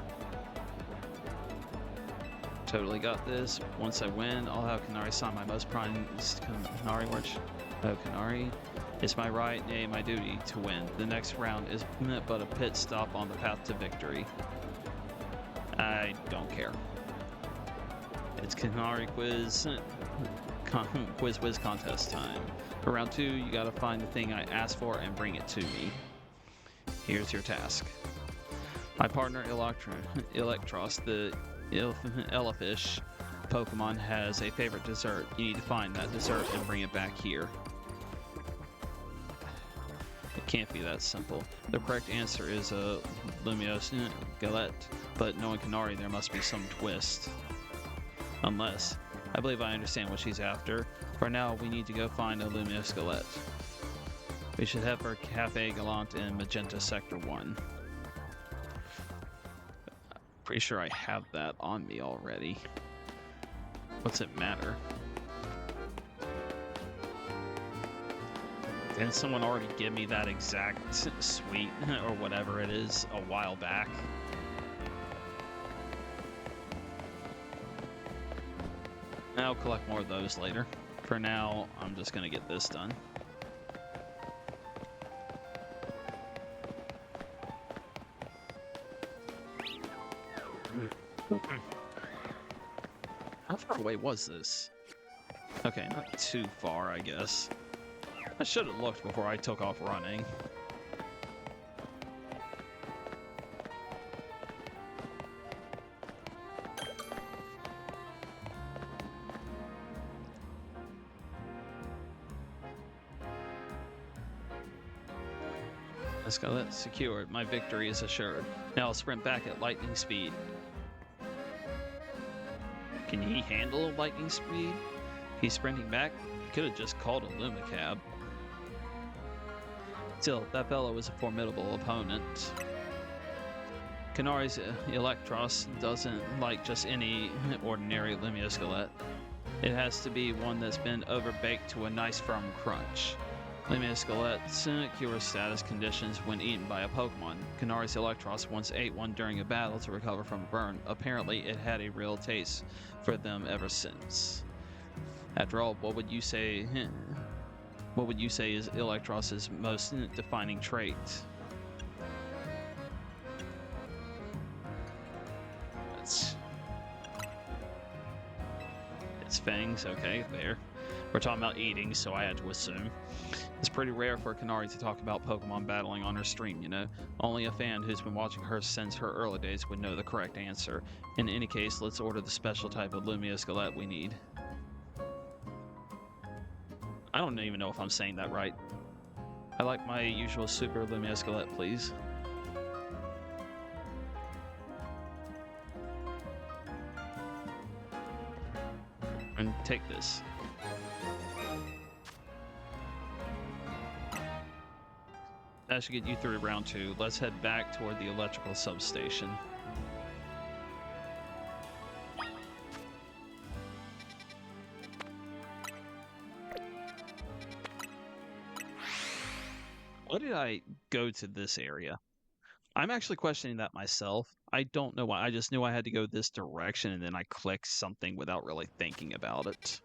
Totally got this. Once I win, I'll have Kanari sign my most prized Kanari watch. Oh, Kanari. It's my right, nay, my duty to win. The next round is but a pit stop on the path to victory. I don't care. It's Kanari quiz whiz contest time. For round 2, you gotta find the thing I asked for and bring it to me. Here's your task. My partner Electros, the Elefish Pokemon, has a favorite dessert. You need to find that dessert and bring it back here. It can't be that simple. The correct answer is a Lumiose Galette, but knowing Kanari, there must be some twist. Unless, I believe I understand what she's after. For now, we need to go find a Lumiose Galette. We should head for Cafe Galant in Magenta Sector 1. Pretty sure I have that on me already. What's it matter? Didn't someone already give me that exact suite or whatever it is a while back? I'll collect more of those later. For now, I'm just gonna get this done. How far away was this? Okay, not too far, I guess. I should have looked before I took off running. Scarlet secured. My victory is assured. Now I'll sprint back at lightning speed. Can he handle lightning speed? He's sprinting back? He could have just called a Lumicab. Still, that fellow was a formidable opponent. Canari's Electros doesn't like just any ordinary Lumiosquelette. It has to be one that's been overbaked to a nice firm crunch. Lumiosquelette's cure status conditions when eaten by a Pokemon. Canari's Electros once ate one during a battle to recover from a burn. Apparently, it had a real taste for them ever since. After all, what would you say? What would you say is Electros's most defining trait? It's fangs. Okay, there. We're talking about eating, so I had to assume. It's pretty rare for Canary to talk about Pokemon battling on her stream, you know? Only a fan who's been watching her since her early days would know the correct answer. In any case, let's order the special type of Lumiosquelette we need. I don't even know if I'm saying that right. I like my usual Super Lumiosquelette, please. And take this. That should get you through round 2. Let's head back toward the electrical substation. Why did I go to this area? I'm actually questioning that myself. I don't know why. I just knew I had to go this direction, and then I clicked something without really thinking about it.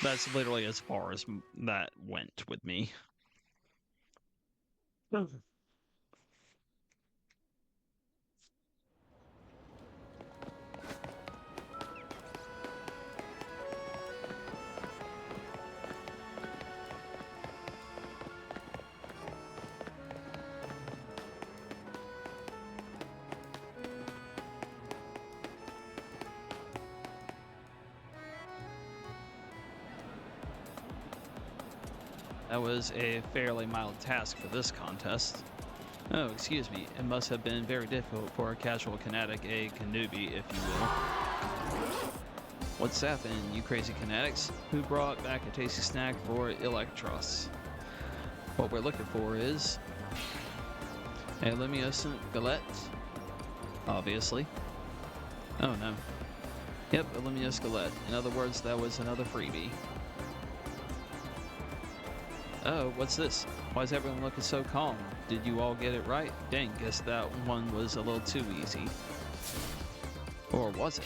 That's literally as far as that went with me. That was a fairly mild task for this contest. Oh, excuse me. It must have been very difficult for a casual Kinetic, a Kanubi, if you will. What's happened, you crazy Kinetics? Who brought back a tasty snack for Electros? What we're looking for is a Lumiosquelette, obviously. Oh no. Yep, a Lumiosquelette. In other words, that was another freebie. Oh, what's this? Why is everyone looking so calm? Did you all get it right? Dang, guess that one was a little too easy. Or was it?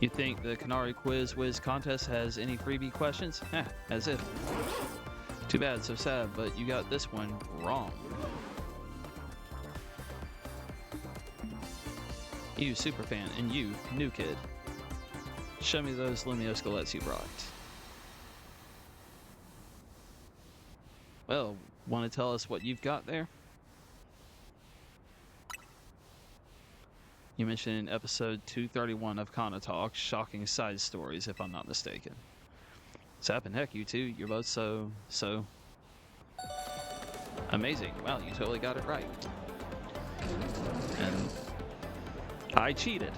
You think the Canary Quiz Wiz contest has any freebie questions? Heh, as if. Too bad, so sad, but you got this one wrong. You, Superfan, and you, New Kid. Show me those Lumiosquelettes you brought. Well, want to tell us what you've got there? You mentioned in episode 231 of Kana Talk, shocking side stories, if I'm not mistaken. Sap and heck, you two, you're both so amazing. Wow, you totally got it right. And I cheated.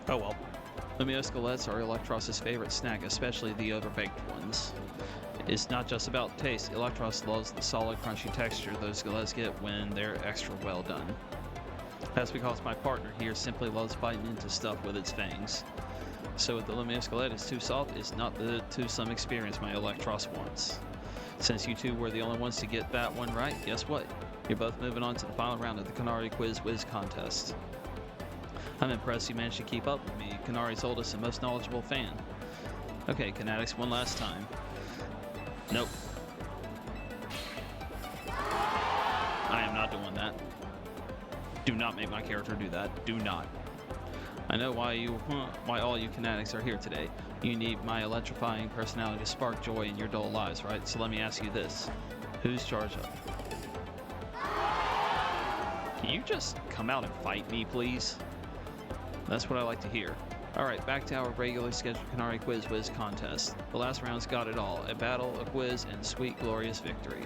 Oh well. Lumiosquelettes are Electros's favorite snack, especially the overbaked ones. It's not just about taste. Electros loves the solid, crunchy texture those skelettes get when they're extra well done. That's because my partner here simply loves biting into stuff with its fangs. So if the Lumiosquelette is too soft, it's not the too-some experience my Electros wants. Since you two were the only ones to get that one right, guess what? You're both moving on to the final round of the Canary Quiz Wiz contest. I'm impressed you managed to keep up with me, Canari's oldest and most knowledgeable fan. Okay, Kinetics, one last time. Nope. I am not doing that. Do not make my character do that. Do not. I know why all you Kinetics are here today. You need my electrifying personality to spark joy in your dull lives, right? So let me ask you this. Who's charged up? Can you just come out and fight me, please? That's what I like to hear. Alright, back to our regularly scheduled Canary Quiz Wiz contest. The last round's got it all. A battle, a quiz, and sweet glorious victory.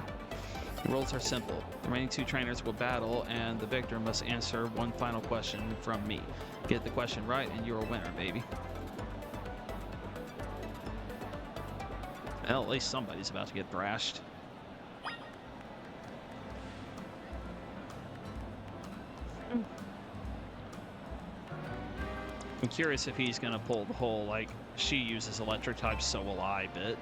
The rules are simple. The remaining two trainers will battle, and the victor must answer one final question from me. Get the question right, and you're a winner, baby. Well, at least somebody's about to get thrashed. I'm curious if he's gonna pull the whole, like, she uses electric types, so will I bit.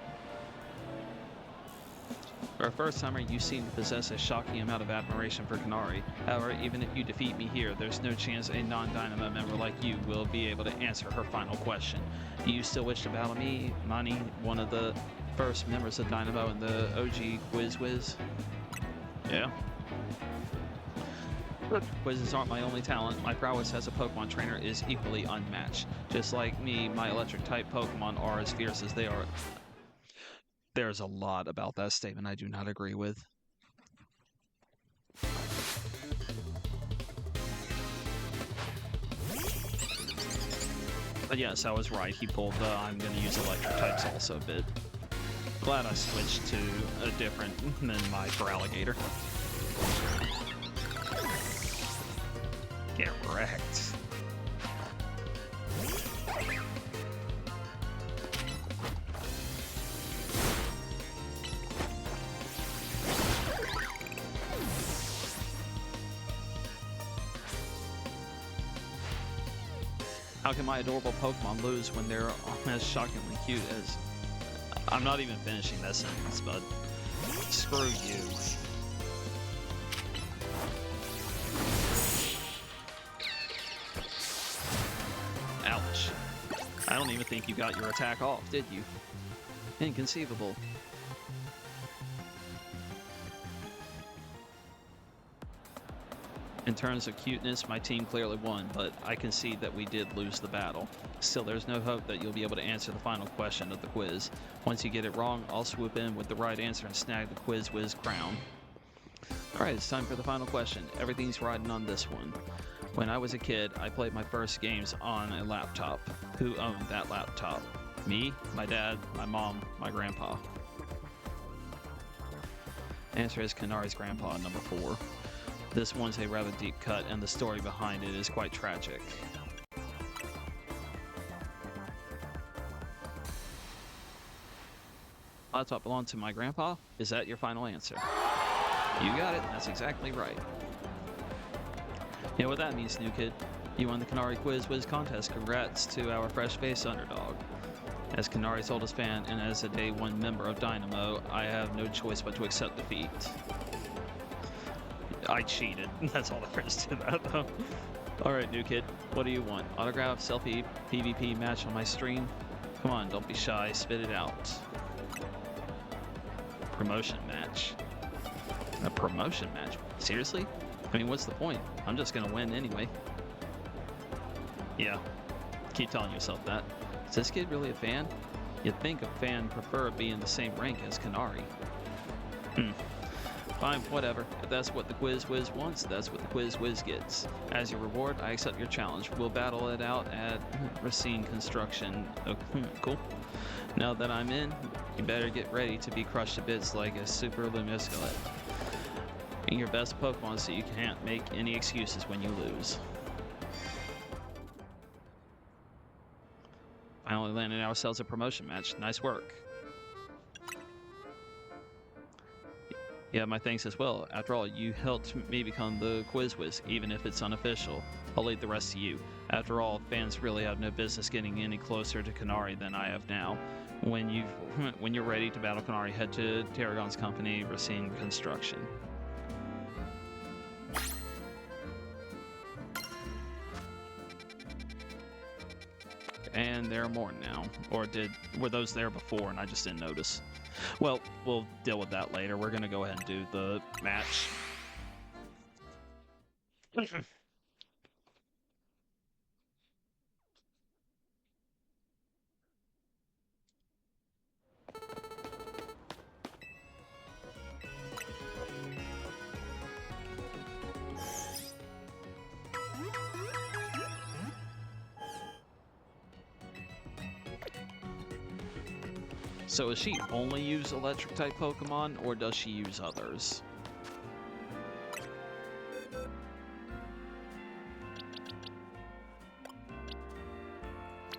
For a first timer, you seem to possess a shocking amount of admiration for Kanari. However, even if you defeat me here, there's no chance a non-Dynamo member like you will be able to answer her final question. Do you still wish to battle me, Mani, one of the first members of Dynamo and the OG Quiz Wiz? Yeah. Quizzes aren't my only talent. My prowess as a Pokemon trainer is equally unmatched. Just like me, my electric type Pokemon are as fierce as they are. There's a lot about that statement I do not agree with. But yes, I was right. He pulled the I'm going to use electric types also bit. Glad I switched to a different than my Feraligatr. Get wrecked. How can my adorable Pokemon lose when they're as shockingly cute as... I'm not even finishing that sentence, but screw you. Ouch. I don't even think you got your attack off, did you? Inconceivable. In terms of cuteness, my team clearly won, but I concede that we did lose the battle. Still, there's no hope that you'll be able to answer the final question of the quiz. Once you get it wrong, I'll swoop in with the right answer and snag the Quiz Wiz crown. Alright, it's time for the final question. Everything's riding on this one. When I was a kid, I played my first games on a laptop. Who owned that laptop? Me, my dad, my mom, my grandpa. Answer is Kanari's grandpa, number 4. This one's a rather deep cut, and the story behind it is quite tragic. Laptop belonged to my grandpa? Is that your final answer? You got it. That's exactly right. You know what that means, new kid? You won the Kanari Quiz Wiz contest. Congrats to our fresh-faced underdog. As Kanari's oldest fan and as a Day 1 member of Dynamo, I have no choice but to accept defeat. I cheated. That's all there is to that, though. Alright, new kid. What do you want? Autograph, selfie, PvP match on my stream? Come on, don't be shy. Spit it out. Promotion match. A promotion match? Seriously? I mean, what's the point? I'm just gonna win anyway. Yeah. Keep telling yourself that. Is this kid really a fan? You'd think a fan prefer be in the same rank as Kanari. Fine, whatever. If that's what the Quiz Wiz wants, that's what the Quiz Wiz gets. As your reward, I accept your challenge. We'll battle it out at Racine Construction. Okay, cool. Now that I'm in, you better get ready to be crushed to bits like a super Lumisculate. Bring your best Pokemon so you can't make any excuses when you lose. Finally landed ourselves a promotion match. Nice work. Yeah, my thanks as well. After all, you helped me become the Quiz Wiz, even if it's unofficial. I'll leave the rest to you. After all, fans really have no business getting any closer to Kanari than I have now. When you're ready to battle Kanari, head to Tarragon's company, Racine Construction. And there are more now. Or were those there before and I just didn't notice? Well, we'll deal with that later. We're gonna go ahead and do the match. So does she only use electric type Pokemon, or does she use others?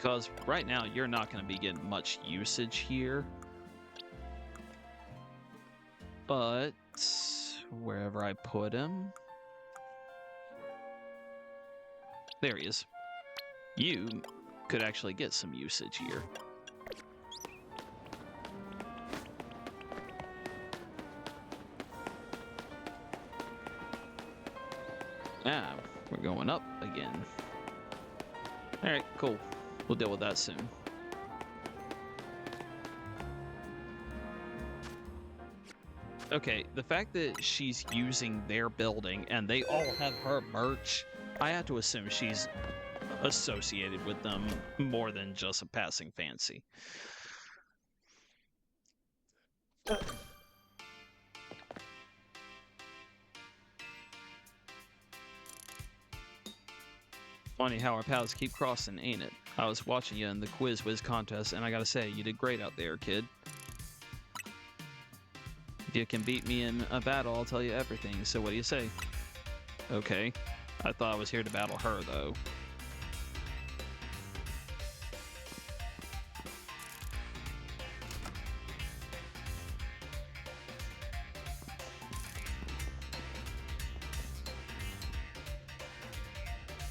Because right now, you're not going to be getting much usage here. But wherever I put him... There he is. You could actually get some usage here. Ah, we're going up again. Alright, cool. We'll deal with that soon. Okay, the fact that she's using their building and they all have her merch, I have to assume she's associated with them more than just a passing fancy. Funny how our paths keep crossing, ain't it? I was watching you in the Quiz Whiz contest, and I gotta say, you did great out there, kid. If you can beat me in a battle, I'll tell you everything, so what do you say? Okay. I thought I was here to battle her, though.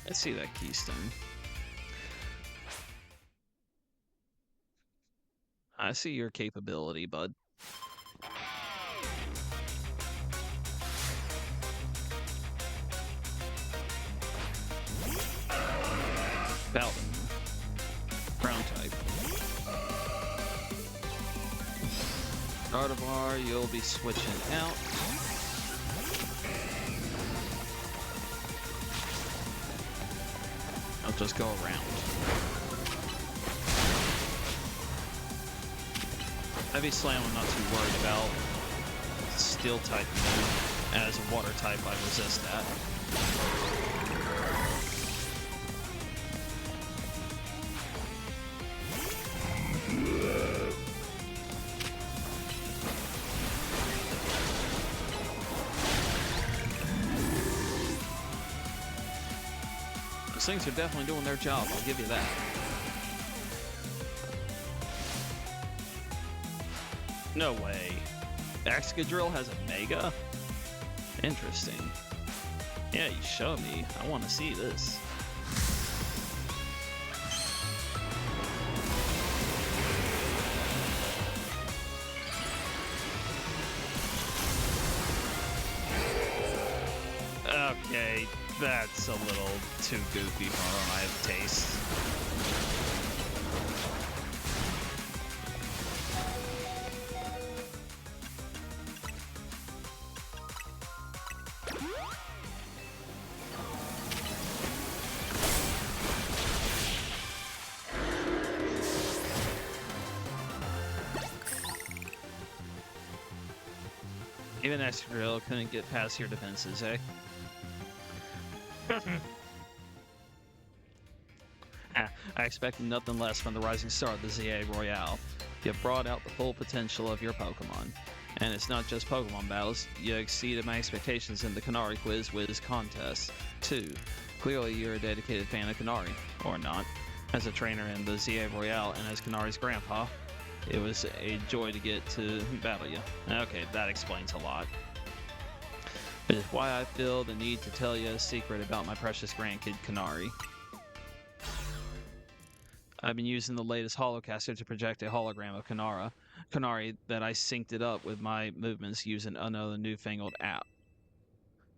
Let's see that keystone. I see your capability, bud. Paladin. Ground type. Gardevoir, you'll be switching out. I'll just go around. Heavy Slam I'm not too worried about. Steel type move. As a water type, I resist that. Those things are definitely doing their job, I'll give you that. No way. Excadrill has a Mega? Interesting. Yeah, you show me. I want to see this. Okay, that's a little too goofy for my taste. Even Excadrill couldn't get past your defenses, eh? I expected nothing less from the rising star of the ZA Royale. You've brought out the full potential of your Pokemon. And it's not just Pokemon battles, you exceeded my expectations in the Canary Quiz Whiz contest, too. Clearly you're a dedicated fan of Canary, or not. As a trainer in the ZA Royale and as Canary's grandpa, it was a joy to get to battle you. Okay, that explains a lot. It is why I feel the need to tell you a secret about my precious grandkid, Canary. I've been using the latest holocaster to project a hologram of Canary that I synced it up with my movements using another newfangled app.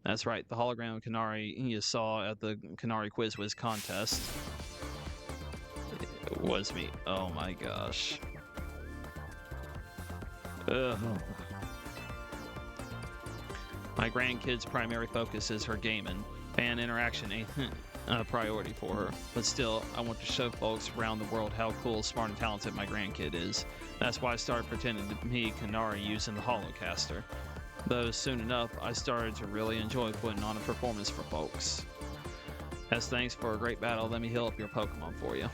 That's right, the hologram of Canary you saw at the Canary Quiz Whiz contest was me. Oh my gosh. Ugh. My grandkid's primary focus is her gaming. Fan interaction ain't a priority for her. But still, I want to show folks around the world how cool, smart, and talented my grandkid is. That's why I started pretending to be Canary using the holocaster. Though soon enough, I started to really enjoy putting on a performance for folks. As thanks for a great battle, let me heal up your Pokemon for you.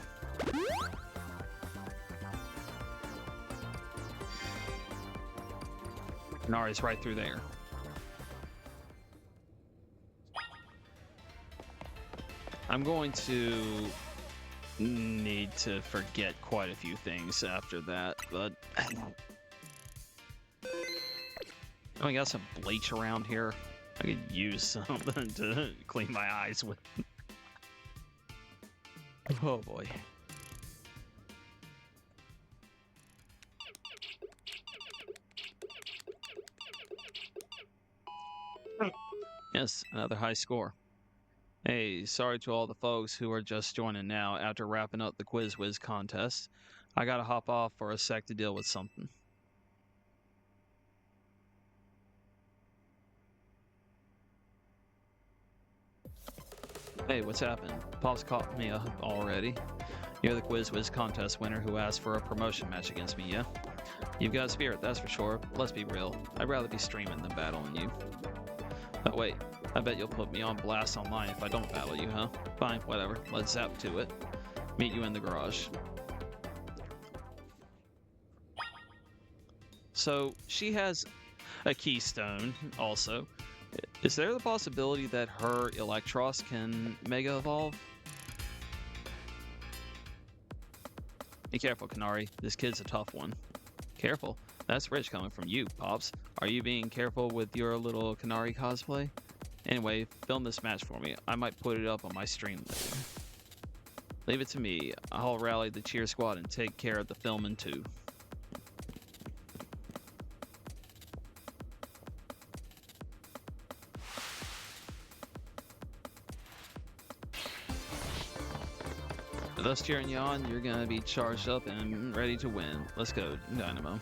Canary's right through there. I'm going to need to forget quite a few things after that, but I got some bleach around here. I could use something to clean my eyes with. Oh boy. Yes, another high score. Hey, sorry to all the folks who are just joining now after wrapping up the Quiz Whiz contest. I gotta hop off for a sec to deal with something. Hey, what's happened? Pop's caught me up already. You're the Quiz Whiz contest winner who asked for a promotion match against me, yeah? You've got spirit, that's for sure. Let's be real. I'd rather be streaming than battling you. Oh wait, I bet you'll put me on blast online if I don't battle you, huh? Fine, whatever. Let's zap to it. Meet you in the garage. So, she has a keystone, also. Is there the possibility that her Electros can Mega Evolve? Be careful, Kanari. This kid's a tough one. Careful. That's rich coming from you, Pops. Are you being careful with your little Kanari cosplay? Anyway, film this match for me. I might put it up on my stream later. Leave it to me. I'll rally the cheer squad and take care of the filming too. With us cheering you on, you're gonna be charged up and ready to win. Let's go, Dynamo.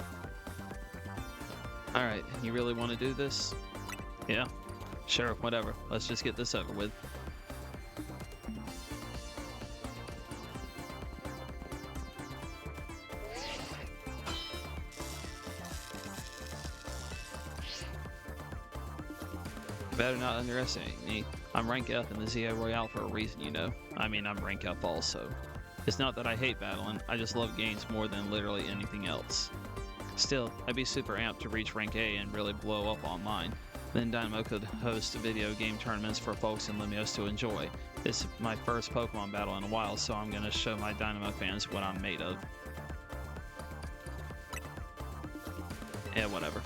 Alright, you really want to do this? Yeah? Sure, whatever. Let's just get this over with. You better not underestimate me. I'm rank F in the ZA Royale for a reason, you know. I mean, I'm rank F also. It's not that I hate battling, I just love games more than literally anything else. Still, I'd be super amped to reach rank A and really blow up online. Then Dynamo could host video game tournaments for folks in Lumios to enjoy. This is my first Pokemon battle in a while, so I'm gonna show my Dynamo fans what I'm made of. Yeah, whatever.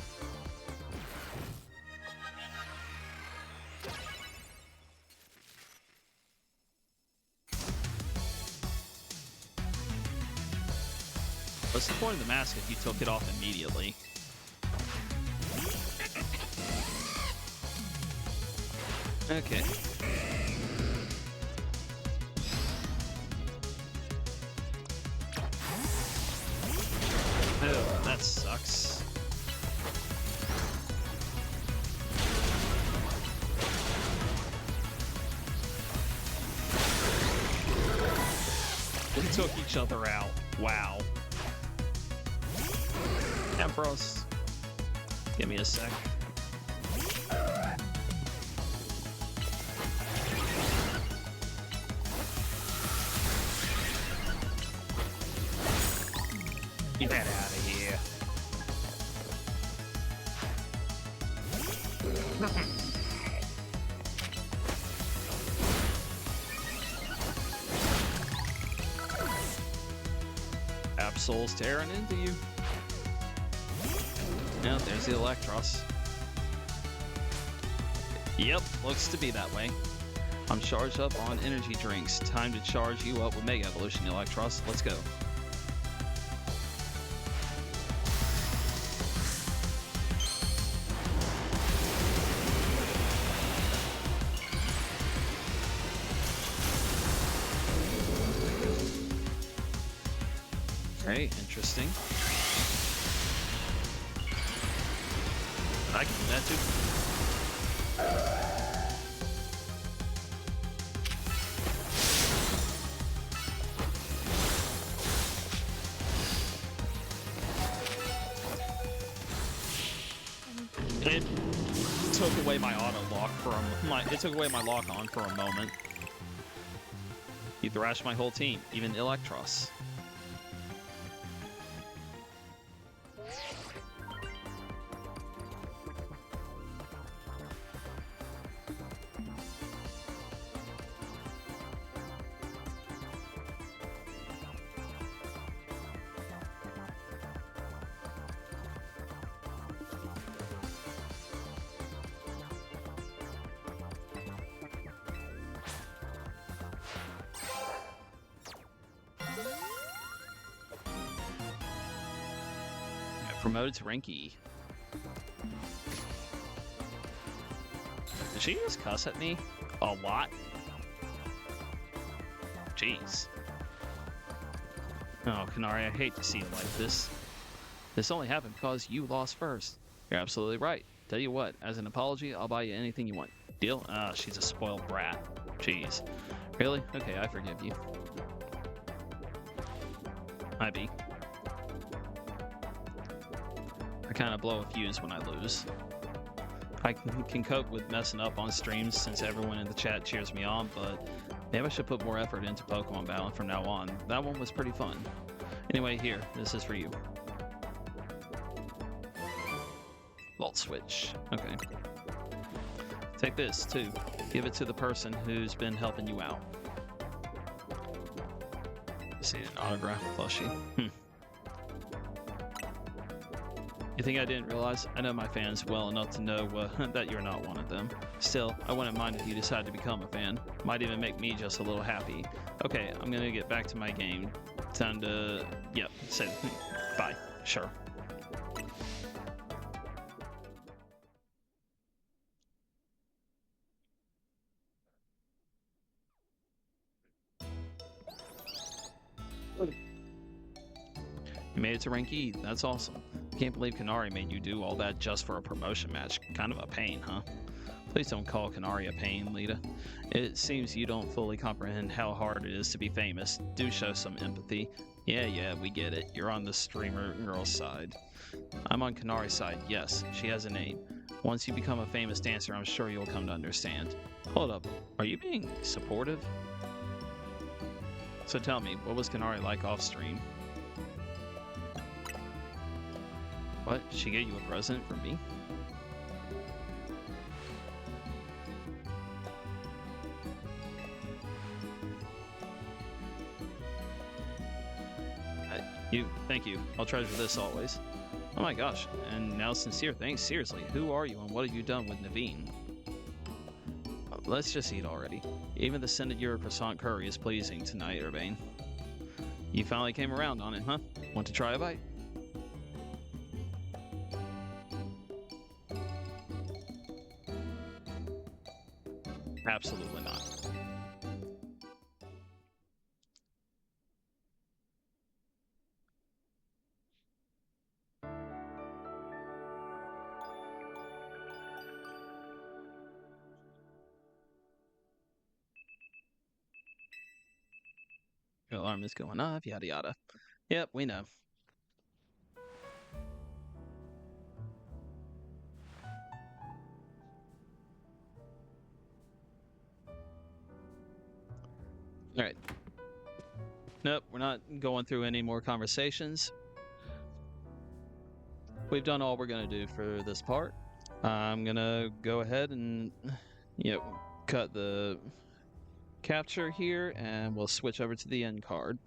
What's the point of the mask if you took it off immediately? Okay. Oh, that sucks. They took each other out. Wow. Ampros. Give me a sec. Get that out of here. Absol's tearing into you. Yeah, there's the Electros. Yep, looks to be that way. I'm charged up on energy drinks. Time to charge you up with Mega Evolution, Electros. Let's go. Okay, interesting. I can do that too. It took away my auto lock for it took away my lock on for a moment. You thrashed my whole team, even Electros. Promoted to rank E. Did she just cuss at me? A lot? Jeez. Oh, Kanari, I hate to see you like this. This only happened because you lost first. You're absolutely right. Tell you what, as an apology, I'll buy you anything you want. Deal? Ah, she's a spoiled brat. Jeez. Really? Okay, I forgive you. I be. I kind of blow a fuse when I lose. I can cope with messing up on streams since everyone in the chat cheers me on, but maybe I should put more effort into Pokemon battling from now on. That one was pretty fun. Anyway, here, this is for you. Volt switch. Okay. Take this, too. Give it to the person who's been helping you out. See an autograph plushie. You think I didn't realize? I know my fans well enough to know that you're not one of them. Still, I wouldn't mind if you decide to become a fan. Might even make me just a little happy. Okay, I'm gonna get back to my game. Time to... Yep, say bye. Sure. You made it to rank E. That's awesome. I can't believe Kanari made you do all that just for a promotion match. Kind of a pain, huh? Please don't call Kanari a pain, Lita. It seems you don't fully comprehend how hard it is to be famous. Do show some empathy. Yeah, we get it. You're on the streamer girl's side. I'm on Kanari's side, yes. She has a name. Once you become a famous dancer, I'm sure you'll come to understand. Hold up. Are you being supportive? So tell me, what was Kanari like off stream? What? She gave you a present from me? Thank you. I'll treasure this always. Oh my gosh, and now sincere thanks. Seriously, who are you and what have you done with Naveen? Let's just eat already. Even the scent of your croissant curry is pleasing tonight, Urbane. You finally came around on it, huh? Want to try a bite? Absolutely not. Your alarm is going off, yada yada. Yep, we know. Alright. Nope, we're not going through any more conversations. We've done all we're going to do for this part. I'm going to go ahead and, cut the capture here, and we'll switch over to the end card.